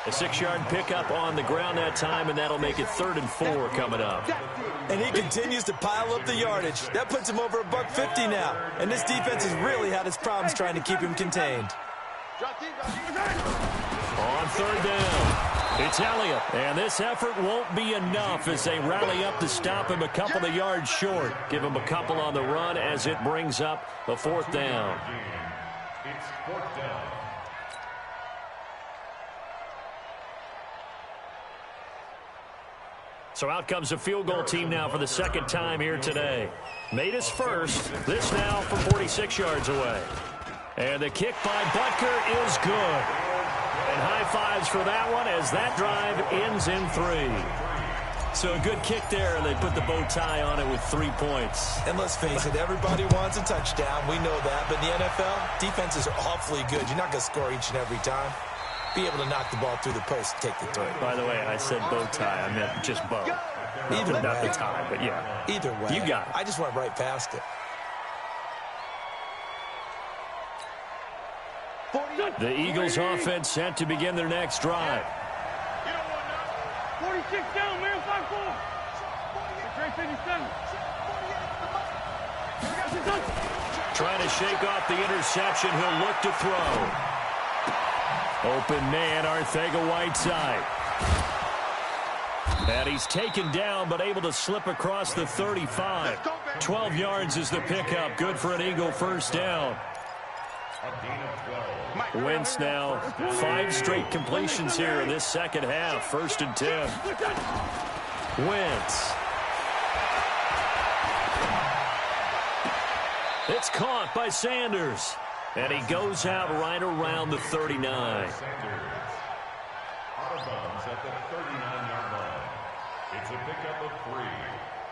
A 6-yard pickup on the ground that time, and that'll make it 3rd and 4 coming up. And he continues to pile up the yardage. That puts him over $150 now. And this defense has really had its problems trying to keep him contained. On 3rd down, it's Elliott. And this effort won't be enough as they rally up to stop him a couple of yards short. Give him a couple on the run as it brings up the 4th down. It's 4th down. So out comes a field goal team now for the 2nd time here today. Made his first. This now from 46 yards away. And the kick by Butker is good. And high fives for that one as that drive ends in 3. So a good kick there, and they put the bow tie on it with 3 points. And let's face it, everybody wants a touchdown. We know that. But in the NFL, defenses are awfully good. You're not going to score each and every time. Be able to knock the ball through the post and take the throw. By the way, I said bow tie. I meant just bow. Either way. Not the tie, but yeah. Either way. You got it. I just went right past it. The Eagles offense set to begin their next drive. 46 down, man, 5-4. 57. Trying to shake off the interception. He'll look to throw. Open man, Arcega-Whiteside. And he's taken down, but able to slip across the 35. 12 yards is the pickup. Good for an Eagle 1st down. Wentz now 5 straight completions here in this 2nd half. 1st and 10. Wentz. It's caught by Sanders. And he goes out right around the 39. Out of bounds at the 39-yard line. It's a pickup of 3.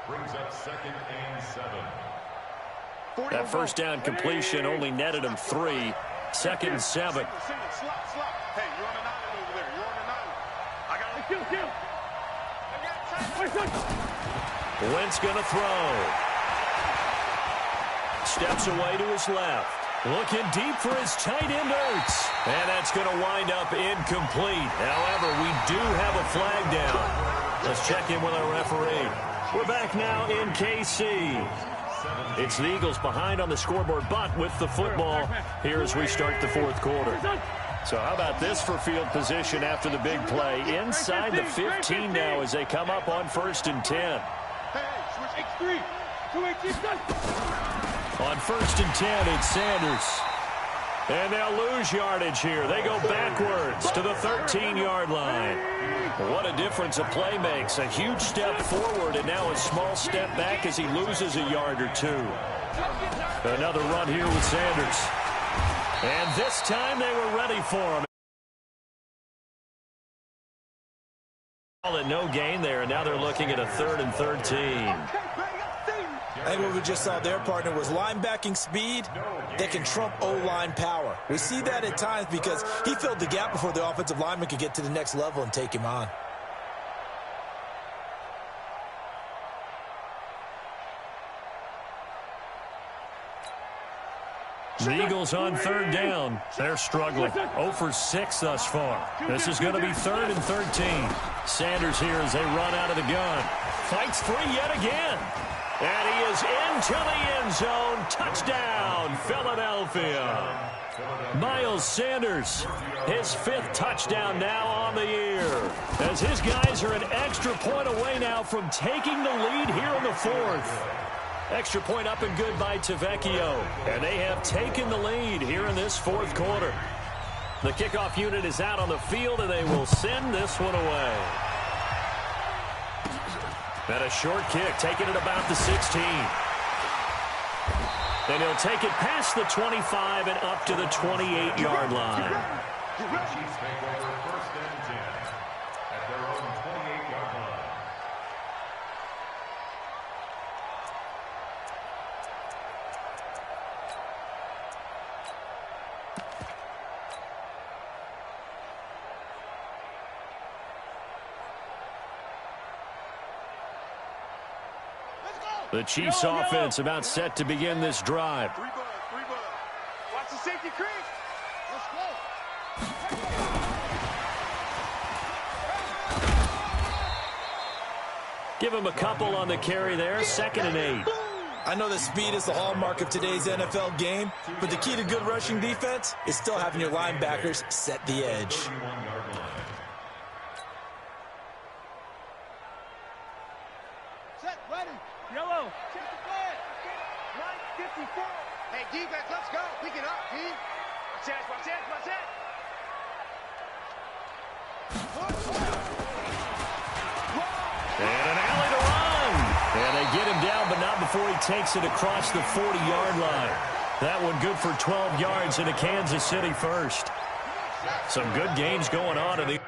Brings up 2nd and 7. That 1st down completion only netted him 3. 2nd and 7. Hey, you're on the 9 over there. You're on the 9. I got to kill. Wentz going to throw. Steps away to his left. Looking deep for his tight end, Ertz. And that's going to wind up incomplete. However, we do have a flag down. Let's check in with our referee. We're back now in KC. It's the Eagles behind on the scoreboard, but with the football here as we start the fourth quarter. So how about this for field position after the big play? Inside the 15 now as they come up on 1st and 10. On 1st and 10, it's Sanders. And they'll lose yardage here. They go backwards to the 13-yard line. What a difference a play makes. A huge step forward and now a small step back as he loses a yard or two. Another run here with Sanders. And this time they were ready for him. No gain there, and now they're looking at a 3rd and 13. I think what we just saw there, partner, was linebacking speed that can trump O-line power. We see that at times because he filled the gap before the offensive lineman could get to the next level and take him on. The Eagles on 3rd down. They're struggling. 0 for 6 thus far. This is going to be 3rd and 13. Sanders here as they run out of the gun. Fights free yet again. And he is into the end zone. Touchdown, Philadelphia. Miles Sanders, his 5th touchdown now on the year. As his guys are an extra point away now from taking the lead here in the 4th. Extra point up and good by Tavecchio. And they have taken the lead here in this 4th quarter. The kickoff unit is out on the field, and they will send this one away. And a short kick, taking it about the 16. And he'll take it past the 25 and up to the 28-yard line. Chiefs take over 1st and 10 at their own 28-yard line. The Chiefs offense about set to begin this drive. Watch the safety creep. Let's go. Give him a couple on the carry there. 2nd and 8. I know that speed is the hallmark of today's NFL game, but the key to good rushing defense is still having your linebackers set the edge. Set, ready. Yellow. Check the flag. Line 54. Hey, defense, let's go. Pick it up, D. Watch that, watch that, watch that. And an alley to run. And they get him down, but not before he takes it across the 40-yard line. That one good for 12 yards into Kansas City first. Some good games going on in the...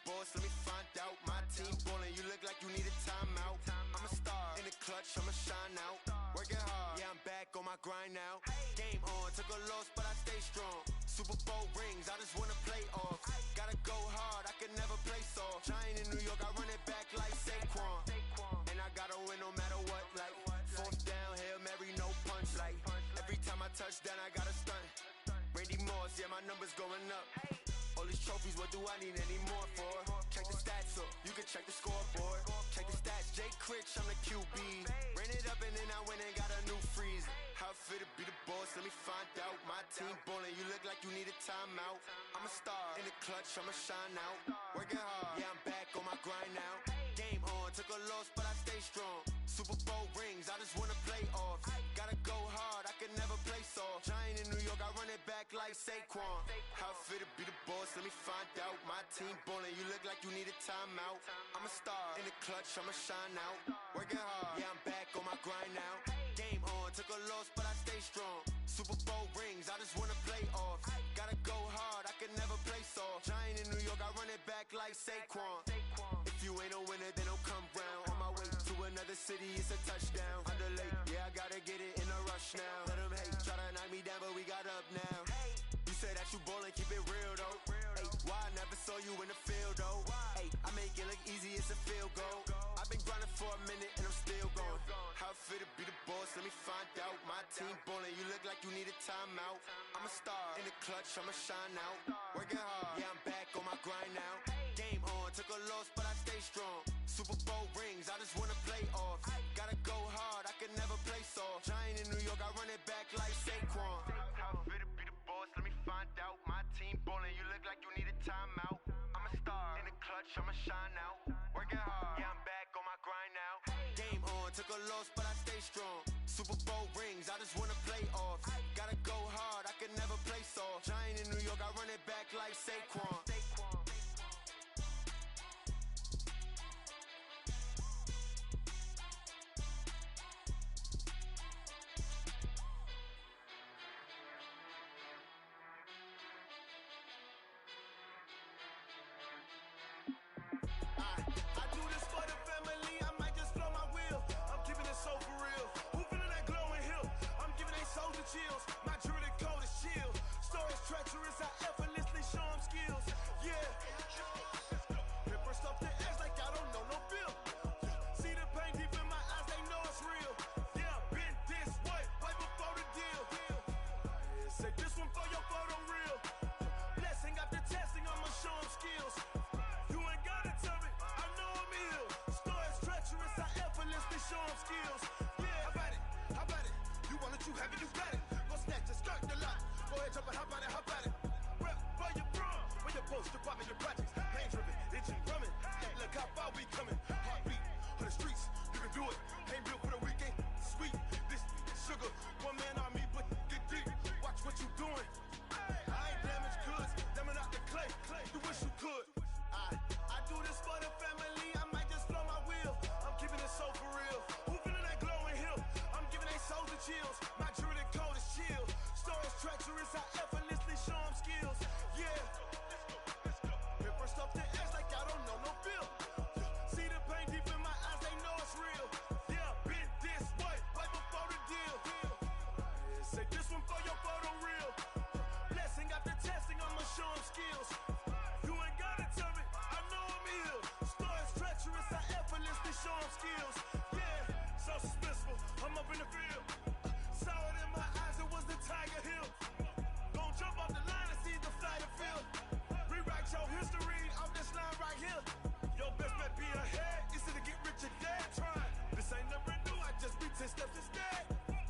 boss, let me find out. My team ballin', you look like you need a timeout. I'm a star, in the clutch, I'ma shine out. Working hard, yeah, I'm back on my grind now. Game on, took a loss, but I stay strong. Super Bowl rings, I just wanna play off. Gotta go hard, I can never play soft. Giant in New York, I run it back like Saquon. And I gotta win no matter what, like fourth down, Hail Mary, no punch. Like every time I touch down, I gotta stunt. Randy Moss, yeah, my numbers going up. All these trophies, what do I need any more for? Check the stats up, you can check the scoreboard. Check the stats, Jay Critch, I'm the QB. Ran it up and then I went and got a new freeze. How it feel to be the boss, let me find out. My team ballin', you look like you need a timeout. I'm a star, in the clutch, I'ma shine out. Working hard, yeah, I'm back on my grind now. Game on, took a loss, but I stay strong. Super Bowl rings, I just wanna play off. Gotta go hard, I can never play soft. Giant in New York, I run it back like Saquon. How it feel to be the boss, let me find out. My team ballin', you look like you need a timeout. I'm a star, in the clutch, I'ma shine out. Working hard, yeah, I'm back on my grind now. Game on, took a loss, but I stay strong. Super Bowl rings, I just wanna play off. Gotta go hard, I can never play soft. Giant in New York, I run it back like Saquon. If you ain't a winner, then don't come round. On my way to another city, it's a touchdown. Underlay, yeah, I gotta get it in a rush now. Let them hate, try to knock me down, but we got up now. You say that you ballin', keep it real though. Hey, why I never saw you in the field though? Hey, I make it look easy, it's a field goal. I've been grinding for a minute and I'm still going. How it feel to be the boss, let me find out. My team ballin', you look like you need a timeout. I'm a star, in the clutch, I'ma shine out. Working hard, yeah, I'm back on my grind now. Game on, took a loss, but I stay strong. Super Bowl rings, I just wanna play off. Gotta go hard, I can never play soft. Giant in New York, I run it back like Saquon. How it feel to be the boss, let me find out. My team ballin', you look like you need a timeout. I'm a star, in the clutch, I'ma shine out. Working hard, yeah, I'm back on my grind now. Game on, took a loss, but I stay strong. Super Bowl rings, I just wanna play off. Gotta go hard, I can never play soft. Giant in New York, I run it back like Saquon. I do this for the family, I might just blow my wheel. I'm keeping it so for real. Who feeling that glowing hill? I'm giving they soldier chills. My jewelry code is chill. Stories treacherous, I effortlessly show them skills. Yeah. Pepper stuff the edge like I don't know no bill. See the pain deep in my eyes, they know it's real. Yeah, been this way, way before the deal. Say this one for your photo real. Blessing after testing, I'ma show them skills. You ain't gotta tell me, I know I'm ill. Stories treacherous, I effortlessly show them skills. Yeah, how about it? How about it? You want it, you have it, you got it. Go snatch it, skirt the lot. Go ahead, jump it, how about it? How about it? Rep for your brum, for your post, your pop, and your projects. Pain driven, itching, drumming. Look how far we coming. Heartbeat for the streets, you can do it. Ain't built for the weekend. Sweet, this sugar, one man army, but get deep. Watch what you doing. I ain't damaged goods, damn out the clay. You wish you could. I do this for the family, I might just blow my wheel. I'm keeping it so for real. Who feeling that glowing hill? I'm giving they soldier chills. My jewelry code is chill. Stories treacherous, I effortlessly show them skills. Yeah. Pepper stuff the edge like I don't know no bill. See the pain deep in my eyes, they know it's real. Yeah, been this way, way before the deal. Say this one for your photo real. Blessing after testing, I'ma show them skills. You ain't gotta tell me, I know I'm ill. Stories treacherous, I effortlessly show them skills. Yeah, so suspenseful, I'm up in the field. Saw it in my eyes, it was the Tiger Hill. Gon' jump off the line and see the flight of field. Rewrite your history off this line right here. Your best bet be ahead, easy to get rich or dead trying. This ain't never new, I just be 10 steps instead.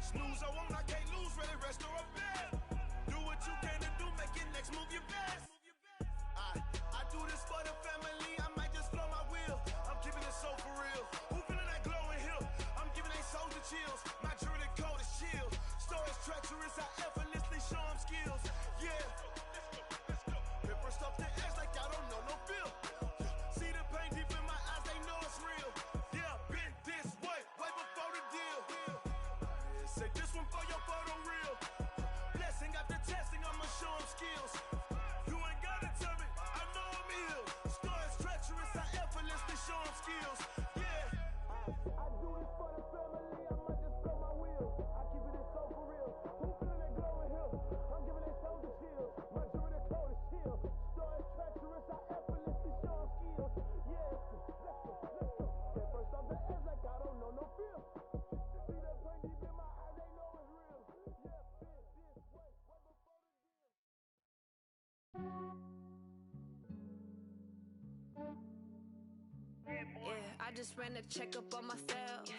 Snooze I won't, I can't lose, ready, rest or a bed. Do what you can to do, make your next move your best. I do this for the family, I might just blow my wheel. I'm keeping it so for real. Who feeling that glowing hill? I'm giving they soldier chills. My jewelry code is chill. Stories treacherous, I effortlessly show them skills. Yeah. Pepper stuff the edge like I don't know no bill. See the pain deep in my eyes, they know it's real. Yeah, been this way, way before the deal. Say this one for your photo real. Blessing after testing, I'ma show them skills. You real. See that pain deep in my eyes, they know it's real. Yeah, been this way, way before the Yeah, I just ran a checkup on myself.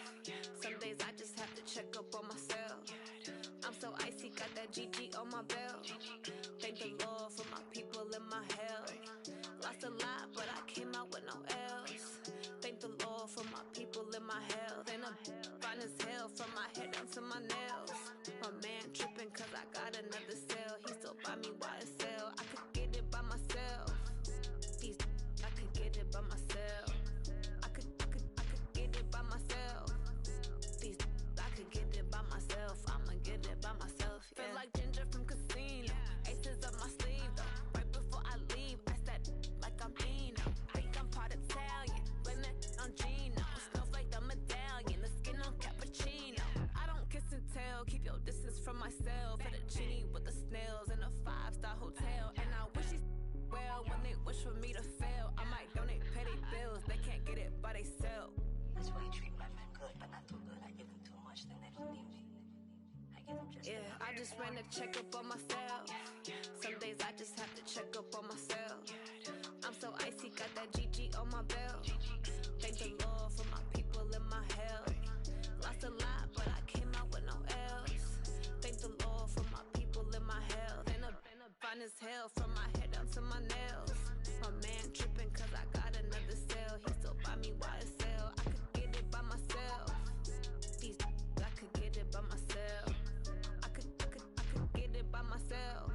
Some days I just have to check up on myself. I'm so icy, got that GG on my belt. Thank the Lord for my people and my health. Lost a lot, but I came out with no L's. Thank the Lord for my people and my health. And I'm fine as hell from my head down to my nails. My man tripping cause I got another cell. He still buy me YSL. I could get it by myself. These I could get it by myself. I could get it by myself. These I could get it by myself. I'ma get it by myself. Yeah. Feel like Ginger from Casino. Aces up my sleeve though. Right before I leave, I said like I'm Dino. Think I'm part Italian. Blame it on Gino. Snowflake the medallion. The skin on cappuccino. I don't kiss and tell. Keep your distance from myself. For the genie with the snails in a 5-star hotel. And I wish he's well when they wish for me to fail. I might donate petty bills. They can't get it by they self. That's why you treat my men good, but not too good. I give them too much, then they don't need me. I give them just Yeah, I just ran a checkup on myself. Some days I just have to check up on myself. I'm so icy, got that GG on my belt. Thank the Lord for my people and my health. Lost a lot, but I came out with no L's. Thank the Lord for my people and my health. And I'm fine as hell from my head down to my nails. My man tripping cause I got another cell. He still buy me YSL. I could get it by myself. These I could get it by myself. I could get it by myself.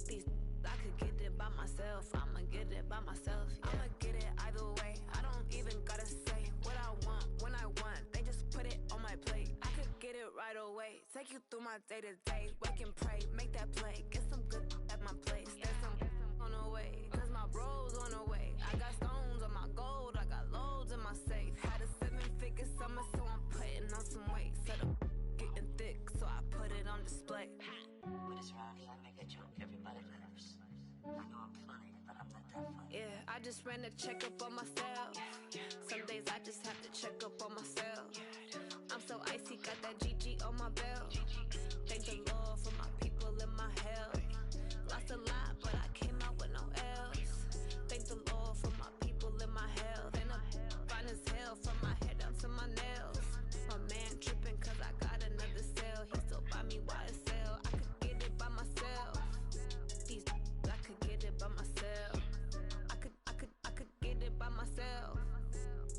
These I could get it by myself. I'ma get it by myself. Yeah. I'ma get it either way. I don't even gotta say what I want when I want. They just put it on my plate. I could get it right away. Take you through my day to day. Wake and pray, make that play. Get some good at my place. There's some on the way. Cause my bros on the way. I got stones on my gold. I got loads in my safe. Had a 7-figure summer, so I'm putting on some weight. Set up getting thick, so I put it on display. But it's around here, I make a joke, everybody laughs. I know I'm funny, but I'm not that funny. Yeah, I just ran a checkup on myself. Some days I just have to check up on myself. I'm so icy, got that GG on my belt. Thank the Lord for my people and my health. Lost a lot, but I came out with no L's. Thank the Lord for my people and my health. And I'm fine as hell from my head down to my nails. My man tripping cause I got another cell. He still buy me YSL. I could get it by myself. These I could get it by myself. I could get it by myself.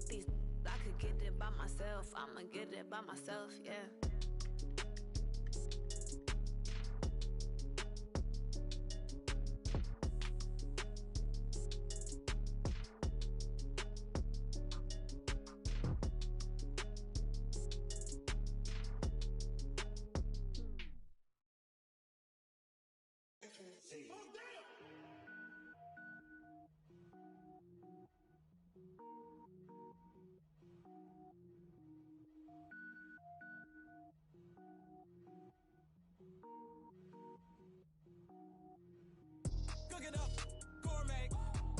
These I could get it by myself. I'ma get it by myself, yeah. Cook it up, gourmet.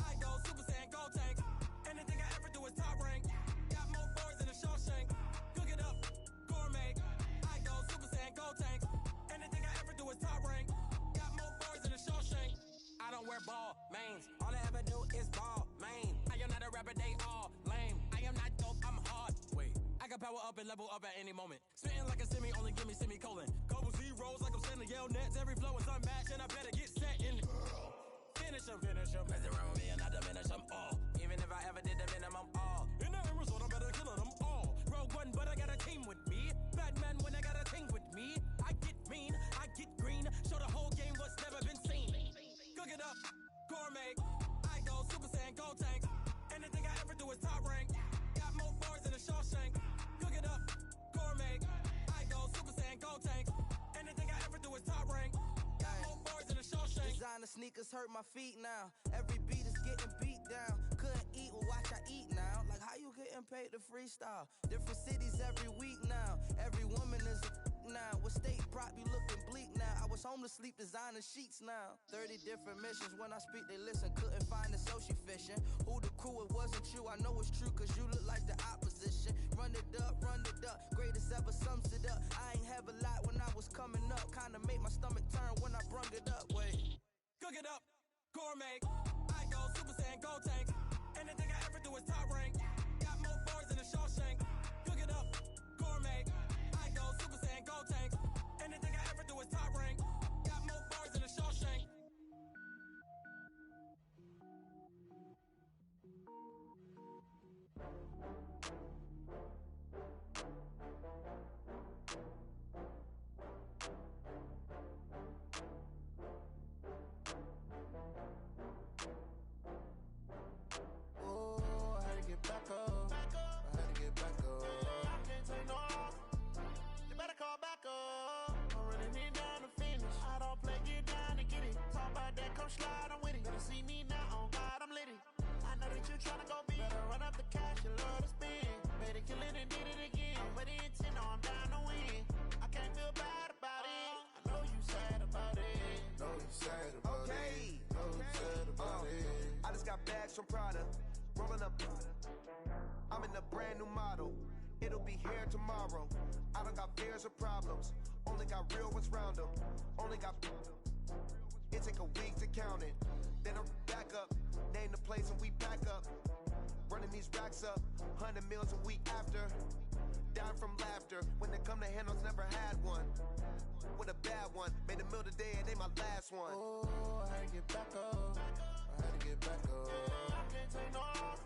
I go Super Saiyan, gold tank. Anything I ever do is top rank. Got more boys than a Shawshank. Cook it up, gourmet. I go Super Saiyan, gold tank. Anything I ever do is top rank. Got more boys than a Shawshank. I don't wear ball mains. All I ever do is ball main. I am not a rapper, they all lame. I am not dope, I'm hard. Wait, I can power up and level up at any moment. Spitting like a semi, only give me semicolon. Couple zeros like I'm sending yell nets. Every flow is unmatched and I better get set in. Finish them. Mess around with me and I diminish them all. Even if I ever did the minimum all. In the Arizona, I'm better killing them all. Rogue One, but I got a team with me. Batman when I got a team with me. I get mean, I get green. Show the whole game what's never been seen. Cook it up, gourmet. I go Super Saiyan, gold tank. Anything I ever do is top rank. Got more bars than a Shawshank. Cook it up, gourmet. I go Super Saiyan, gold tank. Anything I ever do is top rank. Got more bars than a Shawshank. Designer sneakers hurt my feet now. Every beat is getting beat down. Couldn't eat, well watch I eat now. Like how you getting paid to freestyle? Different cities every week now. Every woman is a now. With state prop you looking bleak now. I was home to sleep designer sheets now. 30 different missions. When I speak they listen. Couldn't find it so she fishing. Who the crew it wasn't you. I know it's true cause you look like the opposition. run it up. Greatest ever sums it up. I ain't have a lot when I was coming up. Kinda made my stomach turn when I brung it up. Wait. Cook it up, gourmet. I go Super Saiyan, go tank. Anything I ever do is top rank. Got more boys than a Shawshank. Cook it up, gourmet. I go Super Saiyan, go tank. Anything I ever do is top rank. Got more boys than a Shawshank. Back up. I had to get back up. I can't take no off. You better call back up. I'm running it down to finish. I don't play, get down to get it. Talk about that, come slide, I'm with it. Better see me now, on God, I'm lit it. I know that you tryna go big. Better run up the cash, you love to spend. Better kill it and did it again. With the intent, no, I'm down to win. I can't feel bad about it. I know you sad about it. Know you sad about it. Know you sad about it. I just got bags from Prada. Rolling up, I'm in a brand new model. It'll be here tomorrow. I don't got fears or problems. Only got real ones round them. Only got. It take a week to count it. Then I'm back up. Name the place and we pack up. Running these racks up. 100 meals a week after. Down from laughter. When they come to handles, never had one. With a bad one. Made a meal today and they my last one. Oh, I had to get back up. I had to get back up. I can't take no off.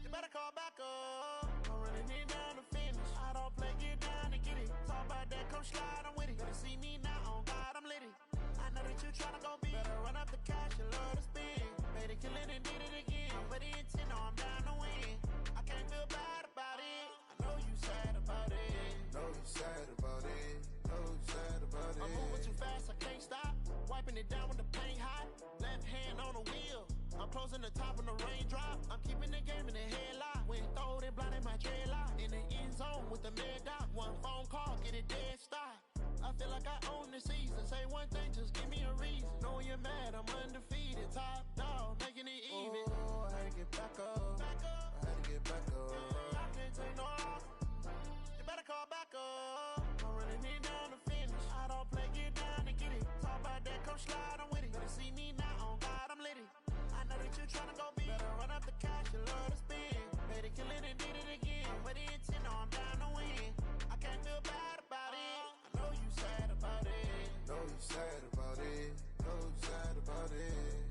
You better call back up. I'm running it down to finish. I don't play, get down to get it. Talk about that, come slide, I'm with it. Better see me now, on God, I'm lit it. I know that you tryna go big. Better run up the cash, you love to spend. Made it, kill it, and did it again. With the intent, no, I'm down to win. I can't feel bad about it. I know you sad about it. Know you sad about it. Know you sad about it. I'm moving too fast, I can't stop. Wiping it down with the paint hot. Left hand on the wheel. I'm closing the top when the raindrop. I'm keeping the game in the headlock. When throw it, blind in my dreadlock. In the end zone with the mad dot. One phone call, get it dead stop. I feel like I own the season. Say one thing, just give me a reason. Knowing you're mad, I'm undefeated. Top dog, making it even. Oh, I had to get back up. I had to get back up. I can't take no off. You better call back up. I'm running it down to finish. I don't play, get down to get it. Talk about that, come slide, I'm with it. Better see me now, on God, I'm lit it. I know that you tryna go big. Better run up the cash, you love to spend. Better kill it and did it again. With the intent, no, I'm down to win. I can't feel bad about it. I know you sad about it. Know you sad about it. Know you sad about it.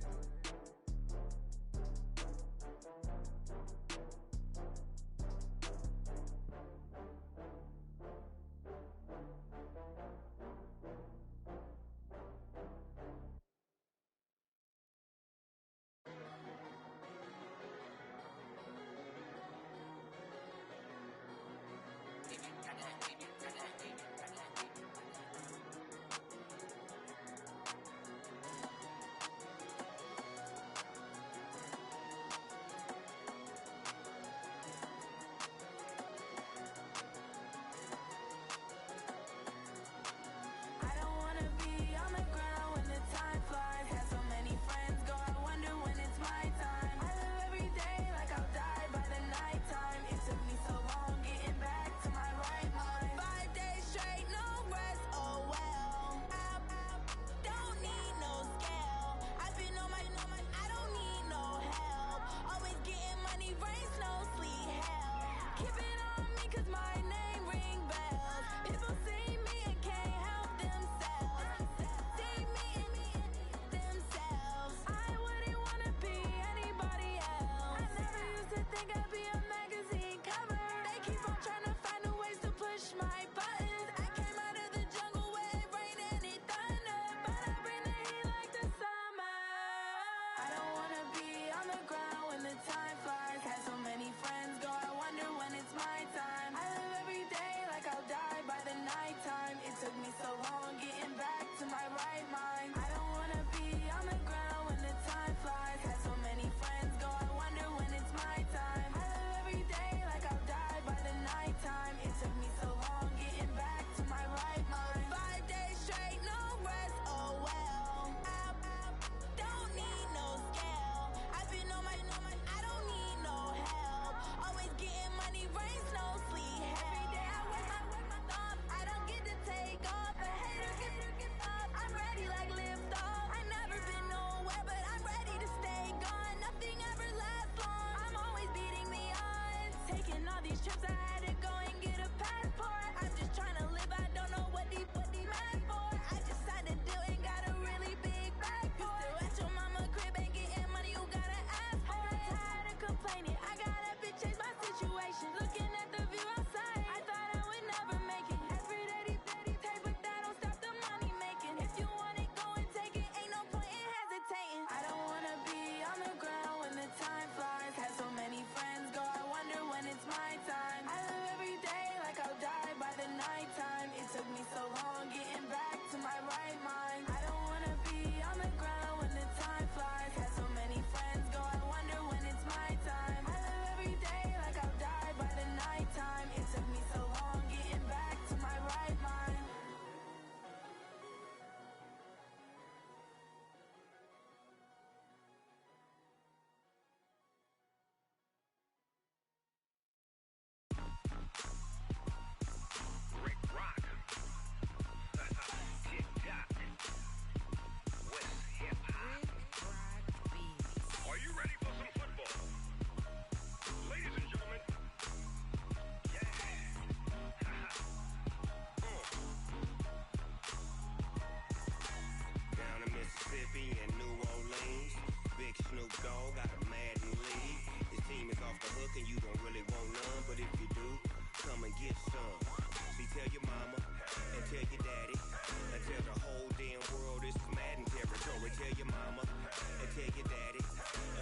tell your mama and tell your daddy and tell the whole damn world this is Madden territory. Tell your mama and tell your daddy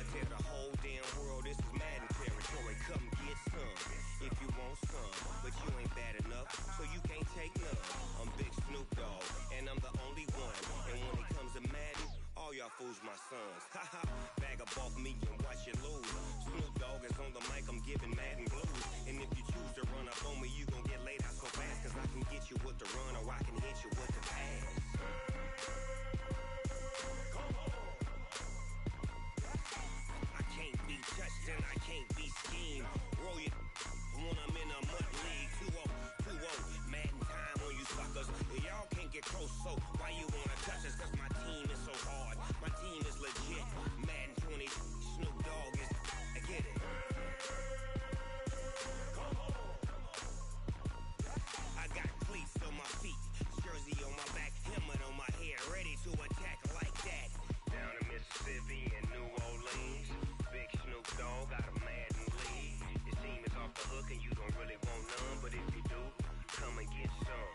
and tell the whole damn world this is Madden territory. Come get some if you want some, but you ain't bad enough, so you can't take none. I'm Big Snoop Dogg, and I'm the only one. And when it comes to Madden, all y'all fools my sons. Haha, bag up off me and watch you lose. Snoop Dogg is on the mic, I'm giving Madden blues. And if you choose to run up on me, you gon' get laid out so fast, cause I can get you with the run or I can hit you with the pass. I can't be touched and I can't be schemed. Roll it when I'm in a mud league. 2-0, 2-0, Madden time on you suckers. Y'all can't get close, so why you wanna touch us? Cause my team is so hard, my team is legit. Madden 20, Snoop Dogg is, I get it. I got cleats on my feet, jersey on my back, helmet on my head, ready to attack like that. Down in Mississippi and New Orleans, Big Snoop Dogg got a Madden league. Your team is off the hook and you don't really want none, but if you do, come and get some.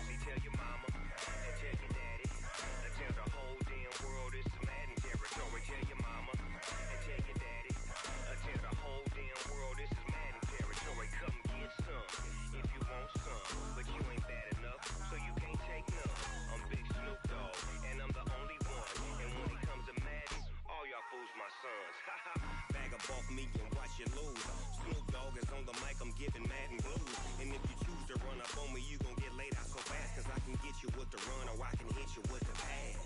See, tell your mama and tell your daddy and tell the whole damn world it's Madden territory. Tell your mama and tell your daddy and tell the whole damn world this is Madden territory. Come get some if you want some, but you ain't bad enough, so you can't take none. I'm Big Snoop Dogg, and I'm the only one. And when it comes to Madden, all y'all fools my sons. Haha, bag up off me and watch you lose. Snoop Dogg is on the mic, I'm giving Madden blues. And if you choose to run up on me, you gon' get laid out so fast, cause I can get you with the run or I can hit you with the pass.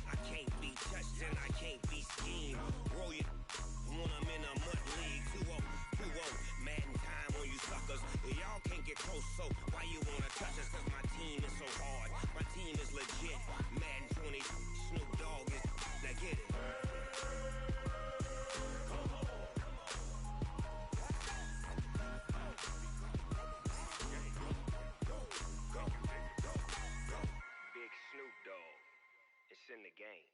I can't be touched and I can't be schemed. Roll it when I'm in a mud league. 2-0, 2-0, Madden time on you suckers. Y'all can't get close, so why you wanna touch us? Cause my team is so hard, my team is legit. Madden 20, Snoop Dogg is, now get it. Big Snoop Dogg, it's in the game.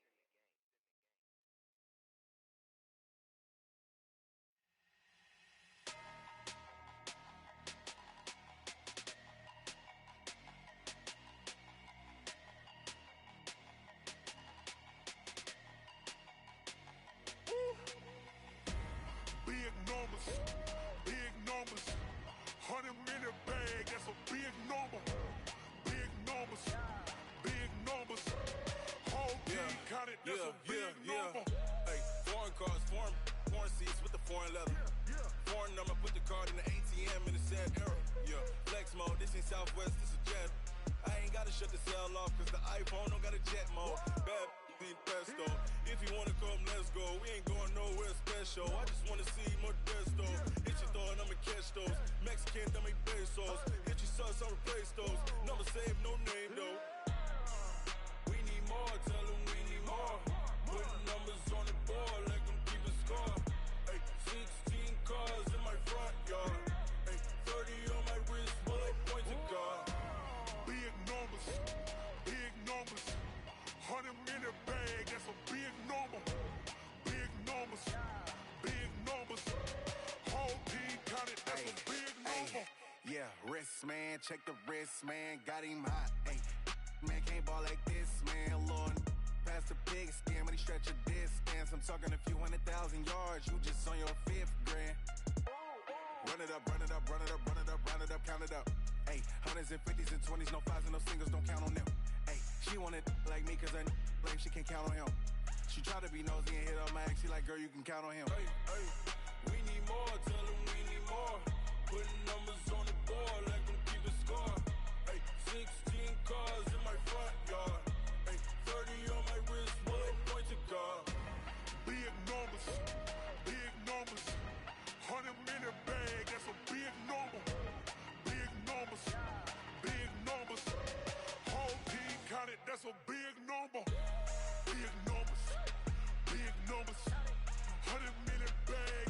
Big numbers, big numbers. 100-minute bag, that's a big number. Big numbers, big numbers. Whole team counted, that's a big number. Hey, foreign cars, foreign seats with the foreign leather. Foreign number, put the card in the ATM in the said era. Yeah, flex mode, this ain't Southwest, this is Jet. I ain't gotta shut the cell off, cause the iPhone don't got a jet mode. Bad need pesto. If you wanna come, let's go. We ain't going nowhere special. I just wanna see Modesto. Hit your thought, I'ma catch those. Mexican, I make pesos. Hit your sauce, I'll replace those. Number save, no name though. We need more, tell them we need more. Putting numbers on the board, like them keep a score. Hey, 16 cars in my front yard. Hey, 30 on my wrist, while I point to God. Big numbers, big numbers. 100-minute bag, that's a big number. Big numbers, big numbers. Whole team counted, that's a big number. Yeah, wrist man, check the wrist man, got him hot. Ay, man can't ball like this, man. Lord, past the pig skin, when he stretch a distance. I'm talking a few 100,000 yards, you just on your 5th grand. Run it up, run it up, run it up, run it up, run it up, count it up. Ay, 100s and 50s and 20s, no 5s and no singles, don't count on them. Ay, she wanted like me, cause I blame she can't count on him. She tried to be nosy and hit up my ex, she like, girl, you can count on him. Hey, hey, we need more, tell them we need more. Putting numbers on the board, like them keep a score. Hey, 16 cars in my front yard. Hey, 30 on my wrist, while I point to God. Big numbers, big numbers. 100-minute bag, that's a big number. Big numbers, big numbers. Whole team counted, that's a big number. Big numbers, big numbers. 100-minute bag,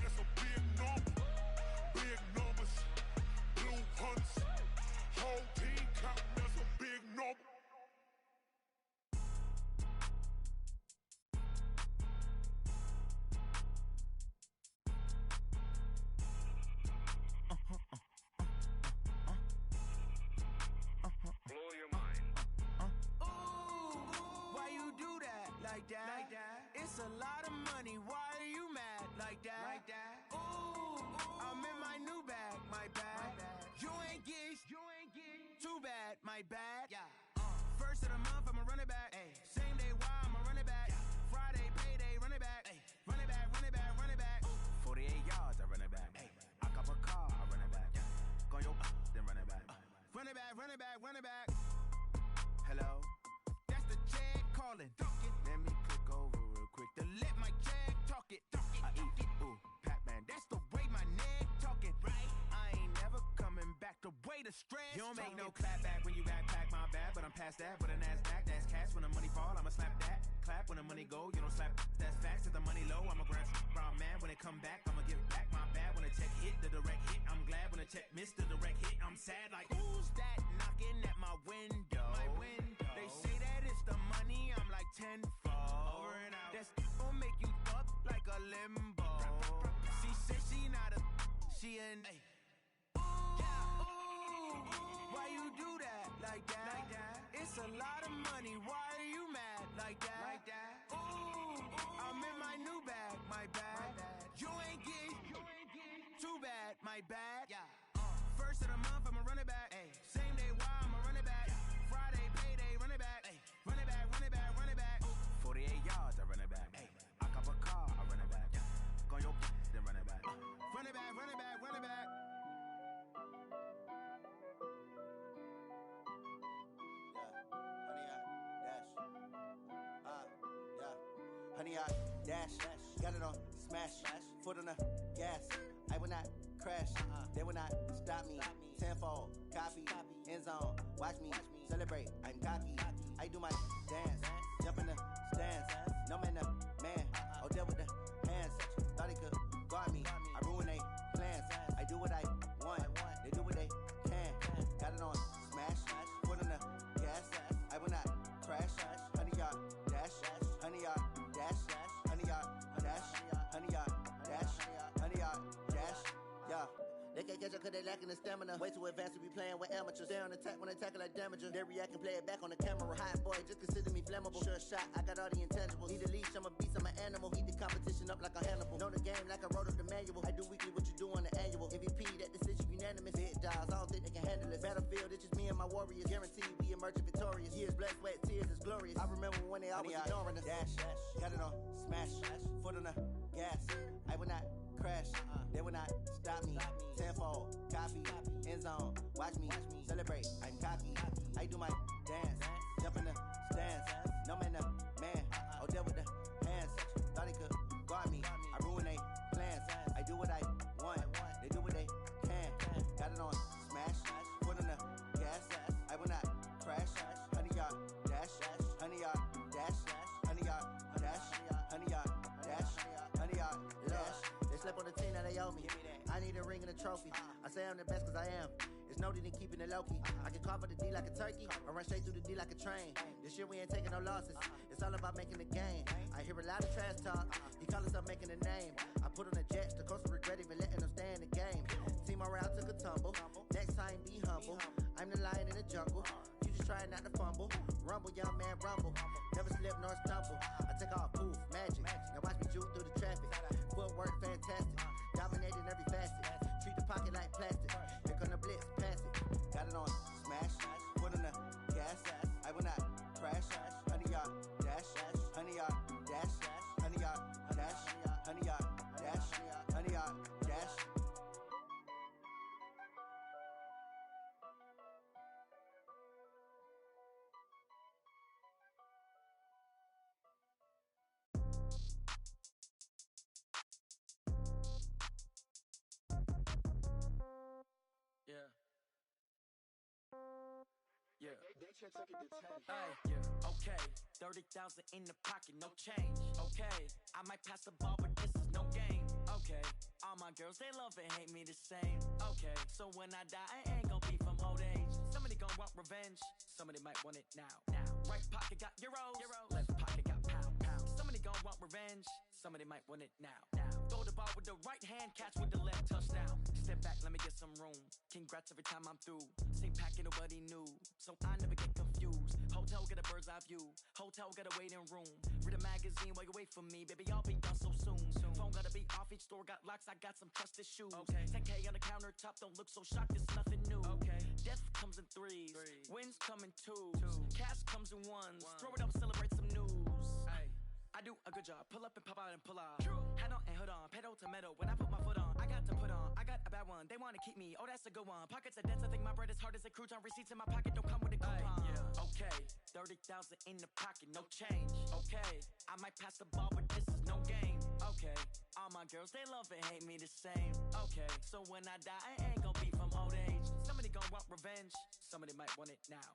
that. It's a lot of money, why are you mad like that? Ooh, I'm in my new bag, my bad. You ain't get too bad, my bad. First of the month, I'ma run it back. Same day, why I'ma run it back. Friday, payday, run it back. Run it back, run it back, run it back. 48 yards, I run it back. I cop a car, I run it back. Go your then run it back. Run it back, run it back, run it back. Hello? That's the check calling. Let me click over real quick to let my check talk it. I eat, ooh, Pac-Man, that's the way my neck talking. Right? I ain't never coming back the way the stress. You don't make no clap back when you backpack, my bad, but I'm past that. With a NASDAQ, that's cash. When the money fall, I'ma slap that. Clap when the money go, you don't slap. That's facts. If the money low, I'ma grab brown man. When it come back, I'ma give back my bad. When the check hit, the direct hit. I'm glad when the check missed the direct hit. I'm sad like, who's that knocking at my window? They say that it's the money, I'm like tenfold. Over and out. That's gon' make you up like a limbo. She said she not a, she an. Why you do that like that? It's a lot of money, why are you mad like that? Ooh, I'm in my new bag, my bad. You ain't get too bad, my bad. First of the month, I'ma run it back. Same day, why I'ma run it back. Friday, payday, run it back. Run it back, run it back, run it back. 48 yards, I run it back. I cop a car, I run it back. Go your then run it back. Run it back, run it back, run it back. Honey, I dash, got it on smash, foot on the gas. I will not crash, they will not stop me. Tenfold, copy, end zone, watch me celebrate. I'm cocky, I do my dance, jump in the stands. No man, man, oh there with the hands. Thought he could guard me, I ruin they plans. I do what I want, they do what they can. Got it on smash, foot on the gas. I will not crash, honey, y'all dash, honey, y'all dash, honey, y'all dash, honey, y'all dash, honey, y'all dash, yeah. They can't catch up cause they lacking the stamina. Way too advanced to be playing with amateurs. They on attack when they tackle like damager. They react and play it back on the camera. Hot boy, just consider me flammable. Sure shot, I got all the intangibles. Need a leash, I'm a beast, I'm an animal. Heat the competition up like a Hannibal. Know the game like I wrote up the manual. I do weekly what you do on the annual. MVP, that decision unanimous. Big dials, I don't think they can handle it. Battlefield, it's just me and my warriors. Guaranteed we emerge victorious. Years, blood, sweat, tears is glorious. I remember when they always ignoring us. Dash, got it on smash, foot on the gas. I will not crash, they will not stop me. Tenfold, copy, end zone, watch me celebrate. I'm cocky, I do my dance, jump in the stands. No man, man, oh there with the hands. Thought he could guard me, I ruin they plans. I do what I want, they do what they can. Got it on smash, foot on the gas. I will not crash, honey y'all dash, honey y'all dash, honey y'all dash, honey y'all dash, honey y'all dash. They slept on the team, now they owe me. I need a ring and a trophy. I say I'm the best cause I am. It's no need in keeping it low-key. I can carve up the D like a turkey, or run straight through the D like a train. This year we ain't taking no losses. It's all about making the game. I hear a lot of trash talk. He call himself making a name. I put on the Jets, the coach will regret even letting them stay in the game. Team morale took a tumble. Next time be humble. I'm the lion in the jungle. You just trying not to fumble. Rumble, young man, rumble. Never slip nor stumble. I take off, poof, magic. Now watch me juke through the traffic. Footwork fantastic. Dominating every facet. Treat the pocket like plastic. Here come the blitz, pass it. Got it on smash, foot on the gas. I will not crash, honey y'all dash, honey y'all dash, honey y'all dash, honey y'all dash, honey y'all dash. Yeah. Yeah. Okay. 30,000 in the pocket, no change. Okay. I might pass the ball, but this is no game. Okay. All my girls, they love and hate me the same. Okay. So when I die, I ain't gonna be from old age. Somebody gonna want revenge. Somebody might want it now. Right pocket got euros. Left pocket got pound. Somebody gonna want revenge. Somebody might want it now. Throw the ball with the right hand, catch with the left, touchdown. Step back, let me get some room. Congrats every time I'm through. Same packet, nobody knew. So I never get confused. Whole Hotel get a bird's eye view. Hotel got a waiting room. Read a magazine while you wait for me. Baby, I'll be done so soon. Phone gotta be off, each store got locks. I got some trusted shoes. Okay. 10K on the countertop, don't look so shocked. It's nothing new. Okay. Death comes in threes. Wins come in twos. Cash comes in ones. Throw it up, celebrate some news. Ay. I do a good job. Pull up and pop out and pull off. Hat on and hood on. Pedal to metal. When I put my foot on, I got to put on. I got a bad one. They wanna keep me. Oh, that's a good one. Pockets are dense. I think my bread is hard as a crouton. Receipts in my pocket don't come with a coupon. Yeah. Okay. 30,000 in the pocket, no change. Okay. I might pass the ball, but this is no game. Okay. All my girls, they love and hate me the same. Okay. So when I die, I ain't gonna be from old age. Somebody gonna want revenge. Somebody might want it now.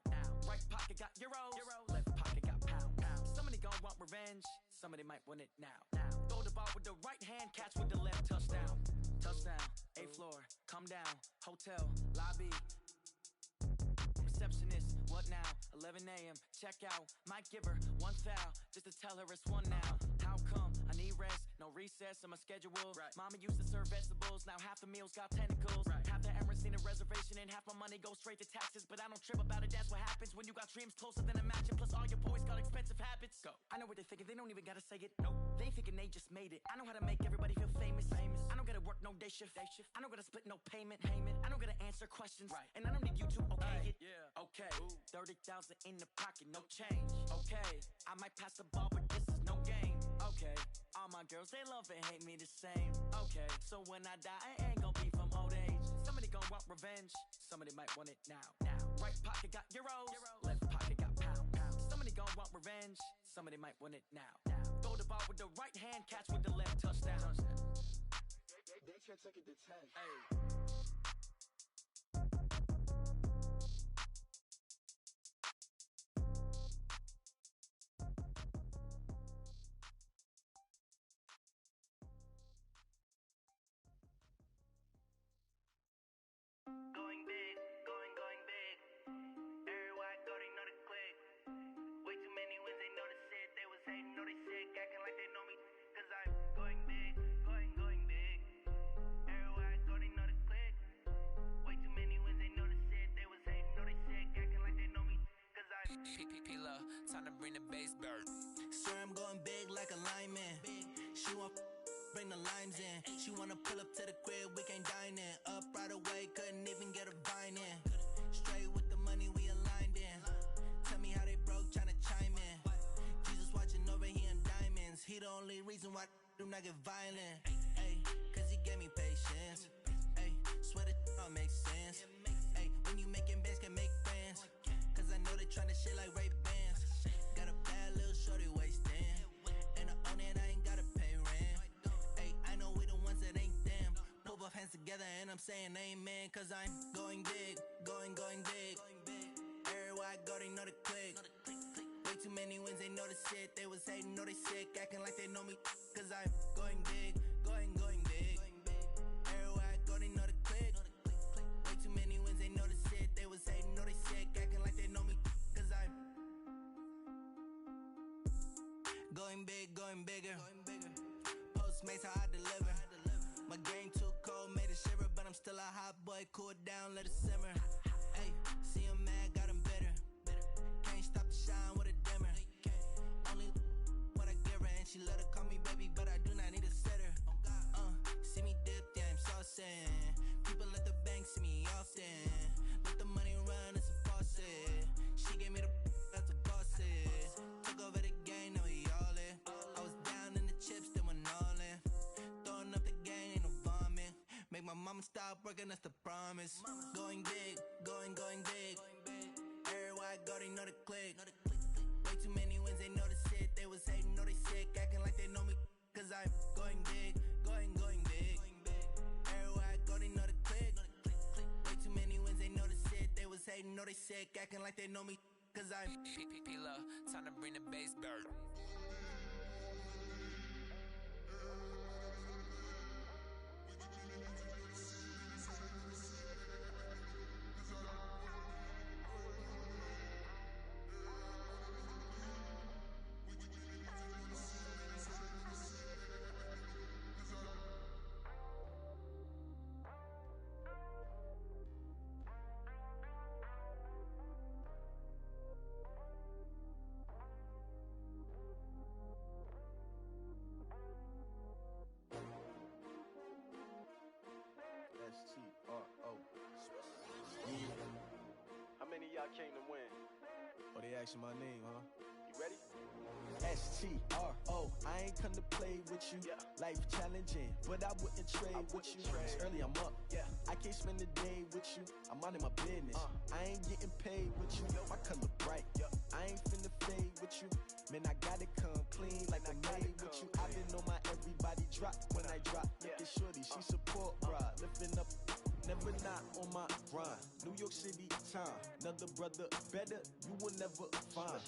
Right pocket got euros. Left pocket got pounds. Somebody gonna want revenge. Somebody might want it now. Throw the ball with the right hand, catch with the left. Touchdown. Touchdown. A floor. Come down. Hotel. Lobby. Receptionist. What now? 11 a.m. Check out. Might give her one foul just to tell her it's one now. How come? I need rest. No recess in my schedule. Right. Mama used to serve vegetables. Now half the meals got tentacles. Right. Half the Emirates need a reservation and half my money goes straight to taxes. But I don't trip about it. That's what happens when you got dreams closer than a mansion. Plus all your boys got expensive habits. Go. I know what they're thinking. They don't even gotta say it. Nope. They thinking they just made it. I know how to make everybody feel famous. I don't gotta work no day shift. I don't gotta split no payment. I don't gotta answer questions. Right. And I don't need you to okay it. Yeah. Okay. 30,000 in the pocket, no change. Okay. I might pass the ball, but this is no game. Okay. All my girls, they love and hate me the same. Okay. So when I die, I ain't gonna be from old age. Somebody gonna want revenge. Somebody might want it now. Right pocket got euros. Left pocket got pounds. Somebody gonna want revenge. Somebody might want it now. Throw the ball with the right hand, catch with the left. Touchdown. They can't take it to 10. Hey. Going big, going big. Everywhere I go, they know the click. Way too many wins, they know the shit. They was hating, know they sick, acting like they know me. Cause I'm going big, going big. Everywhere I go, they know the click. Way too many wins, they know the shit. They was hating, know they sick, acting like they know me. Cause I'm P-P-P-Love, time to bring the bass bird. Swear I'm going big like a lineman. She want bring the limes in. She wanna pull up to the crib, we can't dine in. Up right away, couldn't even get a vine in. Straight with the money, we aligned in. Tell me how they broke, tryna chime in. Jesus watching over, he in diamonds. He the only reason why do not get violent. Ay, cause he gave me patience. Ay, swear that don't make sense. Ay, when you making bands, can make friends. Cause I know they tryna shit like Ray-Bans. Got a bad little shorty wasting. And I own it, I ain't gotta pay rent. Ay, I know we the ones that ain't them. Pull both hands together and I'm saying amen. Cause I'm going big, going big. Everywhere I go, they know the click. Way too many wins, they know the shit. They was hating, know they sick, acting like they know me. Cause I'm going big, going big. Everywhere I go, they know the click. Way too many wins, they know the shit. They was hating, know they sick, acting like they know me. Cause I'm going big, going bigger. Postmates how I deliver. My game too cold, made it shiver, but I'm still a hot boy. Cool it down, let it simmer. Hey, see him mad, got him bitter. Can't stop the shine with a dimmer. Only what I give her, and she let her call me baby, but I do not need a sitter. See me dip, yeah, I'm saucing. People at the bank see me often. Let the money run, it's a faucet. She gave me the that's a boss it. Took over the game, now we all in. I was down in the chips, then went all in. Throwing up the game, ain't no vomit. Make my mama stop working, that's the promise. Going big, going big. Everywhere I go, they know the click. Way too many wins, they know the shit. They was hating, know they sick, acting like they know me. Cause I'm going big, going big. Everywhere I go, they know the click. Way too many wins, they know the shit. They was hating, know they sick, acting like they know me. Cause I'm P-P-P-Love, time to bring the bass bird. I came to win. Oh, they asking my name, huh? You ready? S-T-R-O, I ain't come to play with you. Life challenging, but I wouldn't trade with you. It's early, I'm up. I can't spend the day with you. I'm out of my business. I ain't getting paid with you. My color bright. I ain't finna fade with you. Man, I gotta come clean like I made with you. I been on my everybody drop when I drop. Look at shorty, she support ride. Lifting up, never not on my grind. New York City time, another brother better, you will never find.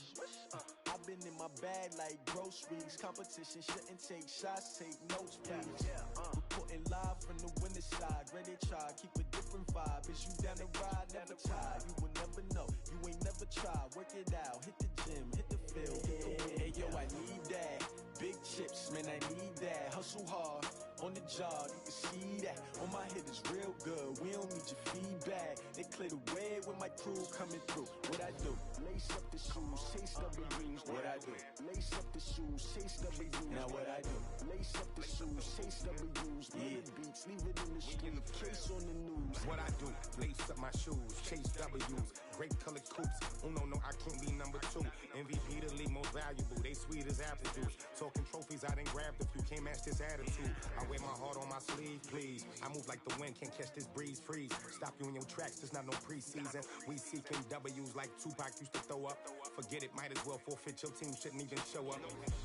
I've been in my bag like groceries. Competition shouldn't take shots, take notes, please. Reporting live from the winner side. Ready to try, keep a different vibe. Is you down the ride, never tired. You will never know, you ain't never tried. Work it out, hit the gym, hit the field, hit the win. Hey yo, I need that. Big chips, man, I need that. Hustle hard, on the job, you can see that. On my hit is real good, we don't need your feedback. They clear the way with my crew coming through. What I do? Lace up the shoes, chase W's. What I do? Lace up the shoes, chase W's. Now what I do? Lace up the shoes, chase W's. Yeah, beats, leave it in the street, case on the news. What I do? Lace up my shoes, chase W's. Great colored coops. Oh no, I can't be number 2. MVP the league most valuable. They sweet as apple juice. Talking trophies, I done grabbed a few. Can't match this attitude. I wear my heart on my sleeve, please. I move like the wind, can't catch this breeze. Freeze. Stop you in your tracks. There's not no preseason. We seeking W's like Tupac used to throw up. Forget it, might as well forfeit. Your team shouldn't even show up.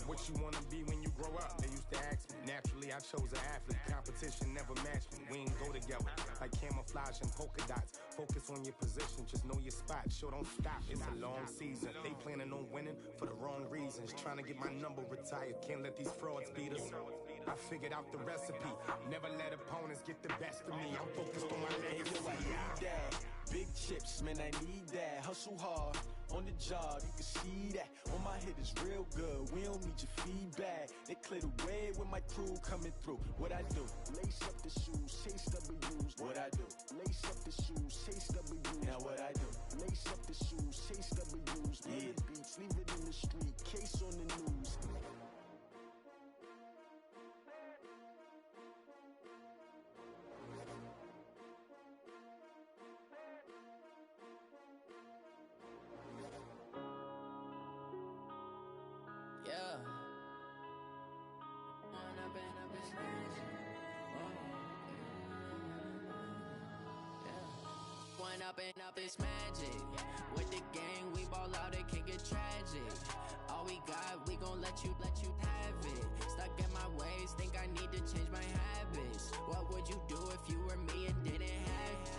What you wanna be when you grow up? They used to ask me. Naturally, I chose an athlete. Competition never matched me. We ain't go together like camouflage and polka dots. Focus on your position, just know your spot. Sure, don't stop. It's a long season. They planning on winning for the wrong reasons. Trying to get my number retired. Can't let these frauds beat us. I figured out the recipe. Never let opponents get the best of me. I'm focused on my legacy. I need that. Big chips, man, I need that. Hustle hard, on the job, you can see that. On my hit is real good, we don't need your feedback. They clear the way with my crew coming through. What I do? Lace up the shoes, chase W's. What I do? Lace up the shoes, chase W's. Now what I do? Lace up the shoes, chase W's. Yeah, beats, leave it in the street, case on the news. Yeah. One up and up is magic. With the gang, we ball out, it can get tragic. All we got, we gon' let you have it. Stuck in my ways, think I need to change my habits. What would you do if you were me and didn't have it?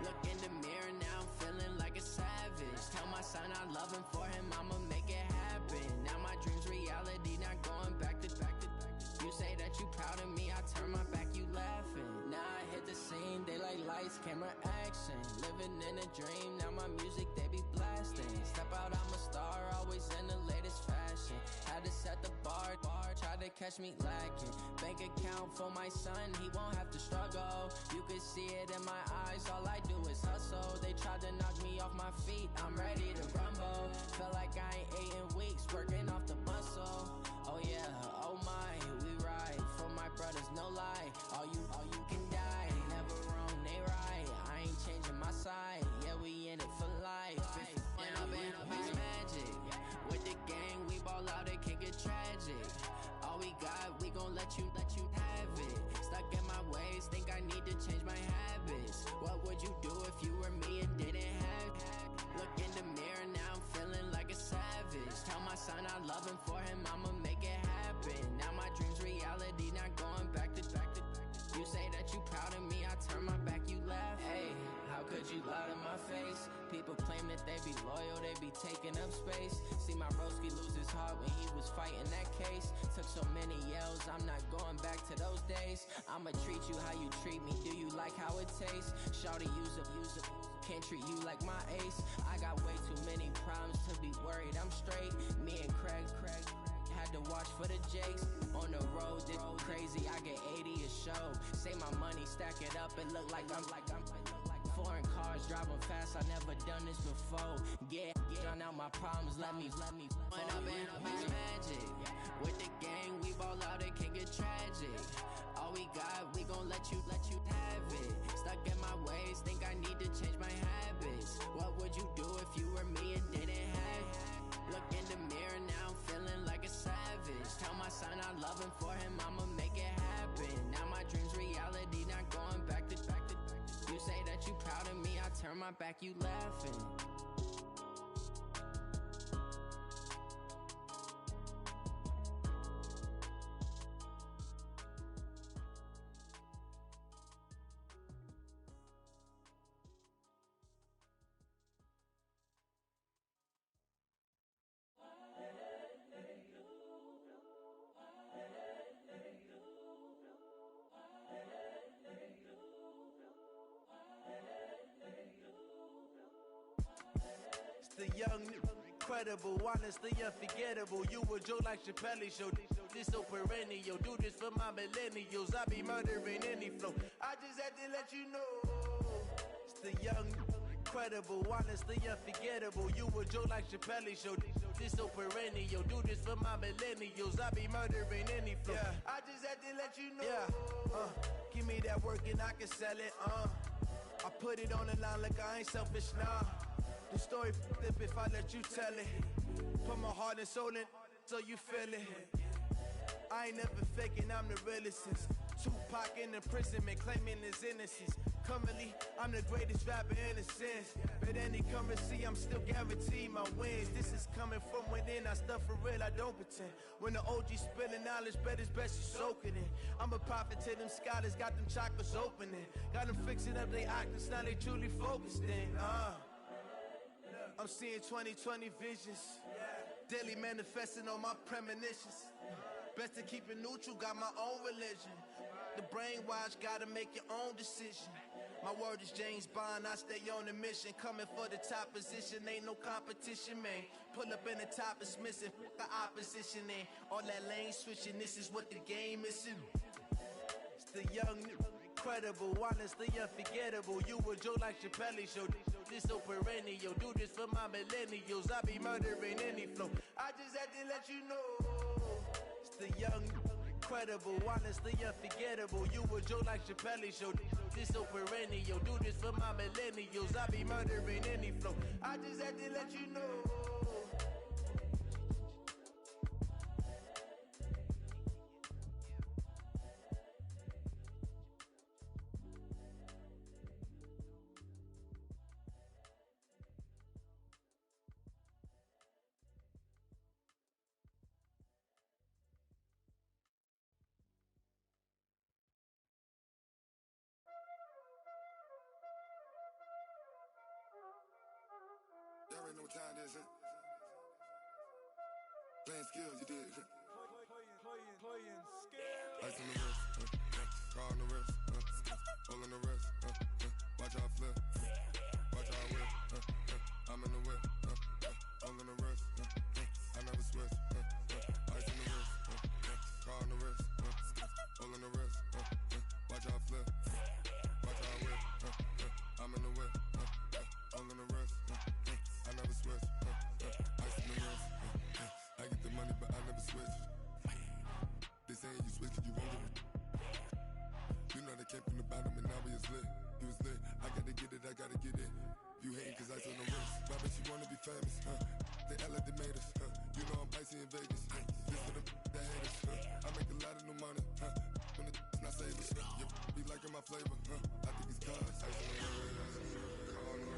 Look in the mirror, now I'm feeling like a savage. Tell my son I love him, for him I'ma make it happen. Now my dream's reality, not going back to. You say that you proud of me, I turn my back, you laughing. Now I hit the scene, they like lights, camera, action. Living in a dream, now my music, they be blasting. Step out, I'm a star, always in the latest fashion. Had to set the bar, try to catch me lacking. Bank account for my son, he won't have to struggle. You could see it in my eyes, all I do is hustle. They tried to knock me off my feet, I'm ready to rumble. Feel like I ain't ate in weeks, working off the muscle. Oh yeah, oh my, we ride for my brothers, no lie. All you can die, never wrong, they right. I ain't changing my side, yeah, we in it for life. When up and up is magic. With the gang, we ball out, it can get tragic. All we got, we gon' let you have it. Stuck in my ways, think I need to change my habits. What would you do if you were me and didn't have it? Look in the mirror, now I'm feeling like a savage. Tell my son I love him, for him I'ma make it happen. Now my dream's reality, not going back to. You say that you proud of me, I turn my back, you laugh. Hey, how could you lie to my face? People claim that they be loyal, they be taking up space. See my broski lose his heart when he was fighting that case. Took so many yells, I'm not going back to those days. I'ma treat you how you treat me, do you like how it tastes? Shawty, use up, can't treat you like my ace. I got way too many problems to be worried, I'm straight. Me and Craig had to watch for the Jakes. On the road, this crazy, I get 80 a show. Say my money, stack it up, it look like I'm foreign cars, driving fast, I never done this before. Get drown out my problems, let me When up and up is magic. With the gang, we ball out, it can get tragic. All we got, we gon' let you have it. Stuck in my ways, think I need to change my habits. What would you do if you behind my back, you laughing. The young, incredible, honestly unforgettable. You a joke like Chappelle Show. This so perennial. Do this for my millennials. I be murdering any flow. I just had to let you know. It's the young, incredible, honestly unforgettable. You a joke like Chappelle Show. This so perennial. Do this for my millennials. I be murdering any flow. Yeah. I just had to let you know. Yeah. Give me that work and I can sell it. I put it on the line like I ain't selfish, nah. The story flip if I let you tell it. Put my heart and soul in so you feel it. I ain't never faking, I'm the realest since Tupac in imprisonment, claiming his innocence. Currently, I'm the greatest rapper in a sense. But any currency, I'm still guaranteed my wins. This is coming from within, I stuff for real, I don't pretend. When the OG spilling knowledge, bet it's best you soak it in. I'm a prophet to them scholars, got them chakras opening. Got them fixing up they octaves, now they truly focused in. I'm seeing 2020 visions. Daily manifesting on my premonitions. Best to keep it neutral, got my own religion. The brainwash, gotta make your own decision. My word is James Bond, I stay on a mission. Coming for the top position, ain't no competition, man. Pull up in the top is missing, the opposition ain't. All that lane switching, this is what the game is. It's the young, incredible, honestly unforgettable. You a joke like Chappelle Show. This so perennial. Do this for my millennials. I be murdering any flow. I just had to let you know. It's the young, incredible, honestly unforgettable. You a joke like Chappelle Show. This so perennial. Do this for my millennials. I be murdering any flow. I just had to let you know. Y'all already know what time it is, huh? Playing skills, you did. Playing skills. Ice on the wrist, car on the wrist, hole in the wrist, watch out flip, watch out whip, I'm in the whip, hole in the wrist, I never switch, ice on the wrist, car on the wrist, hole in the wrist, watch out flip, watch out whip, I'm in the whip, hole in the wrist, I never switch, ice on the wrist, I get the money but I never switch. They saying you switch, you won't get it. You know they came from the bottom and now we is lit. You was lit, I gotta get it, I gotta get it. You hating cause I on the wrist. Why bet you wanna be famous, They made us, You know I'm icy in Vegas, This for the that hate us, I make a lot of new money, When the not savers, You be liking my flavor, I think it's cause ice on the wrist, on the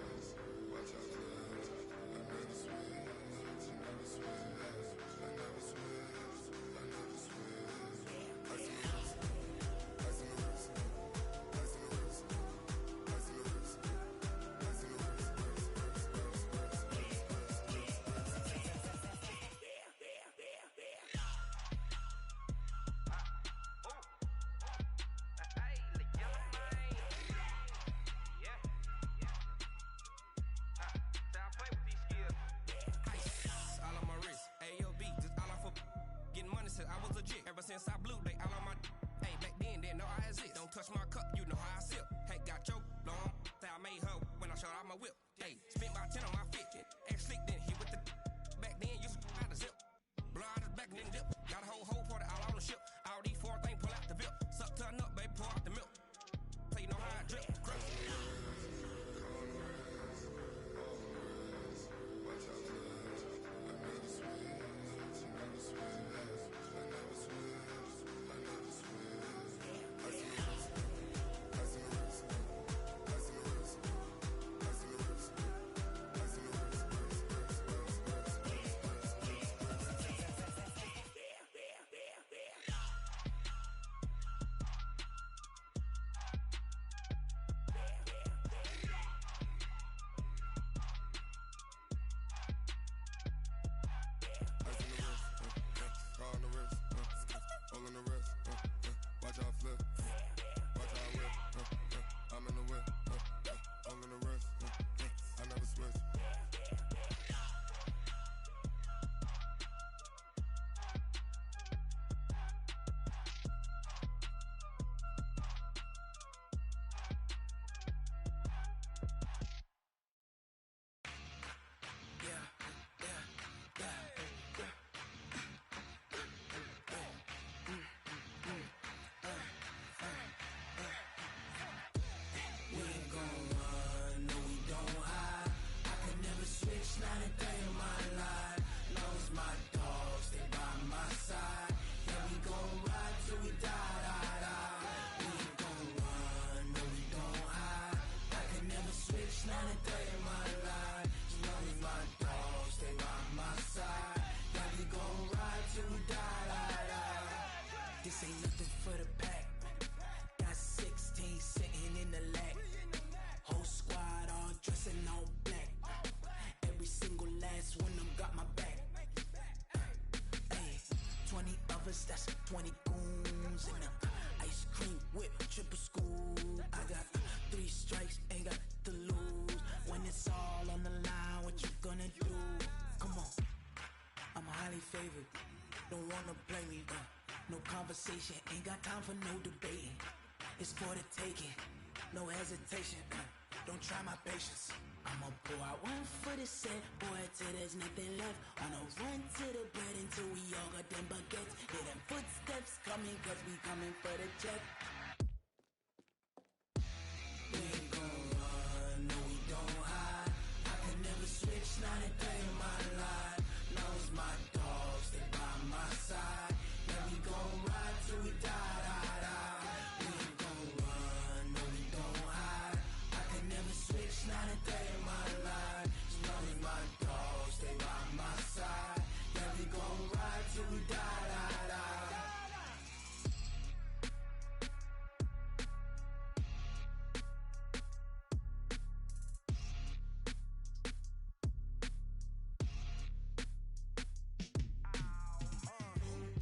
wrist, watch out for this. I never switch, you never switch. I never switch, I never switch. Ice on the wrist, ice on the wrist, ice on the wrist, ice on the wrist, ice on the wrist, favorite. Don't wanna play me, no conversation, ain't got time for no debating. It's for the taking, no hesitation, don't try my patience. I'ma pour out one for the set, boy, till there's nothing left. On a run to the bread until we all got them baguettes. Hear them footsteps coming, cause we coming for the check. We ain't gon' run, no we don't hide. I can never switch, not a day in my life. Now it's my dogs, they by my side. Yeah, we gon' ride till we die, die, die. We ain't gon' run, no we don't hide. I can never switch, not a day in my life. As long as my dogs, they by my side. Yeah, we gon' ride till we die, die, die.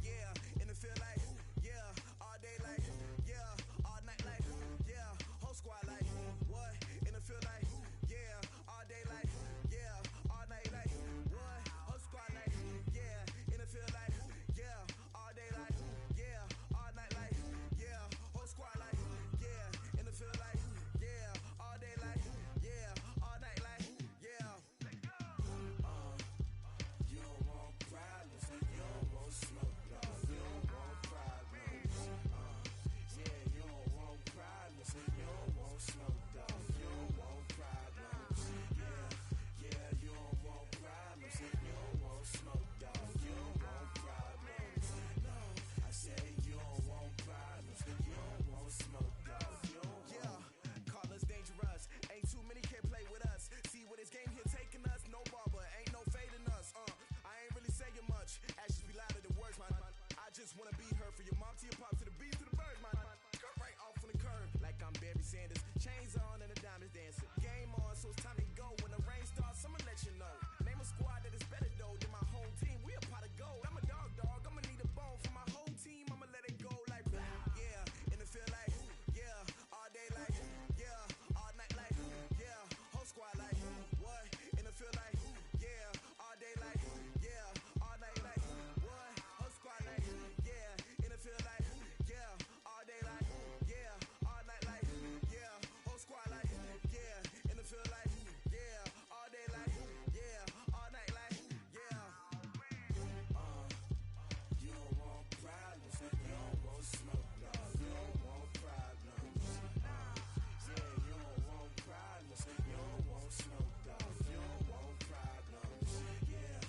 Yeah, and it feel like, yeah, all day like, yeah, all night like, yeah, whole squad like, what? And it feel like, yeah, all day like, yeah, all night like, what? Whole squad like, yeah, and it feel like, yeah, all day like, yeah, all night like, yeah, whole squad like, yeah, and it feel like, yeah, all day like, yeah, all night like, yeah. You don't want problems, you don't want smoke, dog. You don't want problems. Yeah, you don't want problems, you don't want smoke, dog. You don't want problems. Yeah, you don't want problems, you don't want smoke, dog. You don't want problems. No, I said you don't want problems, you don't want smoke, dog. You don't want. Call us dangerous. Ain't too many can play with us. See where this game here taking us. No barber, ain't no fading us. I ain't really saying much. Actions be louder than words, man. I just wanna be heard for your mom to your pop to the beat to the birds, man. Skirt right off on the curb like I'm Barry Sanders. Chains on and the diamonds dancing. Game on, so it's time to go. When the rain starts, I'ma let you know. Name a squad that is better though than my home team. We a pot of gold. I'm a dog. I'ma need a bone for my whole team. I'ma let it go like yeah, and it feel like yeah, all day like yeah, all night like yeah, whole squad like what? And it feel like yeah, all day like yeah, all night like what? Whole squad like yeah, and it feel like yeah, all day like yeah, all night like yeah, whole squad like yeah, and it feel like yeah, all day like yeah, all night like yeah. You don't want problems, you don't want smoke, dog. You don't want problems. Yeah, you don't want problems, you don't want smoke, dog. You don't want problems. Yeah,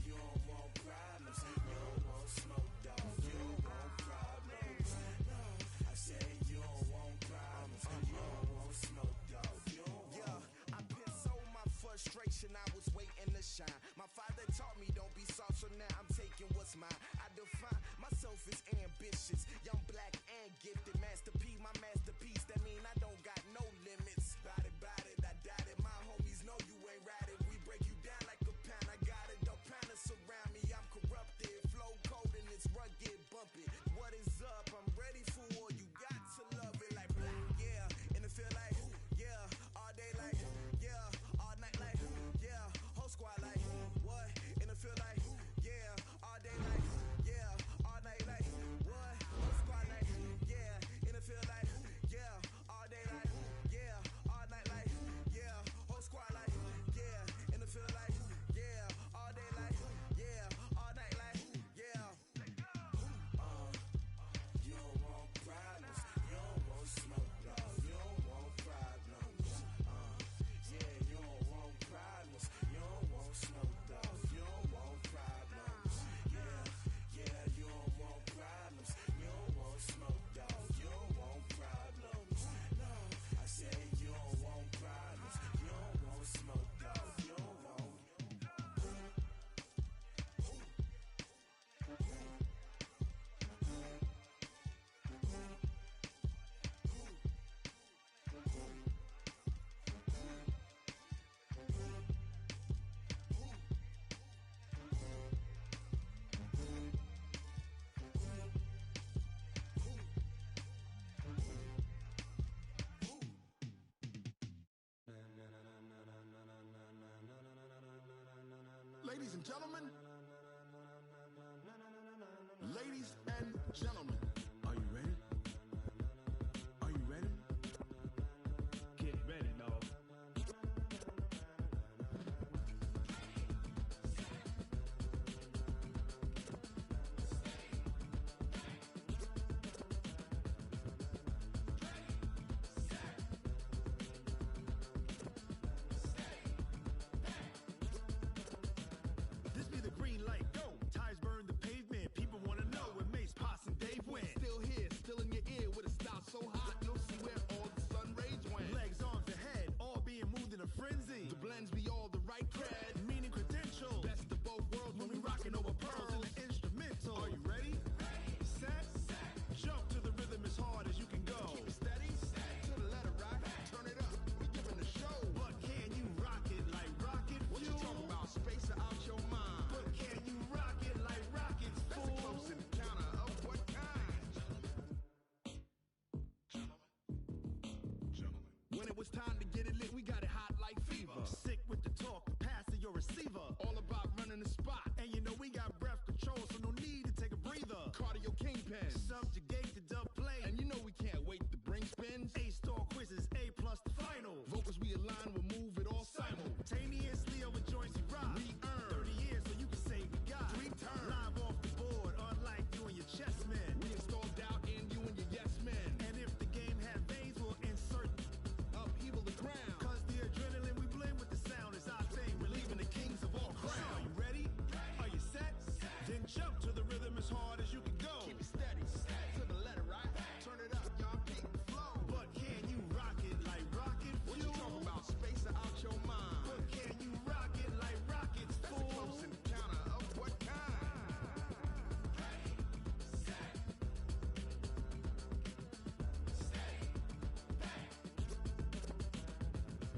you don't want problems, you don't want smoke, dog. You don't want problems. No, I said you don't want problems, you don't want smoke, dog. You don't want. Yeah, I pissed so my frustration, I was waiting to shine. My father taught me don't be soft, so now I'm taking what's mine. I define myself as ambitious, young, black, and gifted. Master P, my masterpiece. That mean I don't got no limits. Bout it, I doubt it. My homies know you ain't ratted. We break you down like a pound. I got it, don't pound us around me. I'm corrupted, flow cold and it's rugged, bumpy. What is up? I'm ready for war. You got to love it like yeah, and it feel like yeah, all day like yeah, all night like yeah, whole squad like what? And it feel like yeah, all day like yeah, all night like what? Whole squad like yeah, and it feel like yeah, all day like yeah, all night like yeah, whole squad like yeah, and it feel like yeah, all day like yeah, all night like yeah. You don't want problems, you don't want smoke, dog. You don't want problems. Yeah, you don't want problems, you don't want smoke, dog. You don't want problems. Yeah, you don't want problems, you don't want smoke, dog. You don't want problems. No, I said you don't want problems, you don't want smoke, dog. You don't want. Ladies and gentlemen, Gentlemen, are you ready? Are you ready? Get ready, dog. This be the green light, go. Tires burn the pavement. People wanna know where Mace, Potts, and Dave went. Still here, still in your ear with a style so hot, you'll see where all the sun rays went. Legs, arms, and head, all being moved in a frenzy. The blends be all the right cred, Meaning credentials. best of both worlds when we rockin' over pearls in in the instrumental. Are you ready? Set, jump to the rhythm as hard as you can go. Keep it steady, to the letter right, turn it up, we giving the show. But can you rock it like rocket What you fuel? talking about? Space or out your mind? But can you rock it like rockets, That's a fool? close encounter of what kind? When it was time to get it lit, we got it hot like fever. Sick with the talk, the pass to your receiver. All about running the spot, And you know we got breath control, so no need to take a breather. cardio kingpin. Subjugate the dub play. And you know we can't wait to bring spins. A-star quizzes, A plus the final. Vocals we align, we'll move it all Simultaneously over joints we rock. We earn 30 years so you can say we got 3 turns. Live off the board, unlike you and your chess men. We install doubt in you and your yes men. And if the game had veins, we'll insert Upheaval the ground. Cause the adrenaline we blend with the sound is our thing. We're leaving the kings of all Crown. crown. Are you ready? Are you set? Then jump to the rhythm as hard as you can go. Keep it steady, to the letter right. Turn it up, y'all peak flow. But can you rock it like rocket What you fuel? talking about? Space or out your mind? But can you rock it like rockets, That's a fool? close encounter of what kind?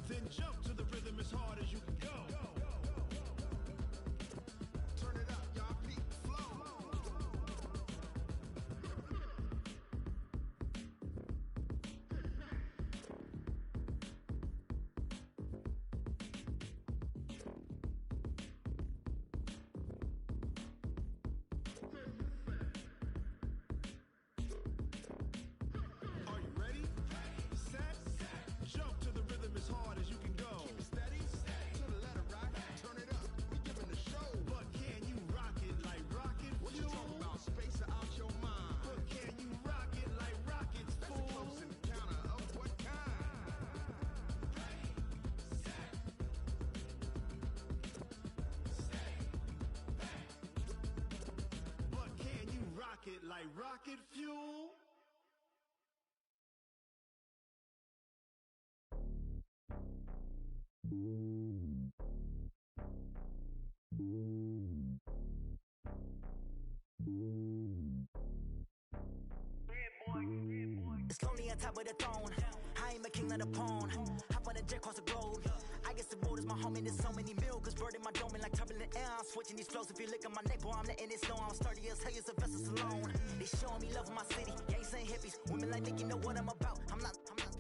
Then jump to the rhythm as hard as you can go. Turn it up, y'all peak flow. Are you ready? Set, jump to the rhythm as hard as you can go. Keep it steady, to the letter right. Turn it up, we giving the show. But can you rock it like rocket What you fuel? talking about? Space or out your mind? But can you rock it like rockets, That's a fool? close encounter of what kind? But can you rock it like rocket fuel? It's lonely on top of the throne. I am a king of the pawn. Hop on a jet across the globe. I guess the road is my home and there's so many milkers bird in my dome and like turbulent air. I'm switching these flows. If you look at my neck, boy, I'm letting it slow. I'm sturdy as hell as a vessel alone. They showing me love in my city. Gangs and hippies. Women like Nick, you know what I'm about. I'm not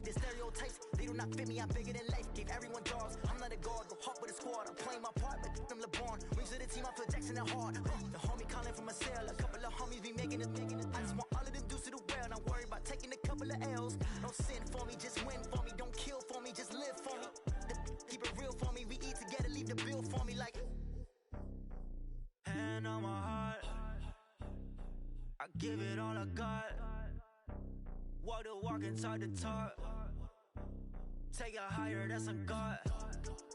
the stereotypes. They do not fit me. I'm bigger than life. Gave everyone jobs. I'm not a guard, but hawk with a squad. I'm playing my part, but I'm LeBron. Rings to the team, I feel Jackson and hard. The homie calling from a cell. A couple of homies be making it. I just want all of them dudes to the well. Not worry about taking a couple of L's. Don't sin for me, just win for me. Don't kill for me, just live for me. Keep it real for me. We eat together, leave the bill for me like. Hand on my heart, I give it all I got. Walk the walk and talk the talk. Take it higher, that's a God.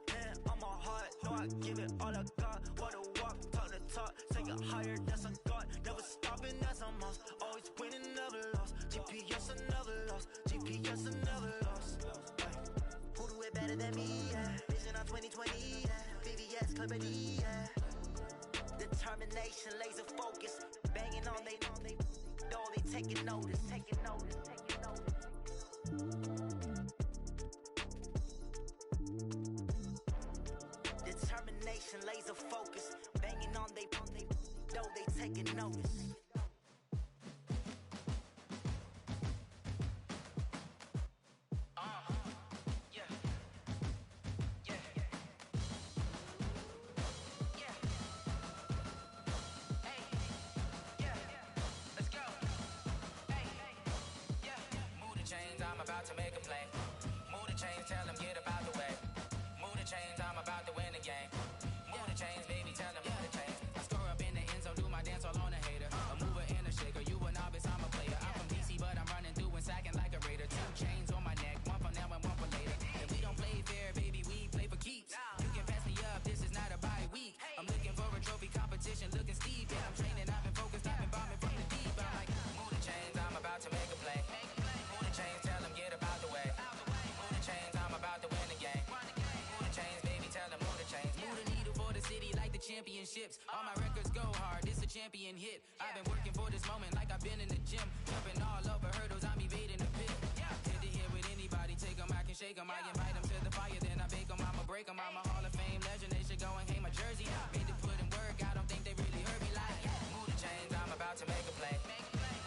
Hand on my heart, no, I give it all I got. Walk the walk, talk the talk. Take it higher, that's a God. Never stopping, that's a must. Always winning, never lost. GPS, I never lost. GPS, I never lost. Who do it better than me? Yeah. Vision on 2020. Yeah. VVS, Clippity. Yeah. Determination, laser focus. Banging on they door, they taking notice. Taking notice. Taking notice. Determination, laser focus. Banging on they door, they taking notice. Let's go. game. Move the chains, baby, tell them move the chains. I score up in the end zone, do my dance all on a hater. A mover and a shaker, you a novice, I'm a player. I'm from DC, but I'm running through and sacking like a raider. 2 chains on my neck, one for now and one for later. And we don't play fair, baby, we play for keeps. You can pass me up, this is not a bye week. I'm looking for a trophy competition, looking steep. And I'm training, I've been focused, I've been bombing from the deep. I'm like, move the chains, I'm about to make a play. Move the chains, tell them get up out the way. Move the chains, I'm about to win the game. Move the chains, baby, tell them move the chains. Move the needle for the city like the championships. All my records go hard, this a champion hit. I've been working for this moment like I've been in the gym. Jumping all over hurdles, I'm evading the pit. Hit to hit with anybody, take them, I can shake them. I invite them to the fire, then I bake them. I'ma break them, I'm a Hall of Fame legend. They should go and hang my jersey. Made to put in work, I don't think they really heard me like. Move the chains, I'm about to make a play.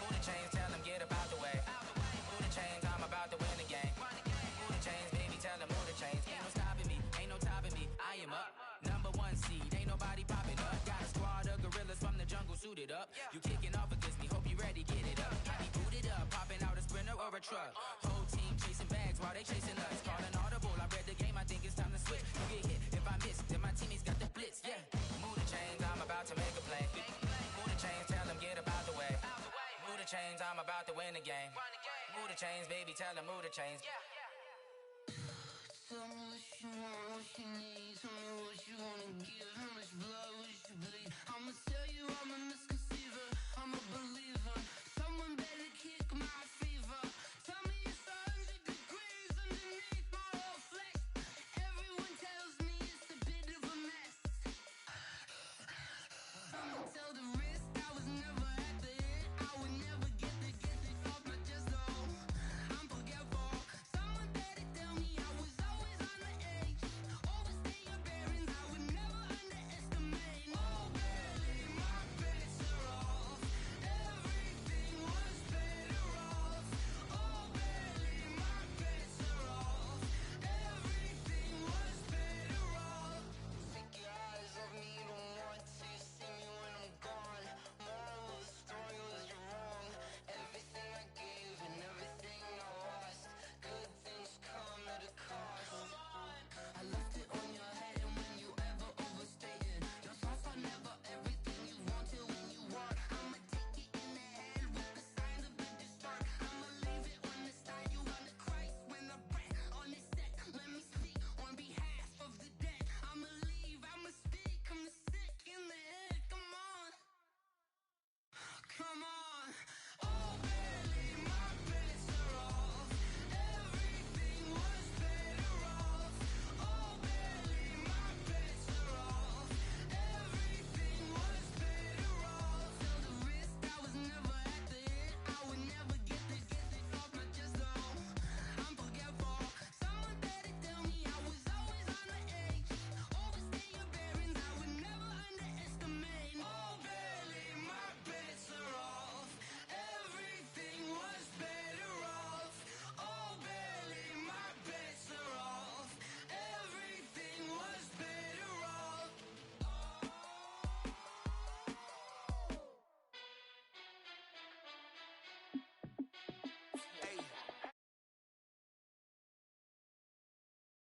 Move the chains, tell them get up out the way. Move the chains, I'm about to win the game. Move the chains, baby, tell them move the chains. Ain't no stopping me, ain't no topping me. I am up, #1 seed, ain't nobody popping up. Got a squad of gorillas from the jungle suited up. You kicking off against me, hope you ready, get it up. I be booted up, popping out a sprinter or a truck. Whole team chasing bags while they chasing us. Calling audible, I read the game, I think it's time to switch. You get hit, if I miss, then my teammates got the blitz, yeah. Move the chains, I'm about to make a play. Move the chains, tell them get up out the way. Move the chains, I'm about to win the game. Move the chains, baby, tell them move the chains. Tell me what you want, what you need. Tell me what you wanna give. How much blood would you bleed? I'ma tell you I'm a misconceiver. I'm a believer.